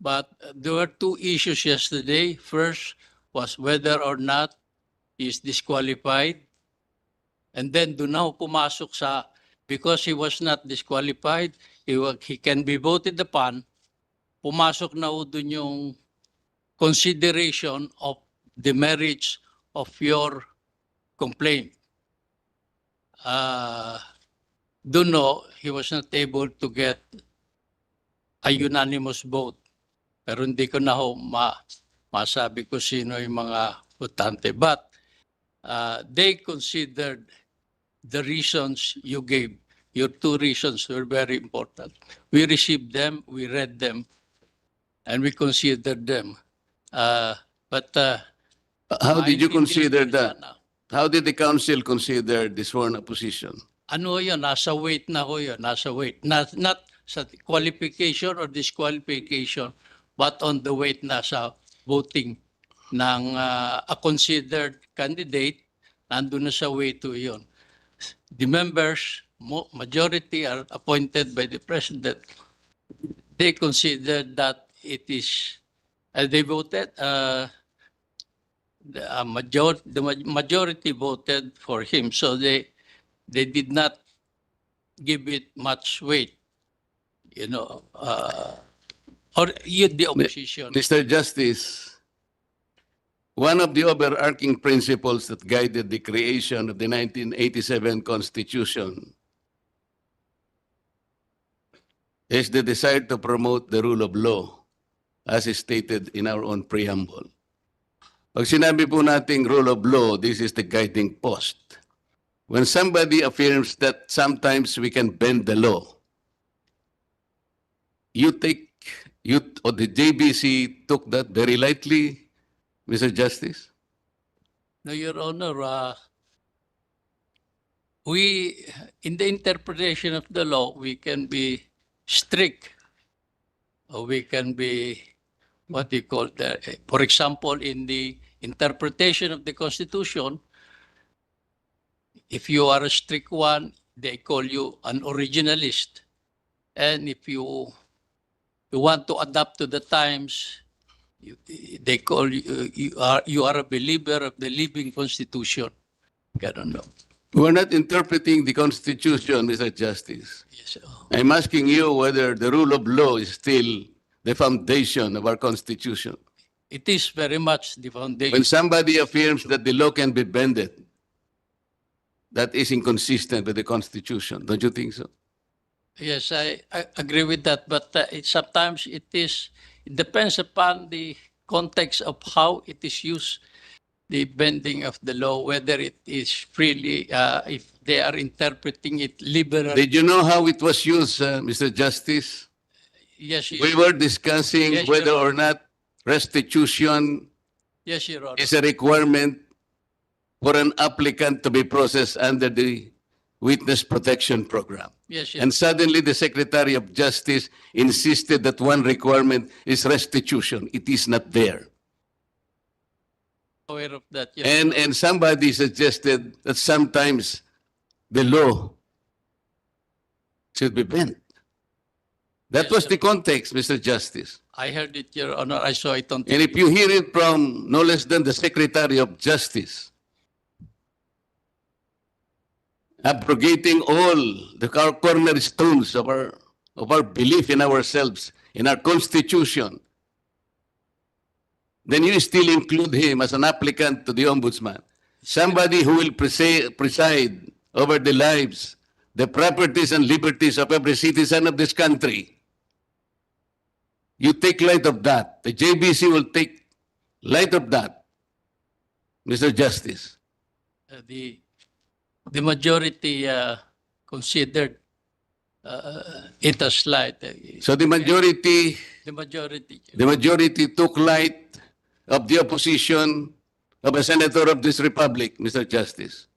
but there were two issues yesterday. First was whether or not he is disqualified. And then doon na pumasok sa, because he was not disqualified, he can be voted upon, pumasok na doon yung consideration of the merits of your complaint. He was not able to get a unanimous vote. Pero hindi ko na masabi ko sino yung mga votante. But they considered the reasons you gave. Your two reasons were very important. We received them, we read them, and we considered them. How did you consider that? How did the council consider the sworn opposition? Ano yun? Nasa weight na ho yun. Nasa weight. Not sa qualification or disqualification, but on the weight na sa voting ng a considered candidate, nandun na sa weight to yun. The members, majority are appointed by the president. They considered that it is, they voted, the majority voted for him, so they did not give it much weight, or the opposition. Mr. Justice, one of the overarching principles that guided the creation of the 1987 Constitution is the desire to promote the rule of law as is stated in our own preamble. Pag sinabi po nating rule of law, this is the guiding post. When somebody affirms that sometimes we can bend the law, you or the JBC took that very lightly, Mr. Justice? No, Your Honor, we, in the interpretation of the law, we can be strict, or we can be, what do you call that? For example, in the interpretation of the Constitution, if you are a strict one, they call you an originalist. And if you want to adapt to the times, they call you, you are a believer of the living Constitution. I don't know. We're not interpreting the Constitution, Mr. Justice. Yes, sir. I'm asking you whether the rule of law is still the foundation of our Constitution. It is very much the foundation. When somebody affirms that the law can be bended, that is inconsistent with the Constitution. Don't you think so? Yes, I agree with that, but sometimes it depends upon the context of how it is used, the bending of the law, whether it is freely, if they are interpreting it liberally. Did you know how it was used, Mr. Justice? Yes, We were discussing Yes, whether Your or not restitution Yes, Your Honor. is a requirement for an applicant to be processed under the Witness Protection Program. Yes, Your And suddenly the Secretary of Justice insisted that one requirement is restitution. It is not there. aware of that. Yes, And somebody suggested that sometimes the law should be bent. That Yes, was sir. the context, Mr. Justice. I heard it, Your Honor. I saw it on And if you hear it from no less than the Secretary of Justice, abrogating all the cornerstones of our belief in ourselves, in our Constitution, then you still include him as an applicant to the Ombudsman. Somebody who will preside over the lives, the properties and liberties of every citizen of this country. You take light of that. The JBC will take light of that, Mr. Justice. the majority considered it as slight. So the majority The majority. took light of the opposition of a senator of this republic, Mr. Justice.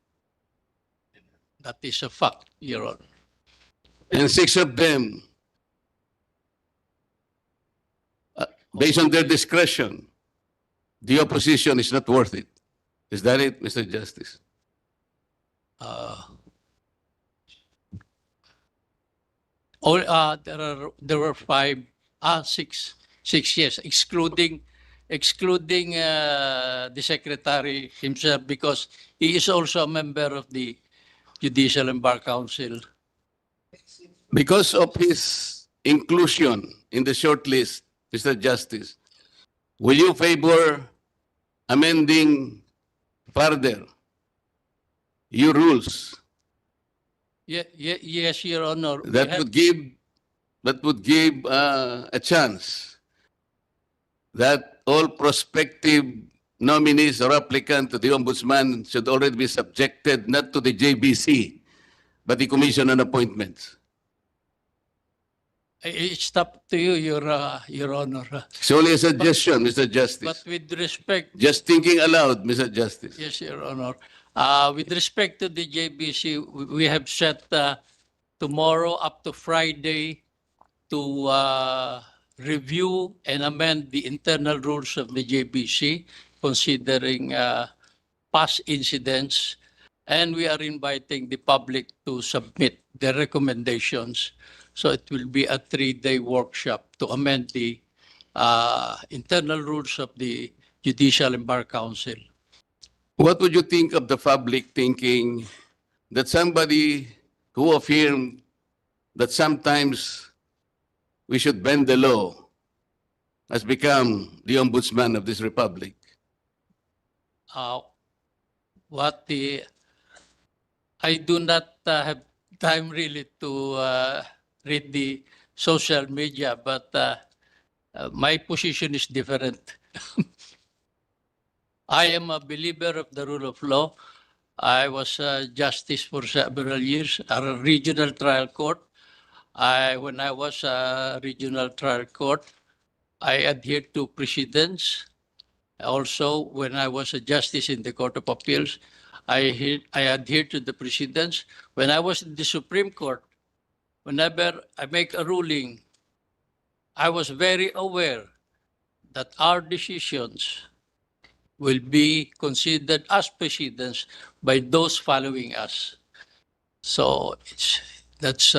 That is a fact, Your Honor. And 6 of them, based on their discretion, the opposition is not worth it. Is that it, Mr. Justice? There were six yes, excluding the secretary himself, because he is also a member of the Judicial and Bar Council. Because of his inclusion in the shortlist, Mr. Justice, will you favor amending further your rules Yes, Your Honor. We that have- would give a chance that all prospective nominees or applicant to the Ombudsman should already be subjected not to the JBC, but the Commission on Appointments? It's up to you, Your Honor. It's only a suggestion, Mr. Justice. But with respect, Just thinking aloud, Mr. Justice. yes, Your Honor. With respect to the JBC, we have set tomorrow up to Friday to review and amend the internal rules of the JBC, considering past incidents. And we are inviting the public to submit their recommendations. So it will be a 3-day workshop to amend the internal rules of the Judicial and Bar Council. What would you think of the public thinking that somebody who affirmed that sometimes we should bend the law has become the ombudsman of this republic? I do not have time really to read social media, but my position is different. I am a believer of the rule of law. I was a justice for several years at a regional trial court. When I was a regional trial court, I adhered to precedents. Also, when I was a justice in the Court of Appeals, I adhered to the precedents. When I was in the Supreme Court, whenever I make a ruling, I was very aware that our decisions will be considered as precedents by those following us. So that's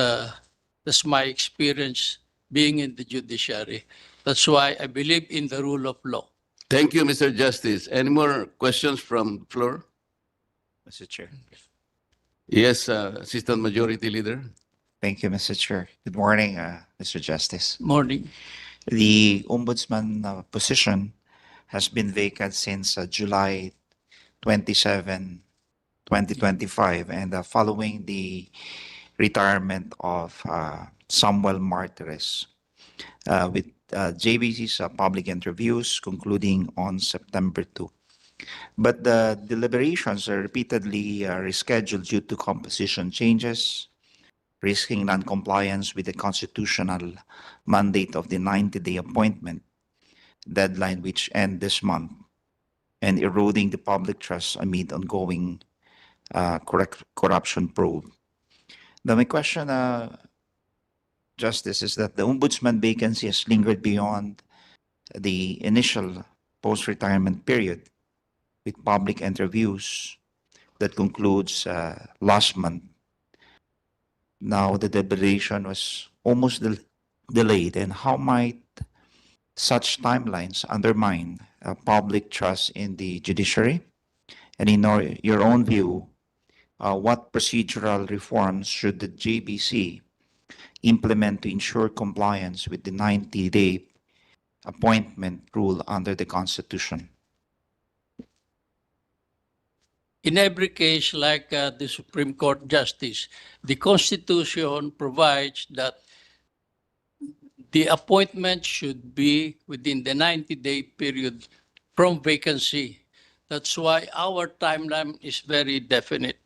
my experience being in the judiciary. That's why I believe in the rule of law. Thank you, Mr. Justice. Any more questions from the floor? Mr. Chair. Yes, Assistant Majority Leader. Thank you, Mr. Chair. Good morning, Mr. Justice. Morning. The ombudsman position has been vacant since July 27, 2025, and following the retirement of Samuel Martires, with JBC's public interviews concluding on September 2. But the deliberations are repeatedly rescheduled due to composition changes, risking non-compliance with the constitutional mandate of the 90-day appointment deadline, which ends this month, and eroding the public trust amid ongoing corruption probe. Now, my question, Justice, is that the ombudsman vacancy has lingered beyond the initial post-retirement period, with public interviews that concludes last month. Now, the deliberation was almost delayed, and how might such timelines undermine public trust in the judiciary? And in your own view, what procedural reforms should the JBC implement to ensure compliance with the 90-day appointment rule under the Constitution? In every case, like the Supreme Court Justice, the Constitution provides that the appointment should be within the 90-day period from vacancy. That's why our timeline is very definite.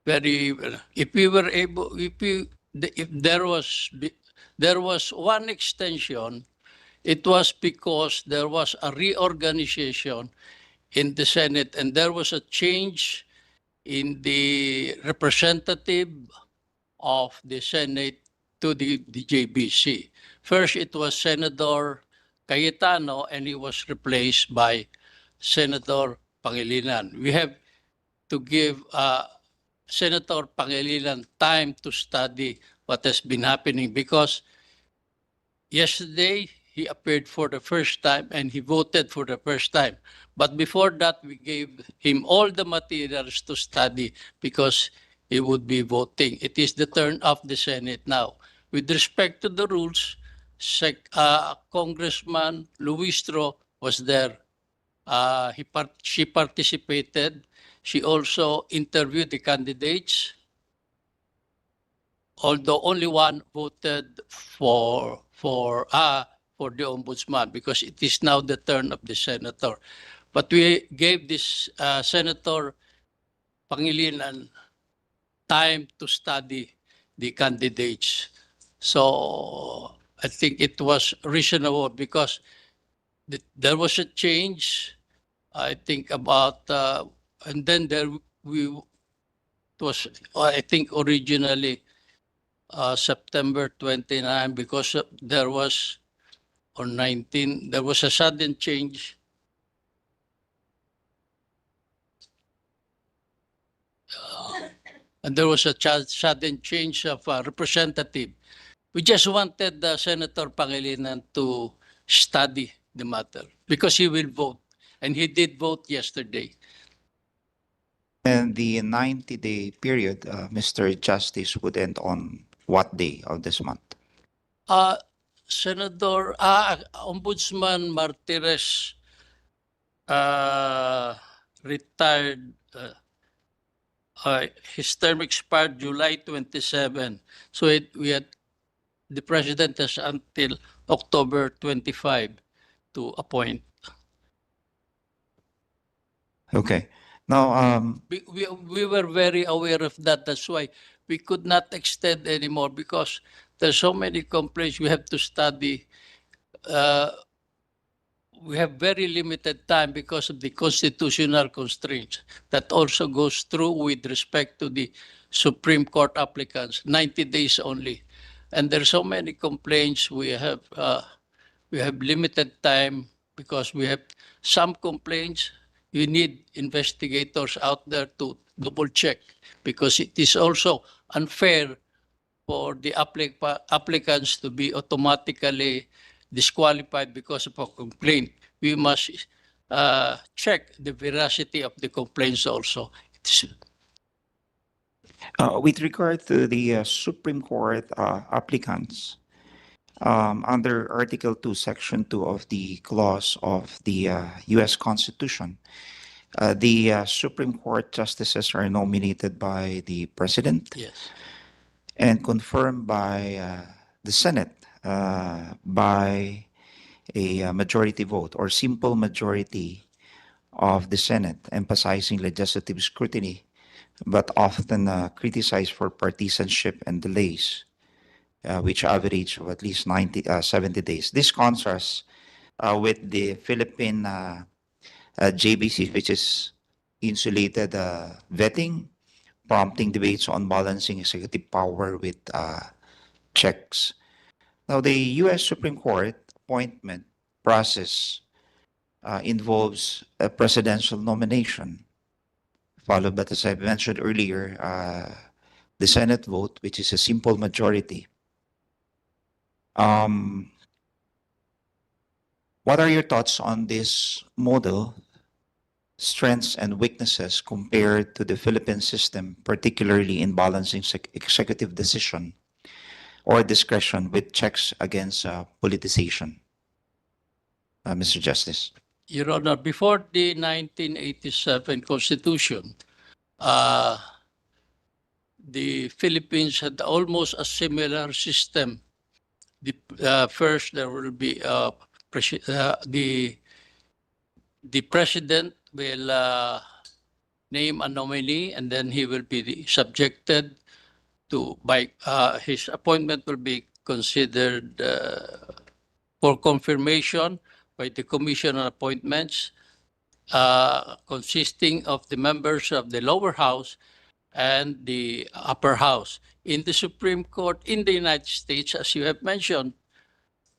If we were able, if there was one extension, it was because there was a reorganization in the Senate, and there was a change in the representative of the Senate to the JBC. First, it was Senator Cayetano, and he was replaced by Senator Pangilinan. We have to give Senator Pangilinan time to study what has been happening, because yesterday he appeared for the first time and he voted for the first time. But before that, we gave him all the materials to study because he would be voting. It is the turn of the Senate now. With respect to the rules, Congressman Luistro was there. She participated. She also interviewed the candidates, although only one voted for the ombudsman, because it is now the turn of the senator. But we gave this Senator Pangilinan time to study the candidates. So I think it was reasonable, because there was a change, I think, about, and then it was, I think, originally September 29, because there was, or 19, there was a sudden change. And there was a sudden change of representative. We just wanted Senator Pangilinan to study the matter, because he will vote. And he did vote yesterday. And the 90-day period, Mr. Justice, would end on what day of this month? Ombudsman Martires retired. His term expired July 27. So we had the president has until October 25 to appoint. Okay. Now, We were very aware of that. That's why we could not extend anymore because there's so many complaints we have to study. We have very limited time because of the constitutional constraints. That also goes through with respect to the Supreme Court applicants, 90 days only. And there's so many complaints. We have limited time because we have some complaints. You need investigators out there to double check because it is also unfair for the applicants to be automatically disqualified because of a complaint. We must check the veracity of the complaints also. with regard to the Supreme Court applicants, under Article 2, Section 2 of the clause of the U.S. Constitution, the Supreme Court justices are nominated by the President Yes. and confirmed by the Senate by a majority vote or simple majority of the Senate, emphasizing legislative scrutiny, but often criticized for partisanship and delays, which average of at least 70 days. This contrasts with the Philippine JBC, which is insulated vetting, prompting debates on balancing executive power with checks. Now, the U.S. Supreme Court appointment process involves a presidential nomination, followed by, as I mentioned earlier, the Senate vote, which is a simple majority. What are your thoughts on this model, strengths and weaknesses compared to the Philippine system, particularly in balancing executive decision or discretion with checks against politicization? Mr. Justice. Your Honor, before the 1987 Constitution, the Philippines had almost a similar system. First, there will be the president will name a nominee, and then he will be subjected to his appointment will be considered for confirmation by the Commission on Appointments, consisting of the members of the lower house and the upper house. In the Supreme Court in the United States, as you have mentioned,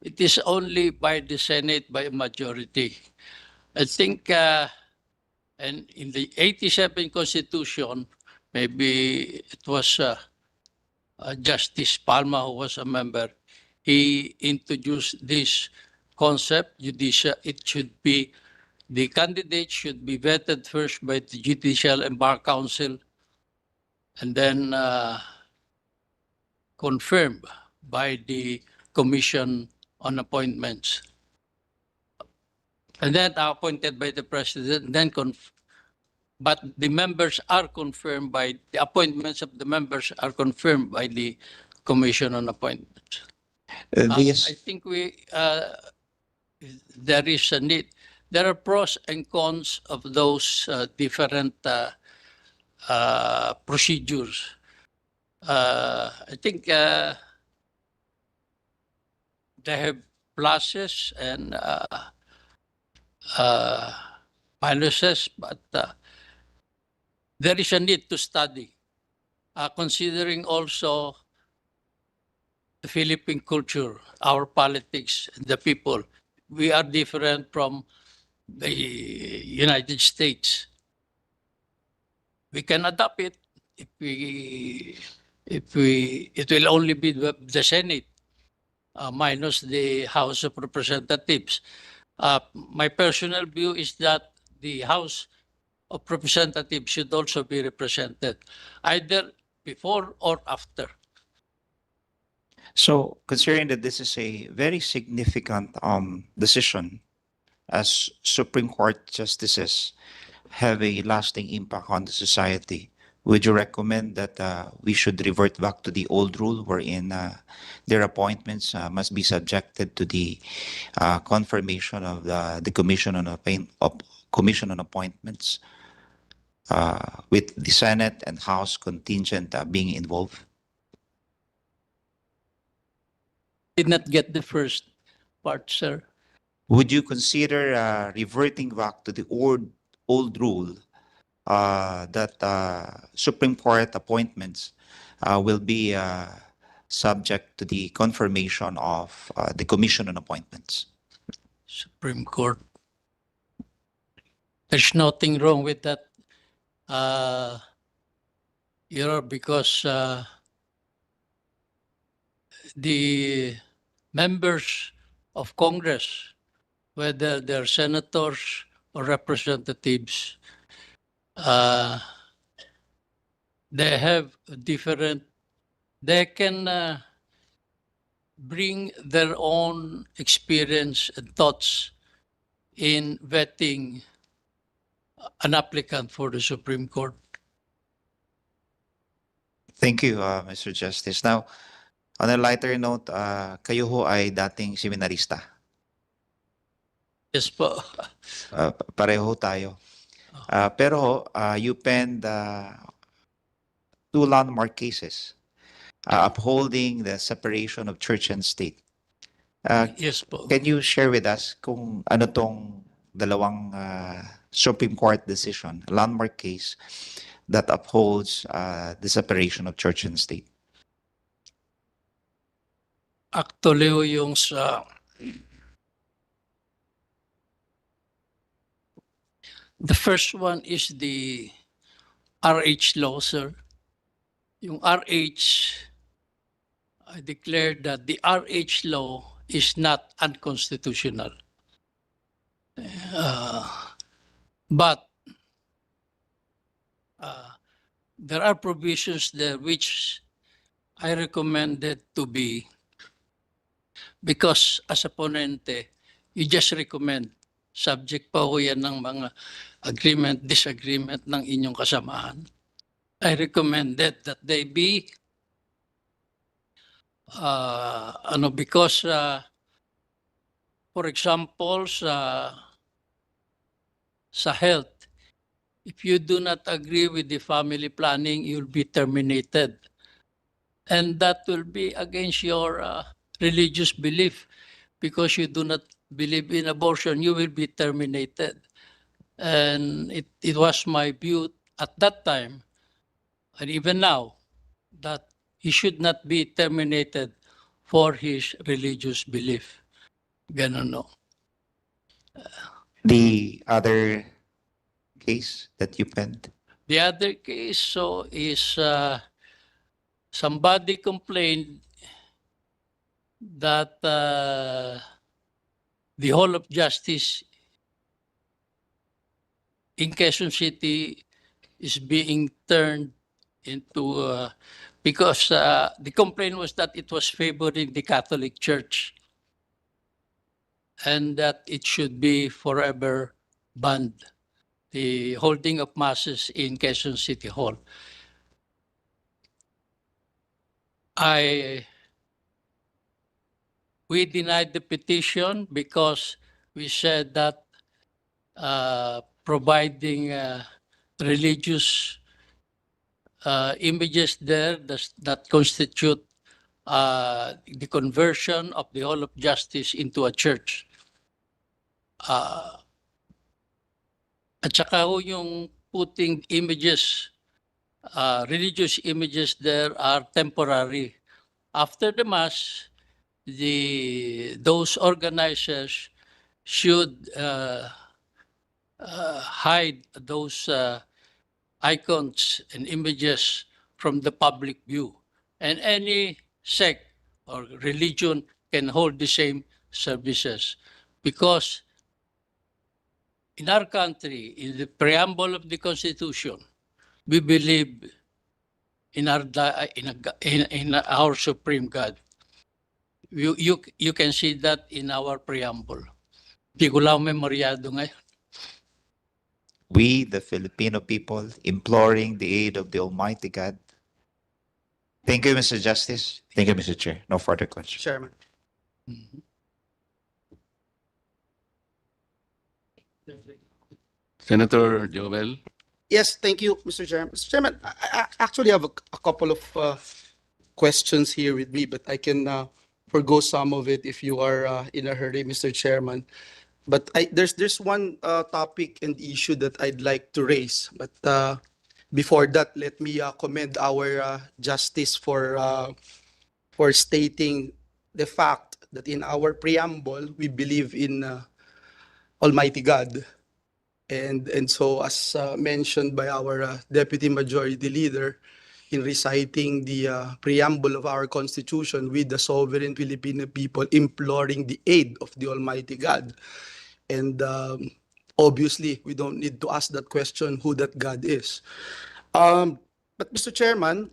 it is only by the Senate by a majority. I think, and in the 87 Constitution, maybe it was Justice Palma who was a member, he introduced this concept, judicial. It should be, the candidate should be vetted first by the Judicial and Bar Council, and then confirmed by the Commission on Appointments. And then appointed by the President, then but the members are confirmed by, the appointments of the members are confirmed by the Commission on Appointments. I think there is a need. There are pros and cons of those different procedures. I think they have pluses and minuses, but there is a need to study, considering also the Philippine culture, our politics, the people. We are different from the United States. We can adopt it if it will only be the Senate minus the House of Representatives. My personal view is that the House of Representatives should also be represented, either before or after. So, considering that this is a very significant decision, as Supreme Court justices have a lasting impact on the society, would you recommend that we should revert back to the old rule wherein their appointments must be subjected to the confirmation of the Commission on Appointments with the Senate and House contingent being involved? Did not get the first part, sir. Would you consider reverting back to the old rule that Supreme Court appointments will be subject to the confirmation of the Commission on Appointments? Supreme Court. There's nothing wrong with that, because the members of Congress, whether they're senators or representatives, they have different, they can bring their own experience and thoughts in vetting an applicant for the Supreme Court. Thank you, Mr. Justice. Now, on a lighter note, kayo ho ay dating seminarista. Yes po. Pareho tayo. Pero you penned two landmark cases upholding the separation of church and state. Yes po. Can you share with us kung ano tong dalawang Supreme Court decision, landmark case that upholds the separation of church and state? Actually, yung sa the first one is the RH law, sir. Yung RH, I declared that the RH law is not unconstitutional. But there are provisions there which I recommended to be, because as a ponente, you just recommend, subject pa ho yan ng mga agreement, disagreement ng inyong kasamahan. I recommended that they be, because, for example, sa health, if you do not agree with the family planning, you'll be terminated. And that will be against your religious belief. Because you do not believe in abortion, you will be terminated. And it was my view at that time, and even now, that he should not be terminated for his religious belief. Ganon no. The other case that you penned? The other case is somebody complained that the Hall of Justice in Quezon City is being turned into, because the complaint was that it was favoring the Catholic Church and that it should be forever banned, the holding of masses in Quezon City Hall. We denied the petition because we said that providing religious images there that constitute the conversion of the Hall of Justice into a church. At saka ho yung putting images, religious images there are temporary. After the Mass, those organizers should hide those icons and images from the public view. And any sect or religion can hold the same services. Because in our country, in the preamble of the Constitution, we believe in our Supreme God. You can see that in our preamble. Di ko lang memoryado ngayon. we, the Filipino people, imploring the aid of the Almighty God. Thank you, Mr. Justice. Thank you, Mr. Chair. No further questions. Chairman. Senator Joel. Yes, thank you, Mr. Chairman. Mr. Chairman, I actually have a couple of questions here with me, but I can forgo some of it if you are in a hurry, Mr. Chairman. But there's one topic and issue that I'd like to raise. But before that, let me commend our justice for stating the fact that in our preamble we believe in Almighty God. And so, as mentioned by our Deputy Majority Leader, in reciting the preamble of our Constitution with the sovereign Filipino people imploring the aid of the Almighty God. And obviously, we don't need to ask that question who that God is. But Mr. Chairman,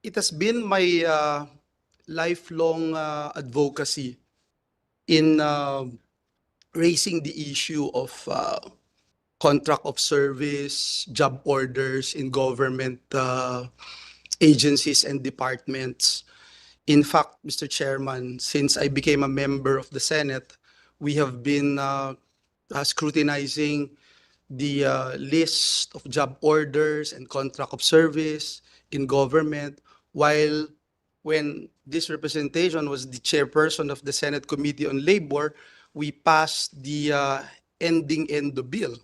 it has been my lifelong advocacy in raising the issue of contract of service, job orders in government agencies and departments. In fact, Mr. Chairman, since I became a member of the Senate, we have been scrutinizing the list of job orders and contract of service in government, while when this representation was the chairperson of the Senate Committee on Labor, we passed the ending endo bill.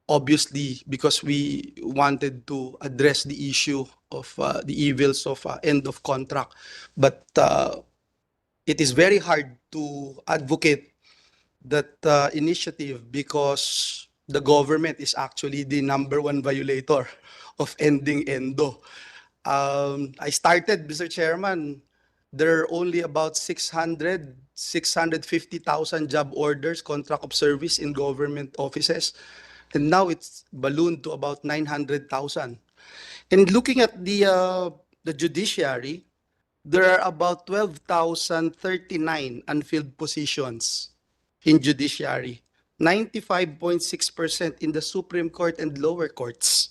Obviously, because we wanted to address the issue of the evils of end of contract. But it is very hard to advocate that initiative because the government is actually the #1 violator of ending endo. I started, Mr. Chairman, there are only about 650,000 job orders, contract of service in government offices. And now it's ballooned to about 900,000. And looking at the judiciary, there are about 12,039 unfilled positions in judiciary, 95.6% in the Supreme Court and lower courts.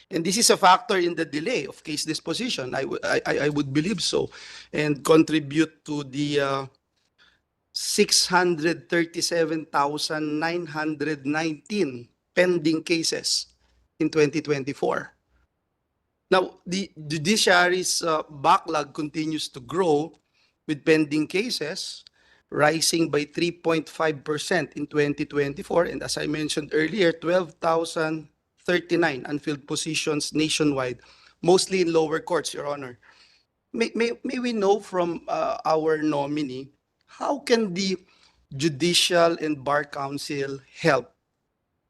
And this is a factor in the delay of case disposition. I would believe so, and contribute to the 637,919 pending cases in 2024. Now, the judiciary's backlog continues to grow with pending cases rising by 3.5% in 2024. And as I mentioned earlier, 12,039 unfilled positions nationwide, mostly in lower courts, Your Honor. May we know from our nominee, how can the Judicial and Bar Council help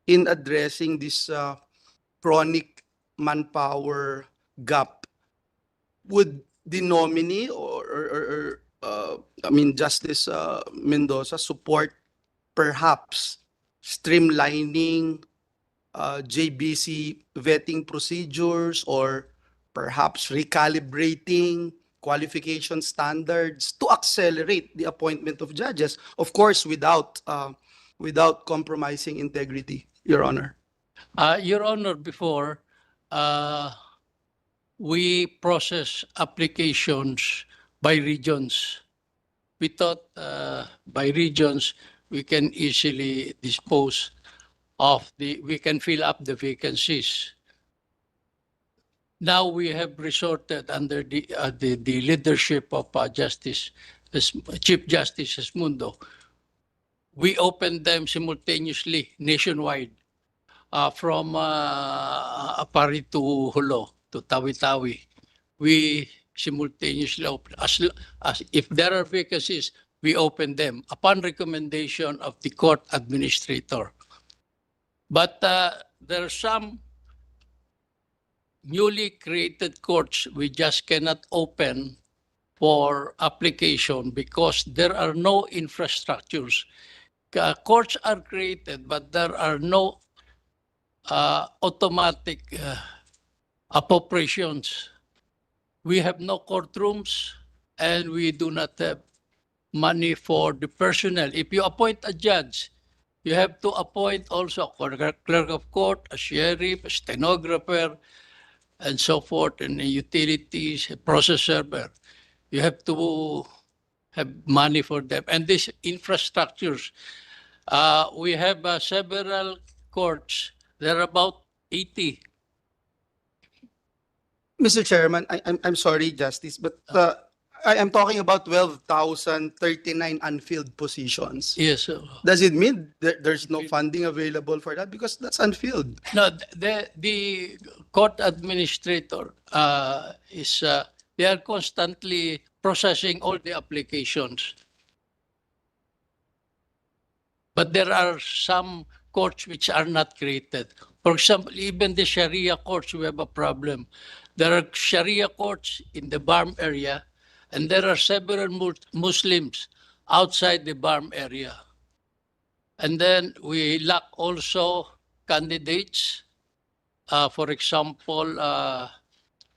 in addressing this chronic manpower gap? Would the nominee or Justice Mendoza support perhaps streamlining JBC vetting procedures, or perhaps recalibrating qualification standards to accelerate the appointment of judges, of course, without compromising integrity, Your Honor? Your Honor, before, we process applications by regions. We thought by regions, we can easily dispose of we can fill up the vacancies. Now we have resorted under the leadership of Chief Justice Esmundo. We opened them simultaneously nationwide from Apari to Hulo to Tawi-Tawi. We simultaneously open. As if there are vacancies, we open them upon recommendation of the court administrator. But there are some newly created courts we just cannot open for application because there are no infrastructures. Courts are created, but there are no automatic appropriations. We have no courtrooms, and we do not have money for the personnel. If you appoint a judge, You have to appoint also a clerk of court, a sheriff, a stenographer, and so forth, and utilities, a process server. You have to have money for them. And these infrastructures, we have several courts. There are about 80. Mr. Chairman, I'm sorry, Justice, but I'm talking about 12,039 unfilled positions. Yes. Sir. Does it mean there's no funding available for that? Because that's unfilled. No, the court administrator is, they are constantly processing all the applications. But there are some courts which are not created. For example, even the Sharia courts, we have a problem. There are Sharia courts in the Barm area, and there are several Muslims outside the Barm area. And then we lack also candidates. For example,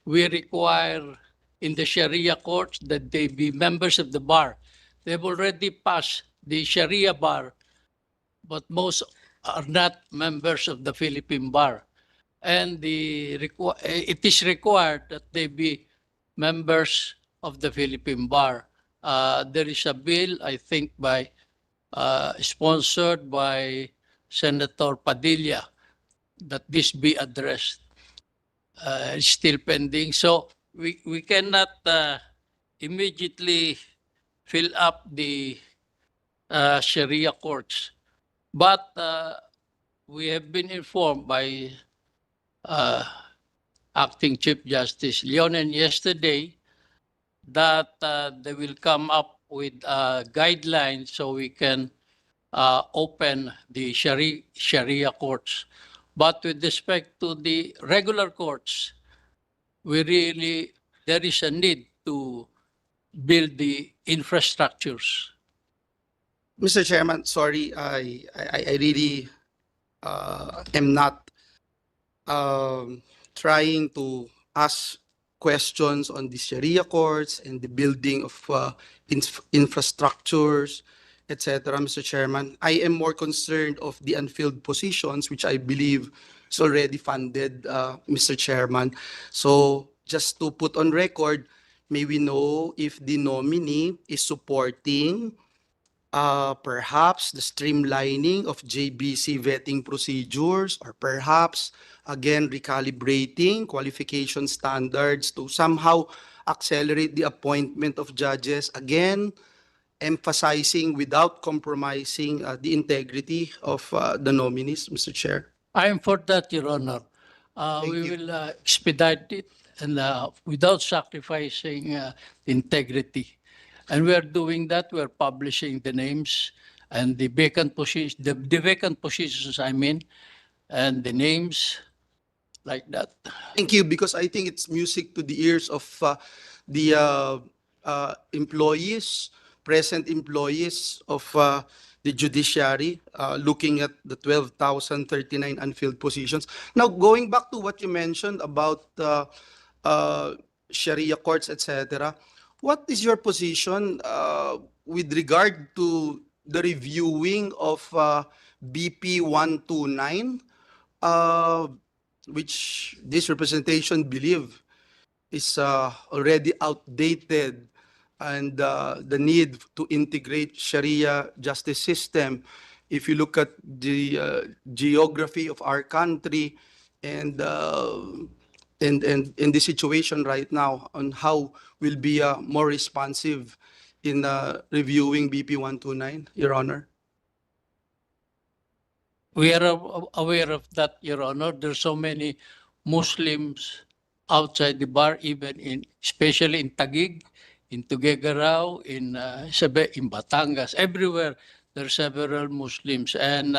we require in the Sharia courts that they be members of the bar. They've already passed the Sharia bar, but most are not members of the Philippine bar. And it is required that they be members of the Philippine bar. There is a bill, I think, sponsored by Senator Padilla, that this be addressed. It's still pending. So we cannot immediately fill up the Sharia courts. But we have been informed by Acting Chief Justice Leonen yesterday that they will come up with guidelines so we can open the Sharia courts. But with respect to the regular courts, there is a need to build the infrastructures. Mr. Chairman, sorry, I really am not trying to ask questions on the Sharia courts and the building of infrastructures, etc., Mr. Chairman. I am more concerned of the unfilled positions, which I believe is already funded, Mr. Chairman. So just to put on record, may we know if the nominee is supporting perhaps the streamlining of JBC vetting procedures, or perhaps, again, recalibrating qualification standards to somehow accelerate the appointment of judges, again, emphasizing without compromising the integrity of the nominees, Mr. Chair. I am for that, Your Honor. We will expedite it and without sacrificing integrity. And we are doing that. We are publishing the names and the vacant positions, the vacant positions, I mean, and the names like that. Thank you, because I think it's music to the ears of the employees, present employees of the judiciary, looking at the 12,039 unfilled positions. Now, going back to what you mentioned about Sharia courts, etc., what is your position with regard to the reviewing of BP 129, which this representation believe is already outdated, and the need to integrate Sharia justice system? If you look at the geography of our country and the situation right now, on how we'll be more responsive in reviewing BP 129, Your Honor? We are aware of that, Your Honor. There's so many Muslims outside the bar, even especially in Taguig, in Tuguegarao, in Batangas, everywhere there are several Muslims, and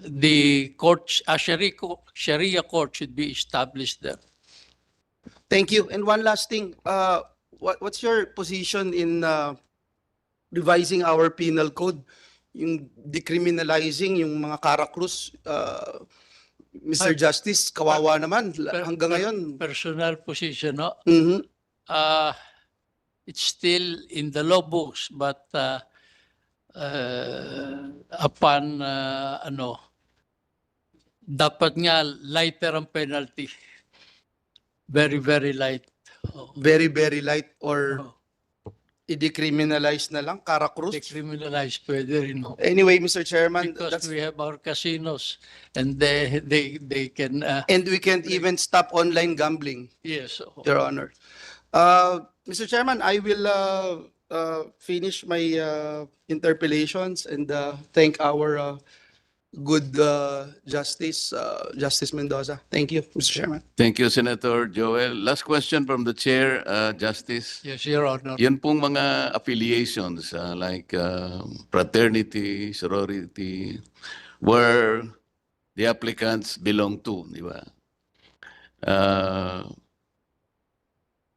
the courts, Sharia court should be established there. Thank you. And one last thing, what's your position in revising our penal code, yung decriminalizing yung mga karakrus? Mr. Justice, kawawa naman hanggang ngayon. Personal position, no? Mhm. It's still in the law books, but upon dapat nga lighter ang penalty. Very, very light. Very, very light or Oh. i-decriminalize na lang, Karakrus? Decriminalize pwede rin. Anyway, Mr. Chairman, Because that's, we have our casinos and they can, and we can't even stop online gambling, yes. Your Honor. Mr. Chairman, I will finish my interpellations and thank our good Justice Mendoza. Thank you, Mr. Chairman. Thank you, Senator Joel. Last question from the Chair, Justice. Yes, Your Honor. Yan pong mga affiliations like fraternity, sorority, where the applicants belong to, di ba?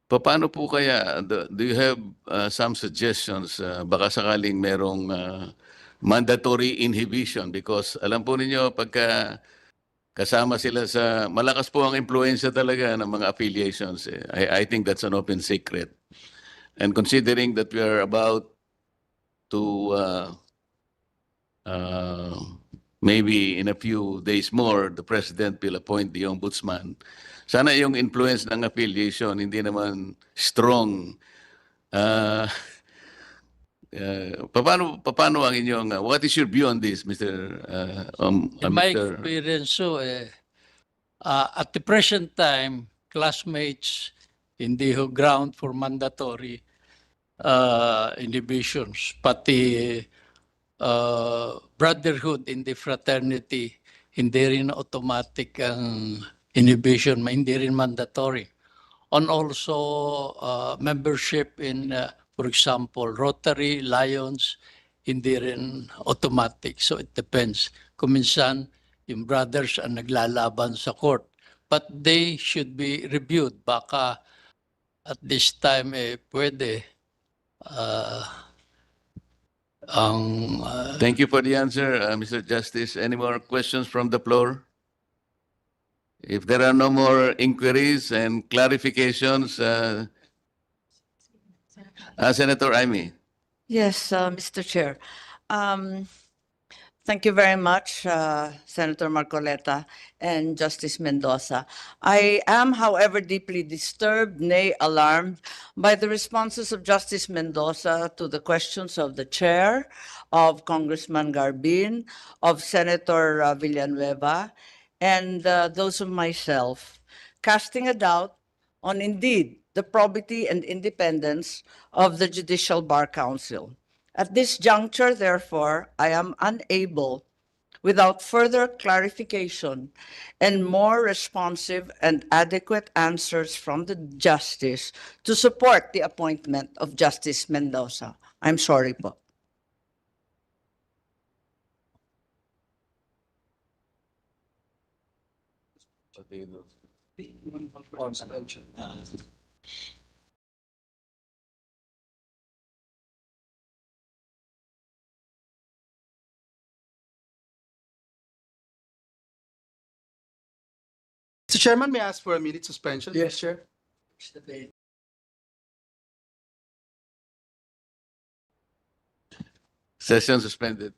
Paano po kaya, do you have some suggestions? Baka sakaling merong mandatory inhibition because alam po ninyo pagka kasama sila sa, malakas po ang impluensya talaga ng mga affiliations. I think that's an open secret. And considering that we are about to maybe in a few days more, the President will appoint the Ombudsman. Sana yung influence ng affiliation, hindi naman strong. Paano ang inyong, what is your view on this, Mr. In my Mr. experience, at the present time, classmates hindi ho ground for mandatory inhibitions, pati brotherhood in the fraternity, hindi rin automatic ang inhibition, hindi rin mandatory. And also membership in, for example, Rotary, Lions, hindi rin automatic. So it depends. Kung minsan, yung brothers ang naglalaban sa court. But they should be reviewed. Baka at this time, pwede. Thank you for the answer, Mr. Justice. Any more questions from the floor? If there are no more inquiries and clarifications, Senator Amy. Yes, Mr. Chair. Thank you very much, Senator Marcoleta and Justice Mendoza. I am, however, deeply disturbed, nay, alarmed by the responses of Justice Mendoza to the questions of the chair, of Congressman Garbin, of Senator Villanueva, and those of myself, casting a doubt on indeed the probity and independence of the Judicial Bar Council. At this juncture, therefore, I am unable, without further clarification and more responsive and adequate answers from the Justice, to support the appointment of Justice Mendoza. I'm sorry po. Mr. Chairman, may I ask for a minute suspension? Yes, Chair. Session suspended.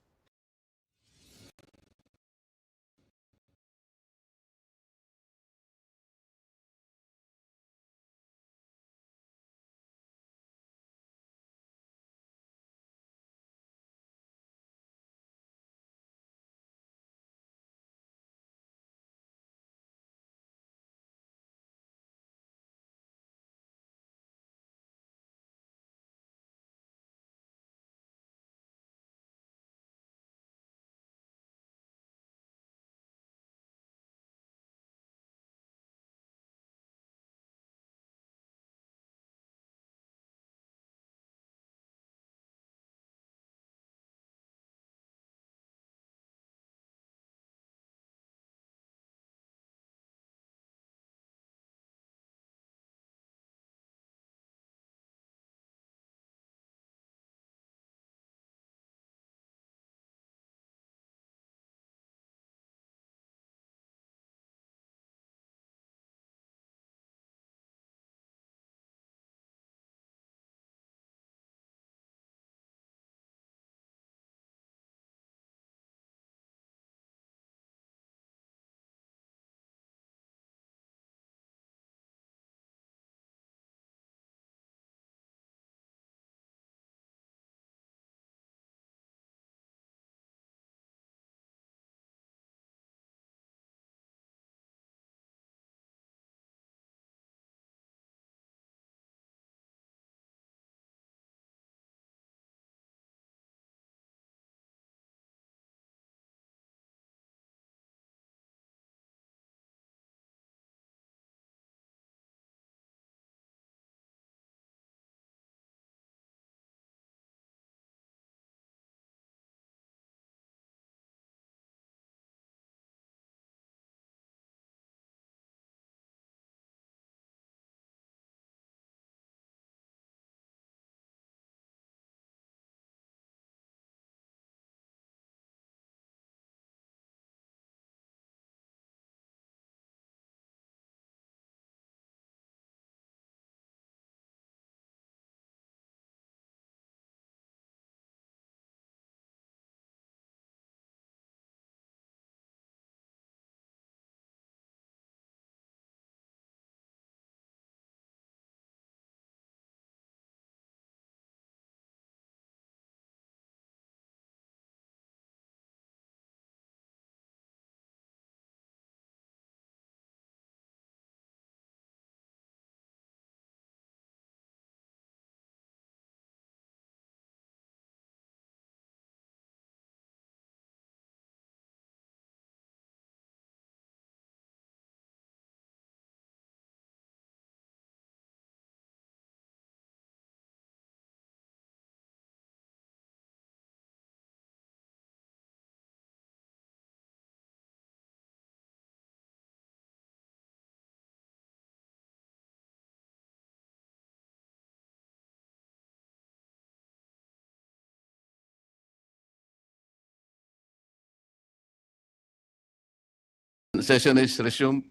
The session is resumed.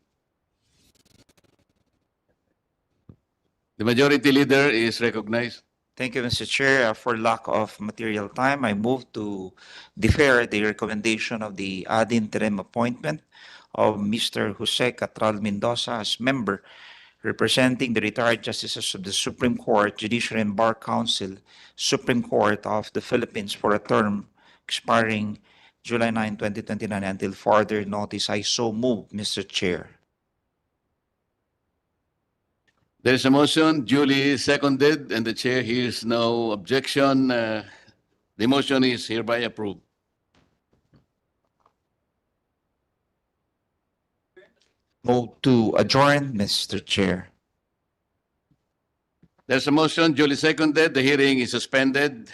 The majority leader is recognized. Thank you, Mr. Chair. For lack of material time, I move to defer the recommendation of the ad interim appointment of Mr. Jose Catral Mendoza as member representing the retired justices of the Supreme Court, Judicial and Bar Council, Supreme Court of the Philippines for a term expiring July 9, 2029 until further notice. I so move, Mr. Chair. There is a motion duly seconded, and the chair hears no objection. The motion is hereby approved. Move to adjourn, Mr. Chair. There's a motion duly seconded. The hearing is suspended.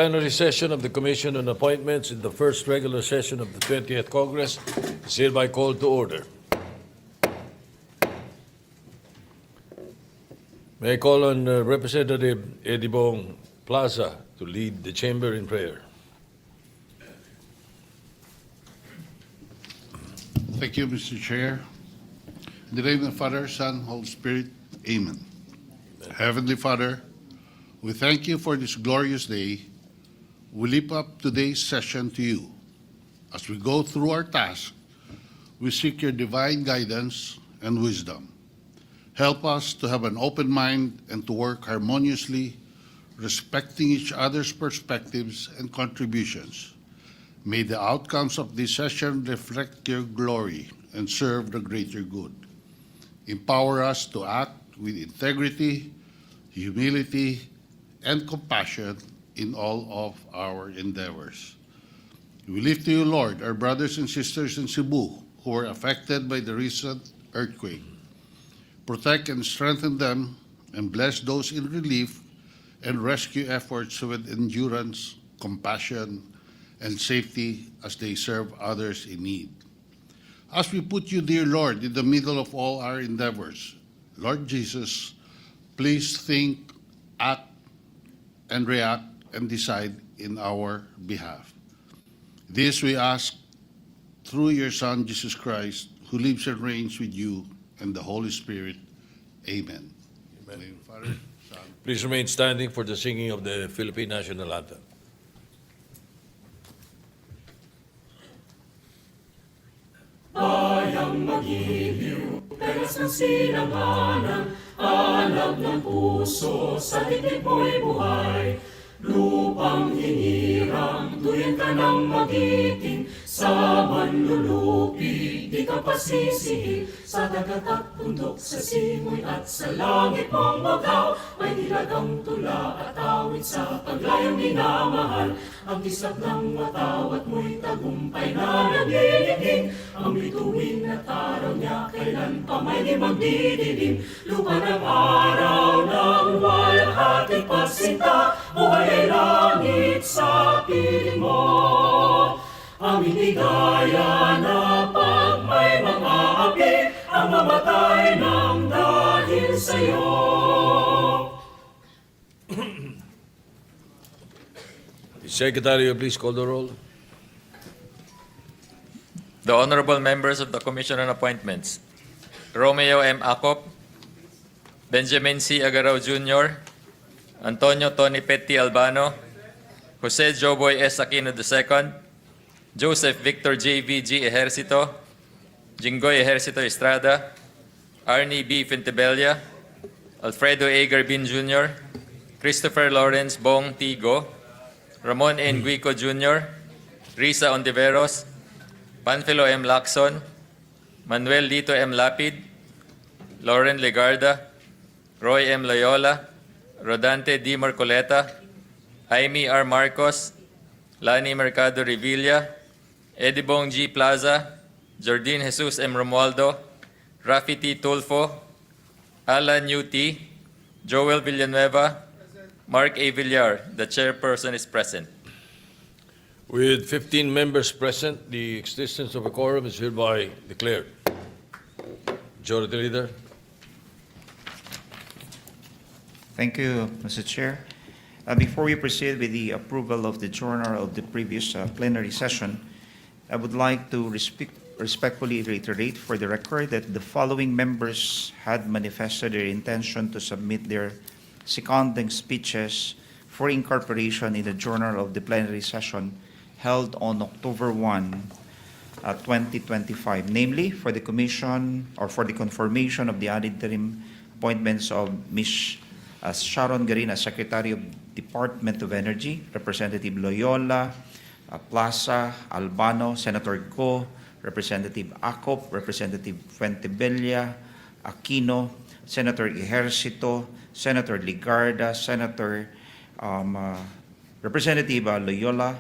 Plenary session of the Commission on Appointments in the first regular session of the 20th Congress is hereby called to order. May I call on Representative Edibong Plaza to lead the chamber in prayer. Thank you, Mr. Chair. In the name of the Father, Son, Holy Spirit, Amen. Heavenly Father, we thank you for this glorious day. We lift up today's session to you. As we go through our task, we seek your divine guidance and wisdom. Help us to have an open mind and to work harmoniously, respecting each other's perspectives and contributions. May the outcomes of this session reflect your glory and serve the greater good. Empower us to act with integrity, humility, and compassion in all of our endeavors. We lift to you, Lord, our brothers and sisters in Cebu who were affected by the recent earthquake. Protect and strengthen them and bless those in relief and rescue efforts with endurance, compassion, and safety as they serve others in need. As we put you, dear Lord, in the middle of all our endeavors, Lord Jesus, please think, act, and react and decide in our behalf. This we ask through your Son, Jesus Christ, who lives and reigns with you and the Holy Spirit. Amen. Amen. Father, Son. Please remain standing for the singing of the Philippine National Anthem. Bayang magiliw, pelas ng sinanganan, alab ng puso, sa dibdib mo'y buhay. Lupang hinirang, tuyan ka ng magiting, sa manlulupi, di ka pasisihin. Sa dagat at bundok, sa simoy at sa langit mong magaw, may nilagang tula at awit sa paglayang minamahal. Ang kisap ng watawat mo'y tagumpay na naglilinging, ang bituin at araw niya kailan pa may di magdidilim. Lupa ng araw ng walang hating pagsinta, buhay ay langit sa piling mo. Aming ligaya na pag may mga api, ang mamatay ng dahil sa'yo. Secretary, please call the roll. The honorable members of the Commission on Appointments, Romeo M. Acop, Benjamin C. Agaraw Jr., Antonio Tony Petty Albano, Jose Joboy S. Aquino II, Joseph Victor J.V.G. Ejercito, Jinggoy Ejercito Estrada, Arnie B. Fintebella, Alfredo A. Garbin Jr., Christopher Lawrence Bong Tigo, Ramon N. Guico Jr., Risa Ontiveros, Panfilo M. Lacson, Manuel Lito M. Lapid, Lauren Legarda, Roy M. Loyola, Rodante D. Marcoleta, Jaime R. Marcos, Lani Mercado Revilla, Edibong G. Plaza, Jordine Jesus M. Romualdo, Rafi T. Tulfo, Alan U.T., Joel Villanueva, Mark A. Villar. The chairperson is present. With 15 members present, the existence of a quorum is hereby declared. Majority Leader. Thank you, Mr. Chair. Before we proceed with the approval of the journal of the previous plenary session, I would like to respectfully reiterate for the record that the following members had manifested their intention to submit their seconding speeches for incorporation in the journal of the plenary session held on October 1, 2025, namely for the commission or for the confirmation of the ad interim appointments of Ms. Sharon Garina, Secretary of Department of Energy, Representative Loyola, Plaza, Albano, Senator Go, Representative Acop, Representative Fuentebella, Aquino, Senator Ejercito, Senator Ligarda, Senator Representative Loyola,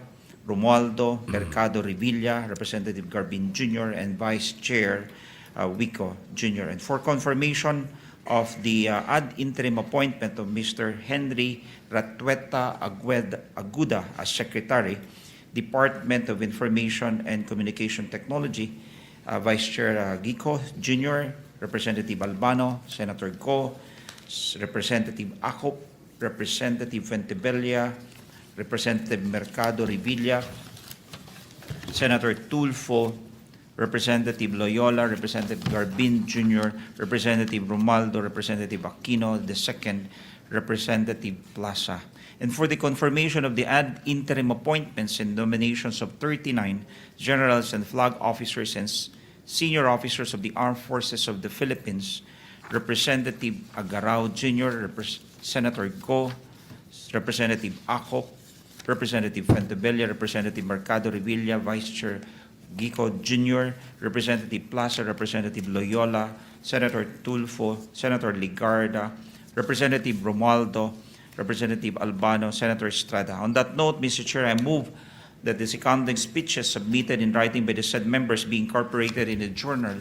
Romualdo, Mercado Revilla, Representative Garbin Jr., and Vice Chair Wico Jr. And for confirmation of the ad interim appointment of Mr. Henry Ratueta Aguda as Secretary, Department of Information and Communication Technology, Vice Chair Gico Jr., Representative Albano, Senator Go, Representative Acop, Representative Ventebella, Representative Mercado Revilla, Senator Tulfo, Representative Loyola, Representative Garbin Jr., Representative Romaldo, Representative Aquino II, Representative Plaza. And for the confirmation of the ad interim appointments and nominations of 39 generals and flag officers and senior officers of the Armed Forces of the Philippines, Representative Agarao Jr., Senator Go, Representative Acop, Representative Fentebella, Representative Mercado Revilla, Vice Chair Gico Jr., Representative Plaza, Representative Loyola, Senator Tulfo, Senator Ligarda, Representative Romualdo, Representative Albano, Senator Estrada. On that note, Mr. Chair, I move that the seconding speeches submitted in writing by the said members be incorporated in the journal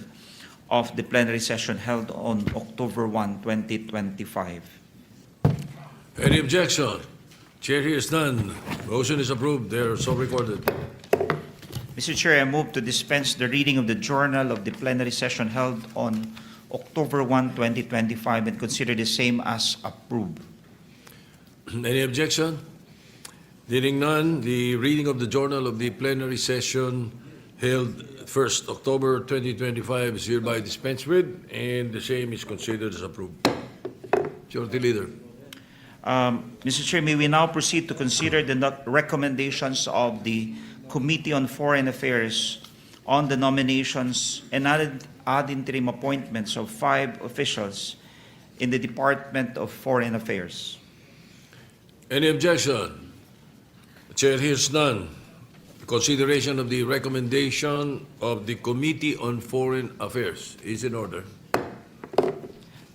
of the plenary session held on October 1, 2025. Any objection? Chair hears none. Motion is approved. They are so recorded. Mr. Chair, I move to dispense the reading of the journal of the plenary session held on October 1, 2025 and consider the same as approved. Any objection? Hearing none, the reading of the journal of the plenary session held 1st October 2025 is hereby dispensed with, and the same is considered as approved. Majority Leader. Mr. Chair, may we now proceed to consider the recommendations of the Committee on Foreign Affairs on the nominations and ad interim appointments of 5 officials in the Department of Foreign Affairs. Any objection? The Chair hears none. Consideration of the recommendation of the Committee on Foreign Affairs is in order.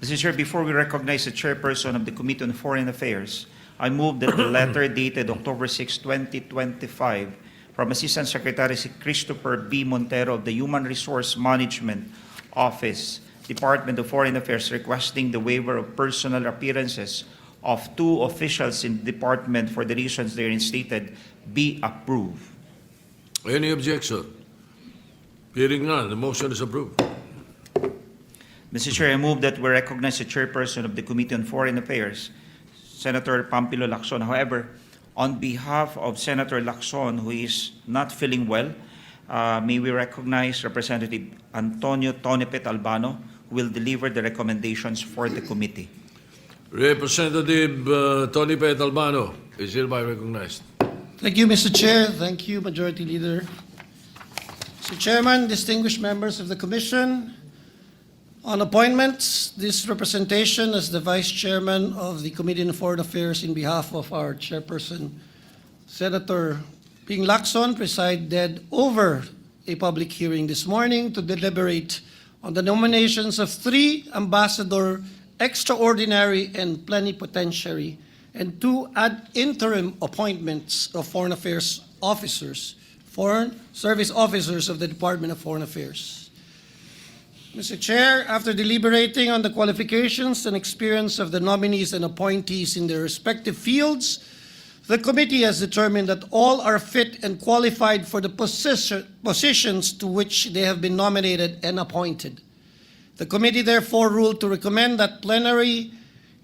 Mr. Chair, before we recognize the chairperson of the Committee on Foreign Affairs, I move that the letter dated October 6, 2025 from Assistant Secretary Christopher B. Montero of the Human Resource Management Office, Department of Foreign Affairs, requesting the waiver of personal appearances of 2 officials in the department for the reasons therein stated be approved. Any objection? Hearing none, the motion is approved. Mr. Chair, I move that we recognize the chairperson of the Committee on Foreign Affairs, Senator Pampilo Lacson. However, on behalf of Senator Lacson, who is not feeling well, may we recognize Representative Antonio Tonipet Albano, who will deliver the recommendations for the committee. Representative Tonipet Albano is hereby recognized. Thank you, Mr. Chair. Thank you, Majority Leader. Mr. Chairman, distinguished members of the Commission, on appointments, this representation as the Vice Chairman of the Committee on Foreign Affairs in behalf of our Chairperson, Senator Ping Lacson, presided over a public hearing this morning to deliberate on the nominations of 3 ambassador, extraordinary and plenipotentiary, and 2 ad interim appointments of foreign affairs officers, foreign service officers of the Department of Foreign Affairs. Mr. Chair, after deliberating on the qualifications and experience of the nominees and appointees in their respective fields, the committee has determined that all are fit and qualified for the positions to which they have been nominated and appointed. The committee therefore ruled to recommend that plenary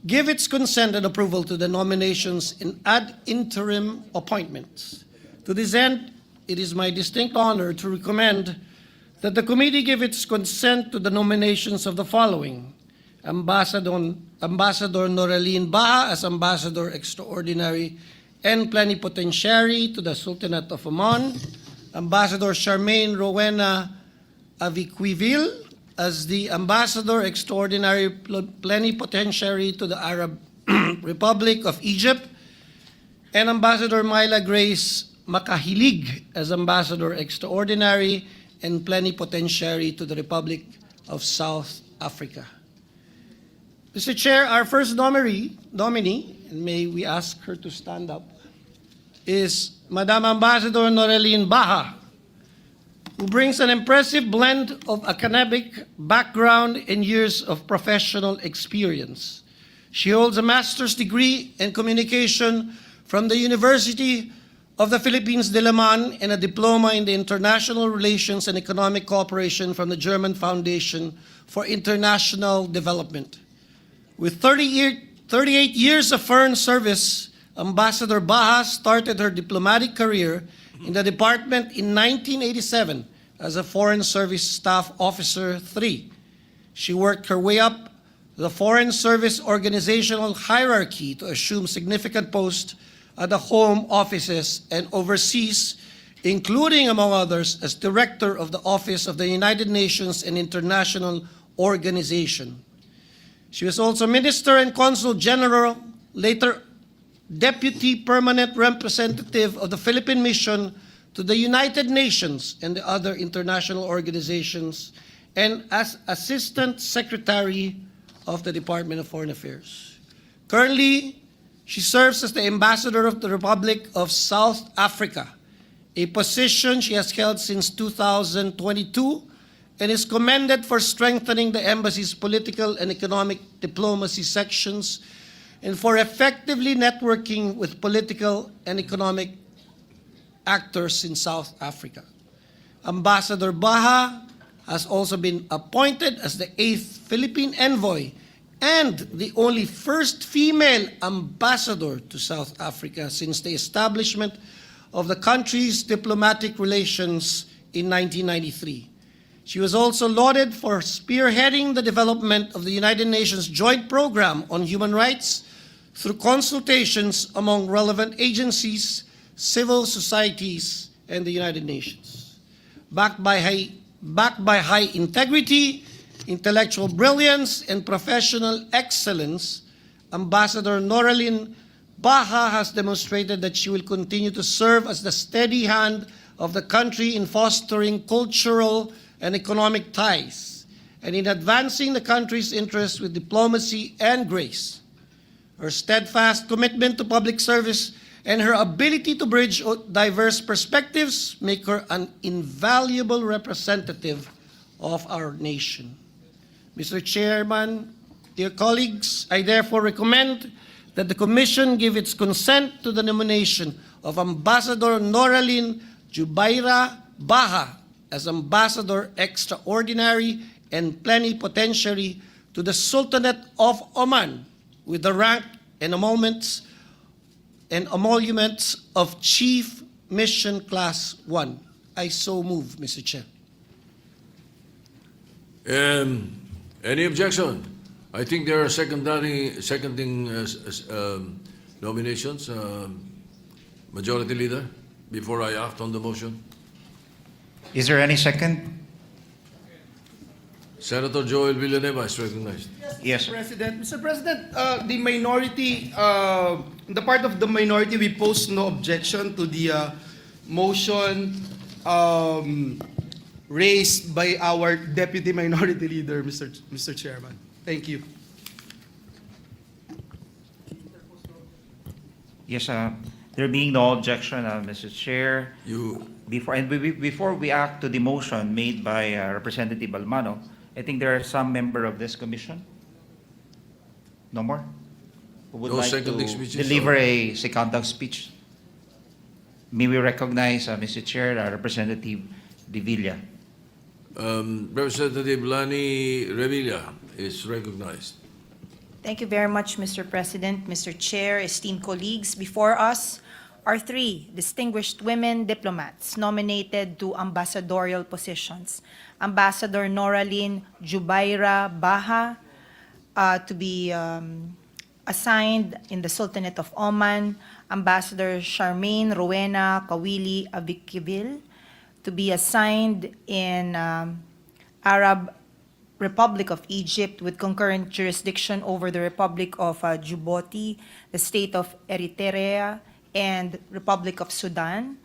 give its consent and approval to the nominations in ad interim appointments. To this end, it is my distinct honor to recommend that the committee give its consent to the nominations of the following: Ambassador Noraline Baha as Ambassador Extraordinary and Plenipotentiary to the Sultanate of Oman, Ambassador Charmaine Rowena Aviquiville as the Ambassador Extraordinary Plenipotentiary to the Arab Republic of Egypt, and Ambassador Myla Grace Makahilig as Ambassador Extraordinary and Plenipotentiary to the Republic of South Africa. Mr. Chair, our first nominee, and may we ask her to stand up, is Madam Ambassador Noraline Baha. who brings an impressive blend of academic background and years of professional experience. She holds a master's degree in communication from the University of the Philippines de Laman and a diploma in the International Relations and Economic Cooperation from the German Foundation for International Development. With 38 years of foreign service, Ambassador Baha started her diplomatic career in the department in 1987 as a Foreign Service Staff Officer 3. She worked her way up the Foreign Service organizational hierarchy to assume significant posts at the home offices and overseas, including, among others, as Director of the Office of the United Nations and International Organization. She was also Minister and Consul General, later Deputy Permanent Representative of the Philippine Mission to the United Nations and the other international organizations, and as Assistant Secretary of the Department of Foreign Affairs. Currently, she serves as the Ambassador of the Republic of South Africa, a position she has held since 2022 and is commended for strengthening the embassy's political and economic diplomacy sections and for effectively networking with political and economic actors in South Africa. Ambassador Baha has also been appointed as the 8th Philippine envoy and the only first female ambassador to South Africa since the establishment of the country's diplomatic relations in 1993. She was also lauded for spearheading the development of the United Nations Joint Program on Human Rights through consultations among relevant agencies, civil societies, and the United Nations. Backed by high integrity, intellectual brilliance, and professional excellence, Ambassador Noraline Baha has demonstrated that she will continue to serve as the steady hand of the country in fostering cultural and economic ties, and in advancing the country's interests with diplomacy and grace. Her steadfast commitment to public service and her ability to bridge diverse perspectives make her an invaluable representative of our nation. Mr. Chairman, dear colleagues, I therefore recommend that the Commission give its consent to the nomination of Ambassador Noraline Jubaira Baha as Ambassador Extraordinary and Plenipotentiary to the Sultanate of Oman with the rank and emoluments of Chief Mission Class 1. I so move, Mr. Chair. Any objection? I think there are seconding nominations. Majority Leader, before I act on the motion. Is there any second? Senator Joel Villanueva is recognized. Yes. Mr. President, the minority, the part of the minority, we pose no objection to the motion raised by our Deputy Minority Leader, Mr. Chairman. Thank you. Yes, there being no objection, Mr. Chair. Before we act to the motion made by Representative Almano, I think there are some member of this commission. No more? Who would No like seconding to speeches, deliver a seconding speech? May we recognize, Mr. Chair, Representative De Villa. Representative Lani Revilla is recognized. Thank you very much, Mr. President, Mr. Chair, esteemed colleagues. Before us are 3 distinguished women diplomats nominated to ambassadorial positions. Ambassador Noraline Jubaira Baha to be assigned in the Sultanate of Oman, Ambassador Charmaine Rowena Kawili Avikivil to be assigned in Arab Republic of Egypt with concurrent jurisdiction over the Republic of Djibouti, the State of Eritrea, and Republic of Sudan.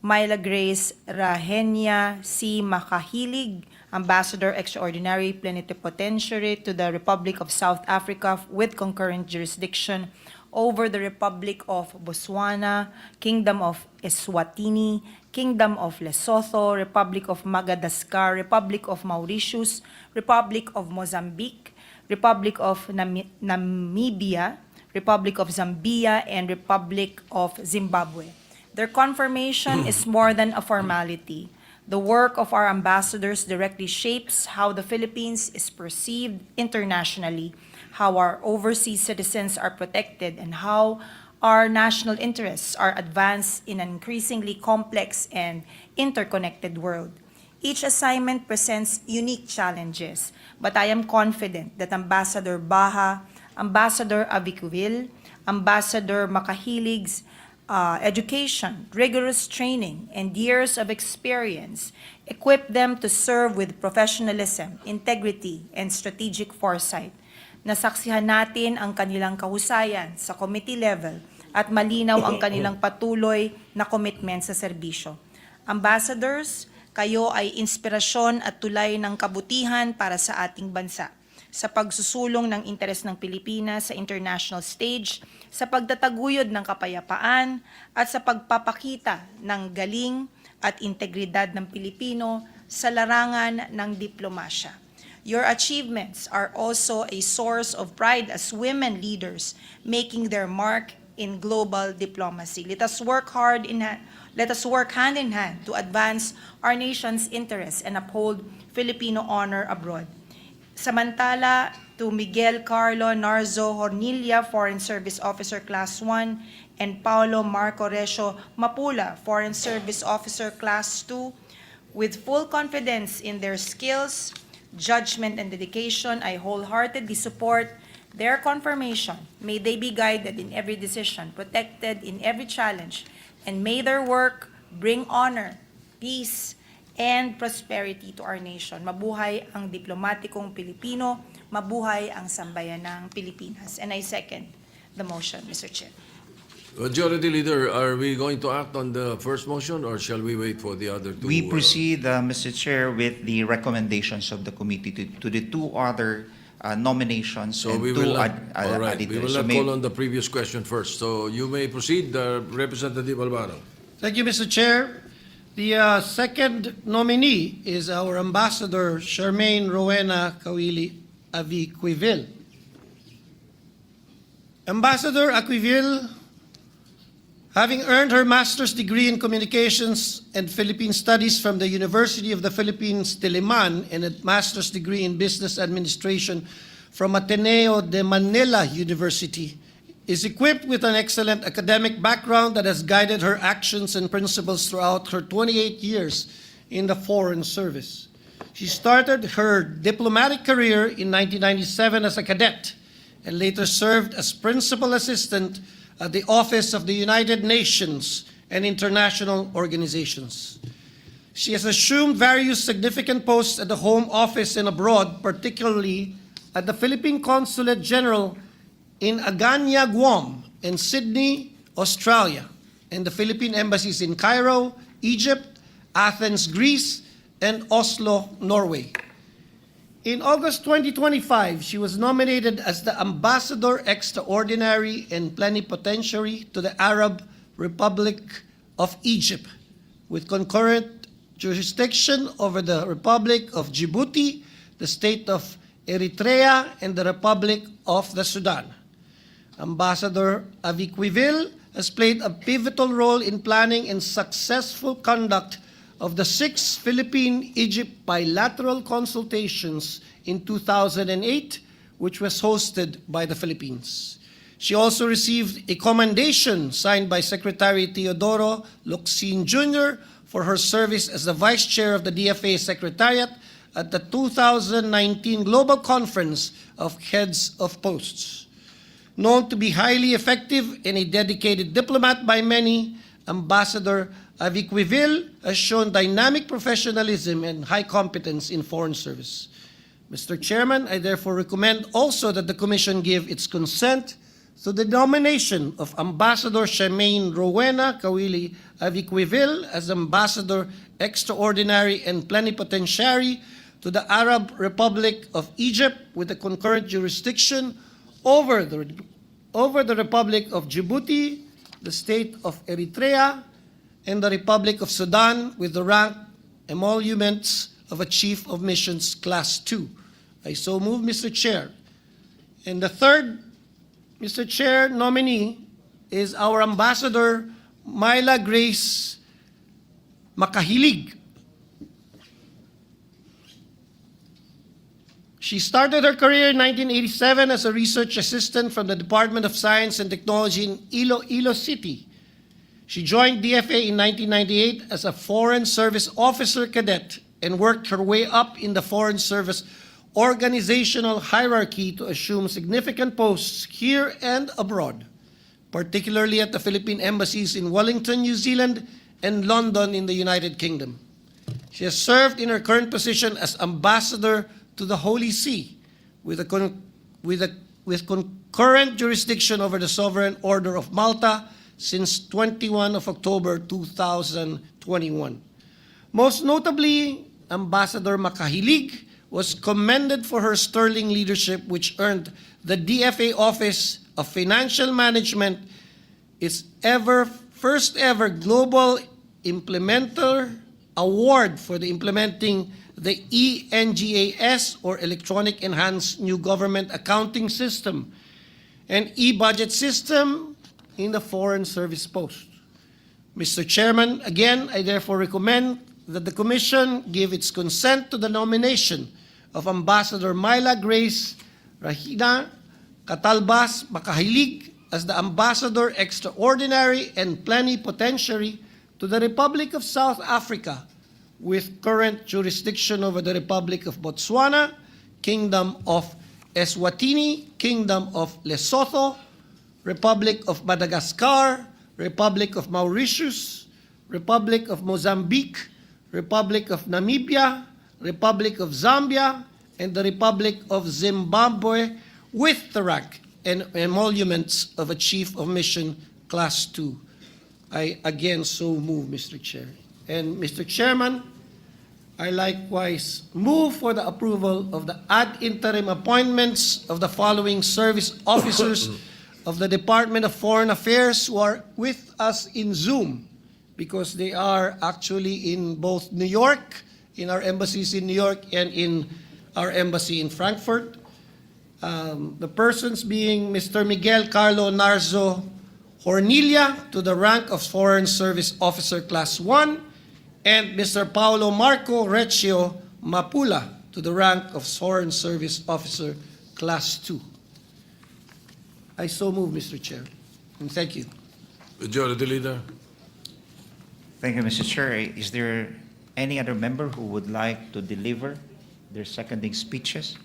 Myla Grace Rahenia C. Makahilig, Ambassador Extraordinary Plenipotentiary to the Republic of South Africa with concurrent jurisdiction over the Republic of Botswana, Kingdom of Eswatini, Kingdom of Lesotho, Republic of Madagascar, Republic of Mauritius, Republic of Mozambique, Republic of Namibia, Republic of Zambia, and Republic of Zimbabwe. Their confirmation is more than a formality. The work of our ambassadors directly shapes how the Philippines is perceived internationally, how our overseas citizens are protected, and how our national interests are advanced in an increasingly complex and interconnected world. Each assignment presents unique challenges, but I am confident that Ambassador Baha, Ambassador Abicuil, Ambassador Makahilig's education, rigorous training, and years of experience equip them to serve with professionalism, integrity, and strategic foresight. Nasaksihan natin ang kanilang kahusayan sa committee level at malinaw ang kanilang patuloy na commitment sa serbisyo. Ambassadors, kayo ay inspirasyon at tulay ng kabutihan para sa ating bansa sa pagsusulong ng interes ng Pilipinas sa international stage, sa pagtataguyod ng kapayapaan, at sa pagpapakita ng galing at integridad ng Pilipino sa larangan ng diplomasya. Your achievements are also a source of pride as women leaders making their mark in global diplomacy. Let us work hand in hand to advance our nation's interests and uphold Filipino honor abroad. Samantala, to Miguel Carlo Narzo Hornilla, Foreign Service Officer Class 1, and Paulo Marco Recio Mapula, Foreign Service Officer Class 2, with full confidence in their skills, judgment, and dedication, I wholeheartedly support their confirmation. May they be guided in every decision, protected in every challenge, and may their work bring honor, peace, and prosperity to our nation. Mabuhay ang diplomatikong Pilipino, mabuhay ang sambayanang Pilipinas. And I second the motion, Mr. Chair. Majority Leader, are we going to act on the first motion or shall we wait for the other two? We proceed, Mr. Chair, with the recommendations of the committee to the two other nominations So and we two will not, all right, we editors. will So not may- call on the previous question first. So you may proceed, Representative Albano. Thank you, Mr. Chair. The second nominee is our Ambassador Charmaine Rowena Kawili Aviquivil. Ambassador Aquivel, having earned her master's degree in Communications and Philippine Studies from the University of the Philippines, Diliman, and a master's degree in Business Administration from Ateneo de Manila University, is equipped with an excellent academic background that has guided her actions and principles throughout her 28 years in the Foreign Service. She started her diplomatic career in 1997 as a cadet and later served as principal assistant at the Office of the United Nations and international organizations. She has assumed various significant posts at the Home Office and abroad, particularly at the Philippine Consulate General in Agana, Guam, and Sydney, Australia, and the Philippine embassies in Cairo, Egypt, Athens, Greece, and Oslo, Norway. In August 2025, she was nominated as the Ambassador Extraordinary and Plenipotentiary to the Arab Republic of Egypt, with concurrent jurisdiction over the Republic of Djibouti, the State of Eritrea, and the Republic of the Sudan. Ambassador Aviquivil has played a pivotal role in planning and successful conduct of the 6 Philippine-Egypt bilateral consultations in 2008, which was hosted by the Philippines. She also received a commendation signed by Secretary Teodoro Locsin Jr. for her service as the Vice Chair of the DFA Secretariat at the 2019 Global Conference of Heads of Posts. Known to be highly effective and a dedicated diplomat by many, Ambassador Aviquivil has shown dynamic professionalism and high competence in foreign service. Mr. Chairman, I therefore recommend also that the Commission give its consent to the nomination of Ambassador Charmaine Rowena Kawili Aviquivil as Ambassador Extraordinary and Plenipotentiary to the Arab Republic of Egypt with a concurrent jurisdiction over the Republic of Djibouti, the State of Eritrea, and the Republic of Sudan with the rank emoluments of a Chief of Missions Class 2. I so move, Mr. Chair. And the third, Mr. Chair, nominee is our Ambassador Myla Grace Makahilig. She started her career in 1987 as a research assistant from the Department of Science and Technology in Iloilo City. She joined DFA in 1998 as a Foreign Service Officer Cadet and worked her way up in the Foreign Service organizational hierarchy to assume significant posts here and abroad, particularly at the Philippine embassies in Wellington, New Zealand, and London in the United Kingdom. She has served in her current position as Ambassador to the Holy See with concurrent jurisdiction over the Sovereign Order of Malta since 21 of October 2021. Most notably, Ambassador Makahilig was commended for her sterling leadership, which earned the DFA Office of Financial Management its first ever Global Implementer Award for the implementing the ENGAS, or Electronic Enhanced New Government Accounting System, and e-budget system in the Foreign Service Post. Mr. Chairman, again, I therefore recommend that the Commission give its consent to the nomination of Ambassador Myla Grace Rahina Catalbas Makahilig as the Ambassador Extraordinary and Plenipotentiary to the Republic of South Africa with current jurisdiction over the Republic of Botswana, Kingdom of Eswatini, Kingdom of Lesotho, Republic of Madagascar, Republic of Mauritius, Republic of Mozambique, Republic of Namibia, Republic of Zambia, and the Republic of Zimbabwe with the rank and emoluments of a Chief of Mission Class 2. I again so move, Mr. Chair. And Mr. Chairman, I likewise move for the approval of the ad interim appointments of the following service officers of the Department of Foreign Affairs who are with us in Zoom, because they are actually in both New York, in our embassies in New York, and in our embassy in Frankfurt. The persons being Mr. Miguel Carlo Narzo Hornilia to the rank of Foreign Service Officer Class 1, and Mr. Paolo Marco Recchio Mapula to the rank of Foreign Service Officer Class 2. I so move, Mr. Chair, and thank you. Majority Leader. Thank you, Mr. Chair. Is there any other member who would like to deliver their seconding speeches?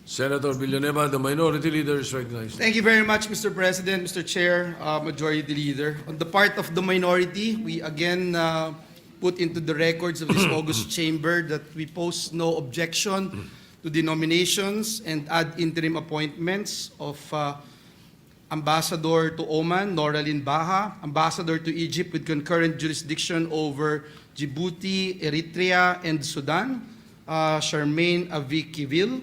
Senator Villanueva, the Minority Leader, is recognized. Thank you very much, Mr. President, Mr. Chair, Majority Leader. On the part of the minority, we again put into the records of this August chamber that we pose no objection to the nominations and ad interim appointments of Ambassador to Oman, Noraline Baha, Ambassador to Egypt with concurrent jurisdiction over Djibouti, Eritrea, and Sudan, Charmaine Avikiville,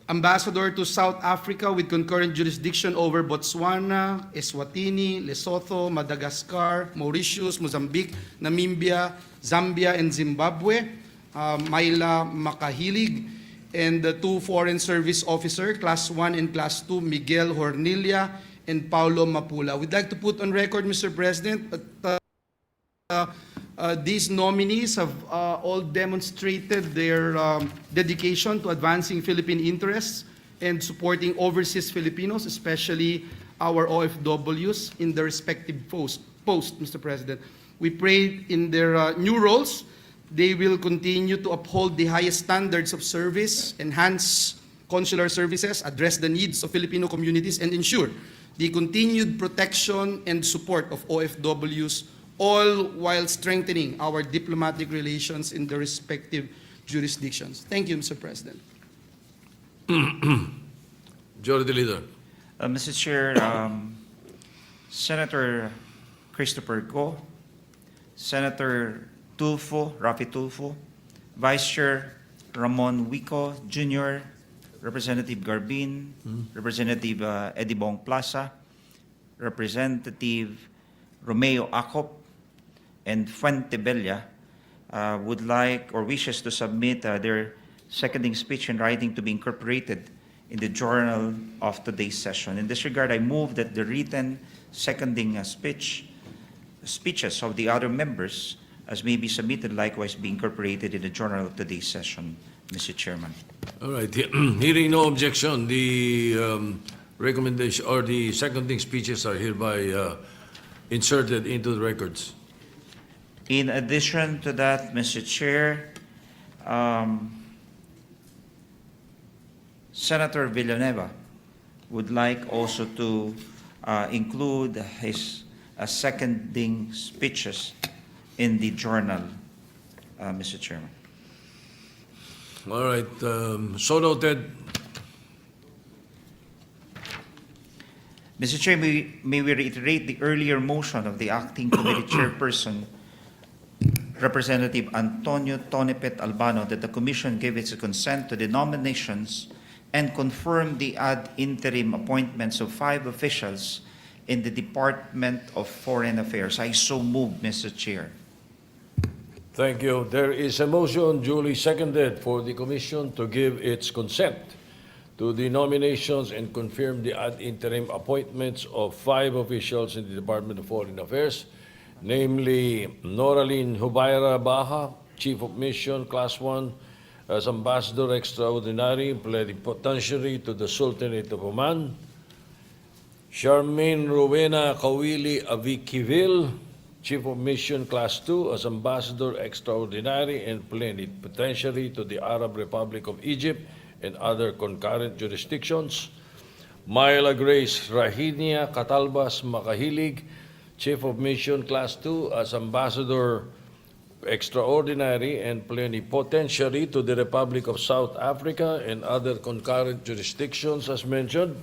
Ambassador to South Africa with concurrent jurisdiction over Botswana, Eswatini, Lesotho, Madagascar, Mauritius, Mozambique, Namibia, Zambia, and Zimbabwe, Myla Makahilig, and the two Foreign Service Officer, Class 1 and Class 2, Miguel Hornilia and Paulo Mapula. We'd like to put on record, Mr. President, that these nominees have all demonstrated their dedication to advancing Philippine interests and supporting overseas Filipinos, especially our OFWs in their respective posts, Mr. President. We pray in their new roles, they will continue to uphold the highest standards of service, enhance consular services, address the needs of Filipino communities, and ensure the continued protection and support of OFWs, all while strengthening our diplomatic relations in the respective jurisdictions. Thank you, Mr. President. Majority Leader. Mr. Chair, Senator Christopher Go, Senator Rafi Tulfo, Vice Chair Ramon Wico Jr., Representative Garbin, Representative Eddie Bong Plaza, Representative Romeo Acop, and Fuentebella would like or wishes to submit their seconding speech in writing to be incorporated in the journal of today's session. In this regard, I move that the written seconding speeches of the other members as may be submitted likewise be incorporated in the journal of today's session, Mr. Chairman. All right. Hearing no objection, the recommendation or the seconding speeches are hereby inserted into the records. In addition to that, Mr. Chair, Senator Villanueva would like also to include his seconding speeches in the journal, Mr. Chairman. All right. So noted. Mr. Chair, may we reiterate the earlier motion of the acting committee chairperson, Representative Antonio Tonipet Albano, that the Commission gave its consent to the nominations and confirm the ad interim appointments of 5 officials in the Department of Foreign Affairs. I so move, Mr. Chair. Thank you. There is a motion duly seconded for the Commission to give its consent to the nominations and confirm the ad interim appointments of 5 officials in the Department of Foreign Affairs, namely Noraline Hubayra Baha, Chief of Mission, Class 1, as Ambassador Extraordinary Plenipotentiary to the Sultanate of Oman, Charmaine Rowena Kawili Avikivil, Chief of Mission Class 2 as Ambassador Extraordinary and Plenipotentiary to the Arab Republic of Egypt and other concurrent jurisdictions, Myla Grace Rahinia Catalbas Makahilig, Chief of Mission Class 2 as Ambassador Extraordinary and Plenipotentiary to the Republic of South Africa and other concurrent jurisdictions as mentioned,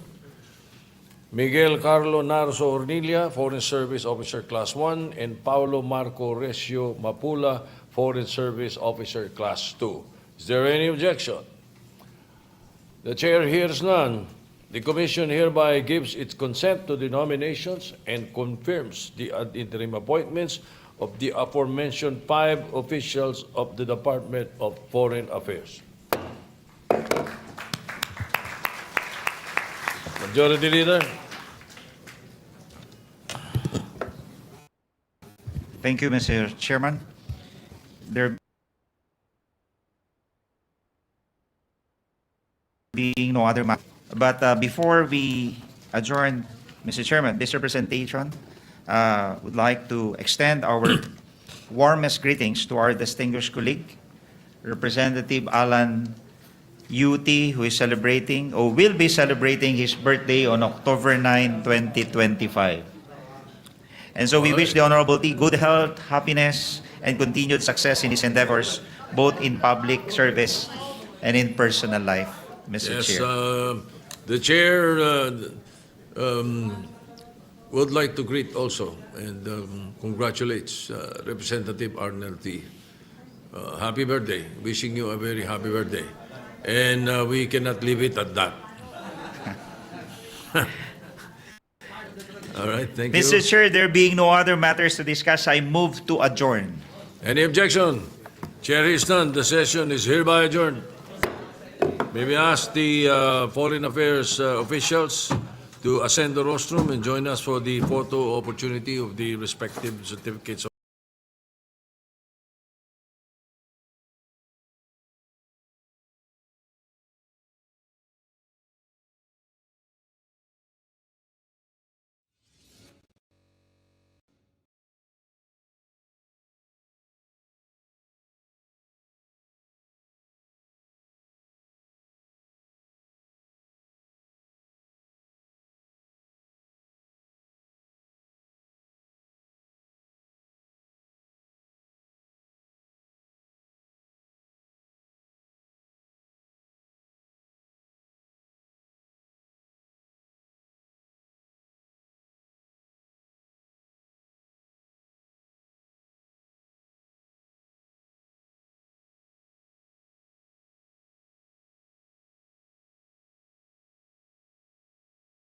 Miguel Carlo Narso Ornilia, Foreign Service Officer Class 1, and Paulo Marco Recio Mapula, Foreign Service Officer Class 2. Is there any objection? The Chair hears none. The Commission hereby gives its consent to the nominations and confirms the ad interim appointments of the aforementioned 5 officials of the Department of Foreign Affairs. Majority Leader. Thank you, Mr. Chairman. There being no other matter. But before we adjourn, Mr. Chairman, this representation would like to extend our warmest greetings to our distinguished colleague, Representative Alan UT, who is celebrating or will be celebrating his birthday on October 9, 2025. And so we wish the Honorable T good health, happiness, and continued success in his endeavors, both in public service and in personal life, Mr. Chair. The Chair would like to greet also and congratulates Representative Arnel T. Happy birthday. Wishing you a very happy birthday. And we cannot leave it at that. All right, thank you. Mr. Chair, there being no other matters to discuss, I move to adjourn. Any objection? Chair is none. The session is hereby adjourned. May we ask the Foreign Affairs officials to ascend the rostrum and join us for the photo opportunity of the respective certificates of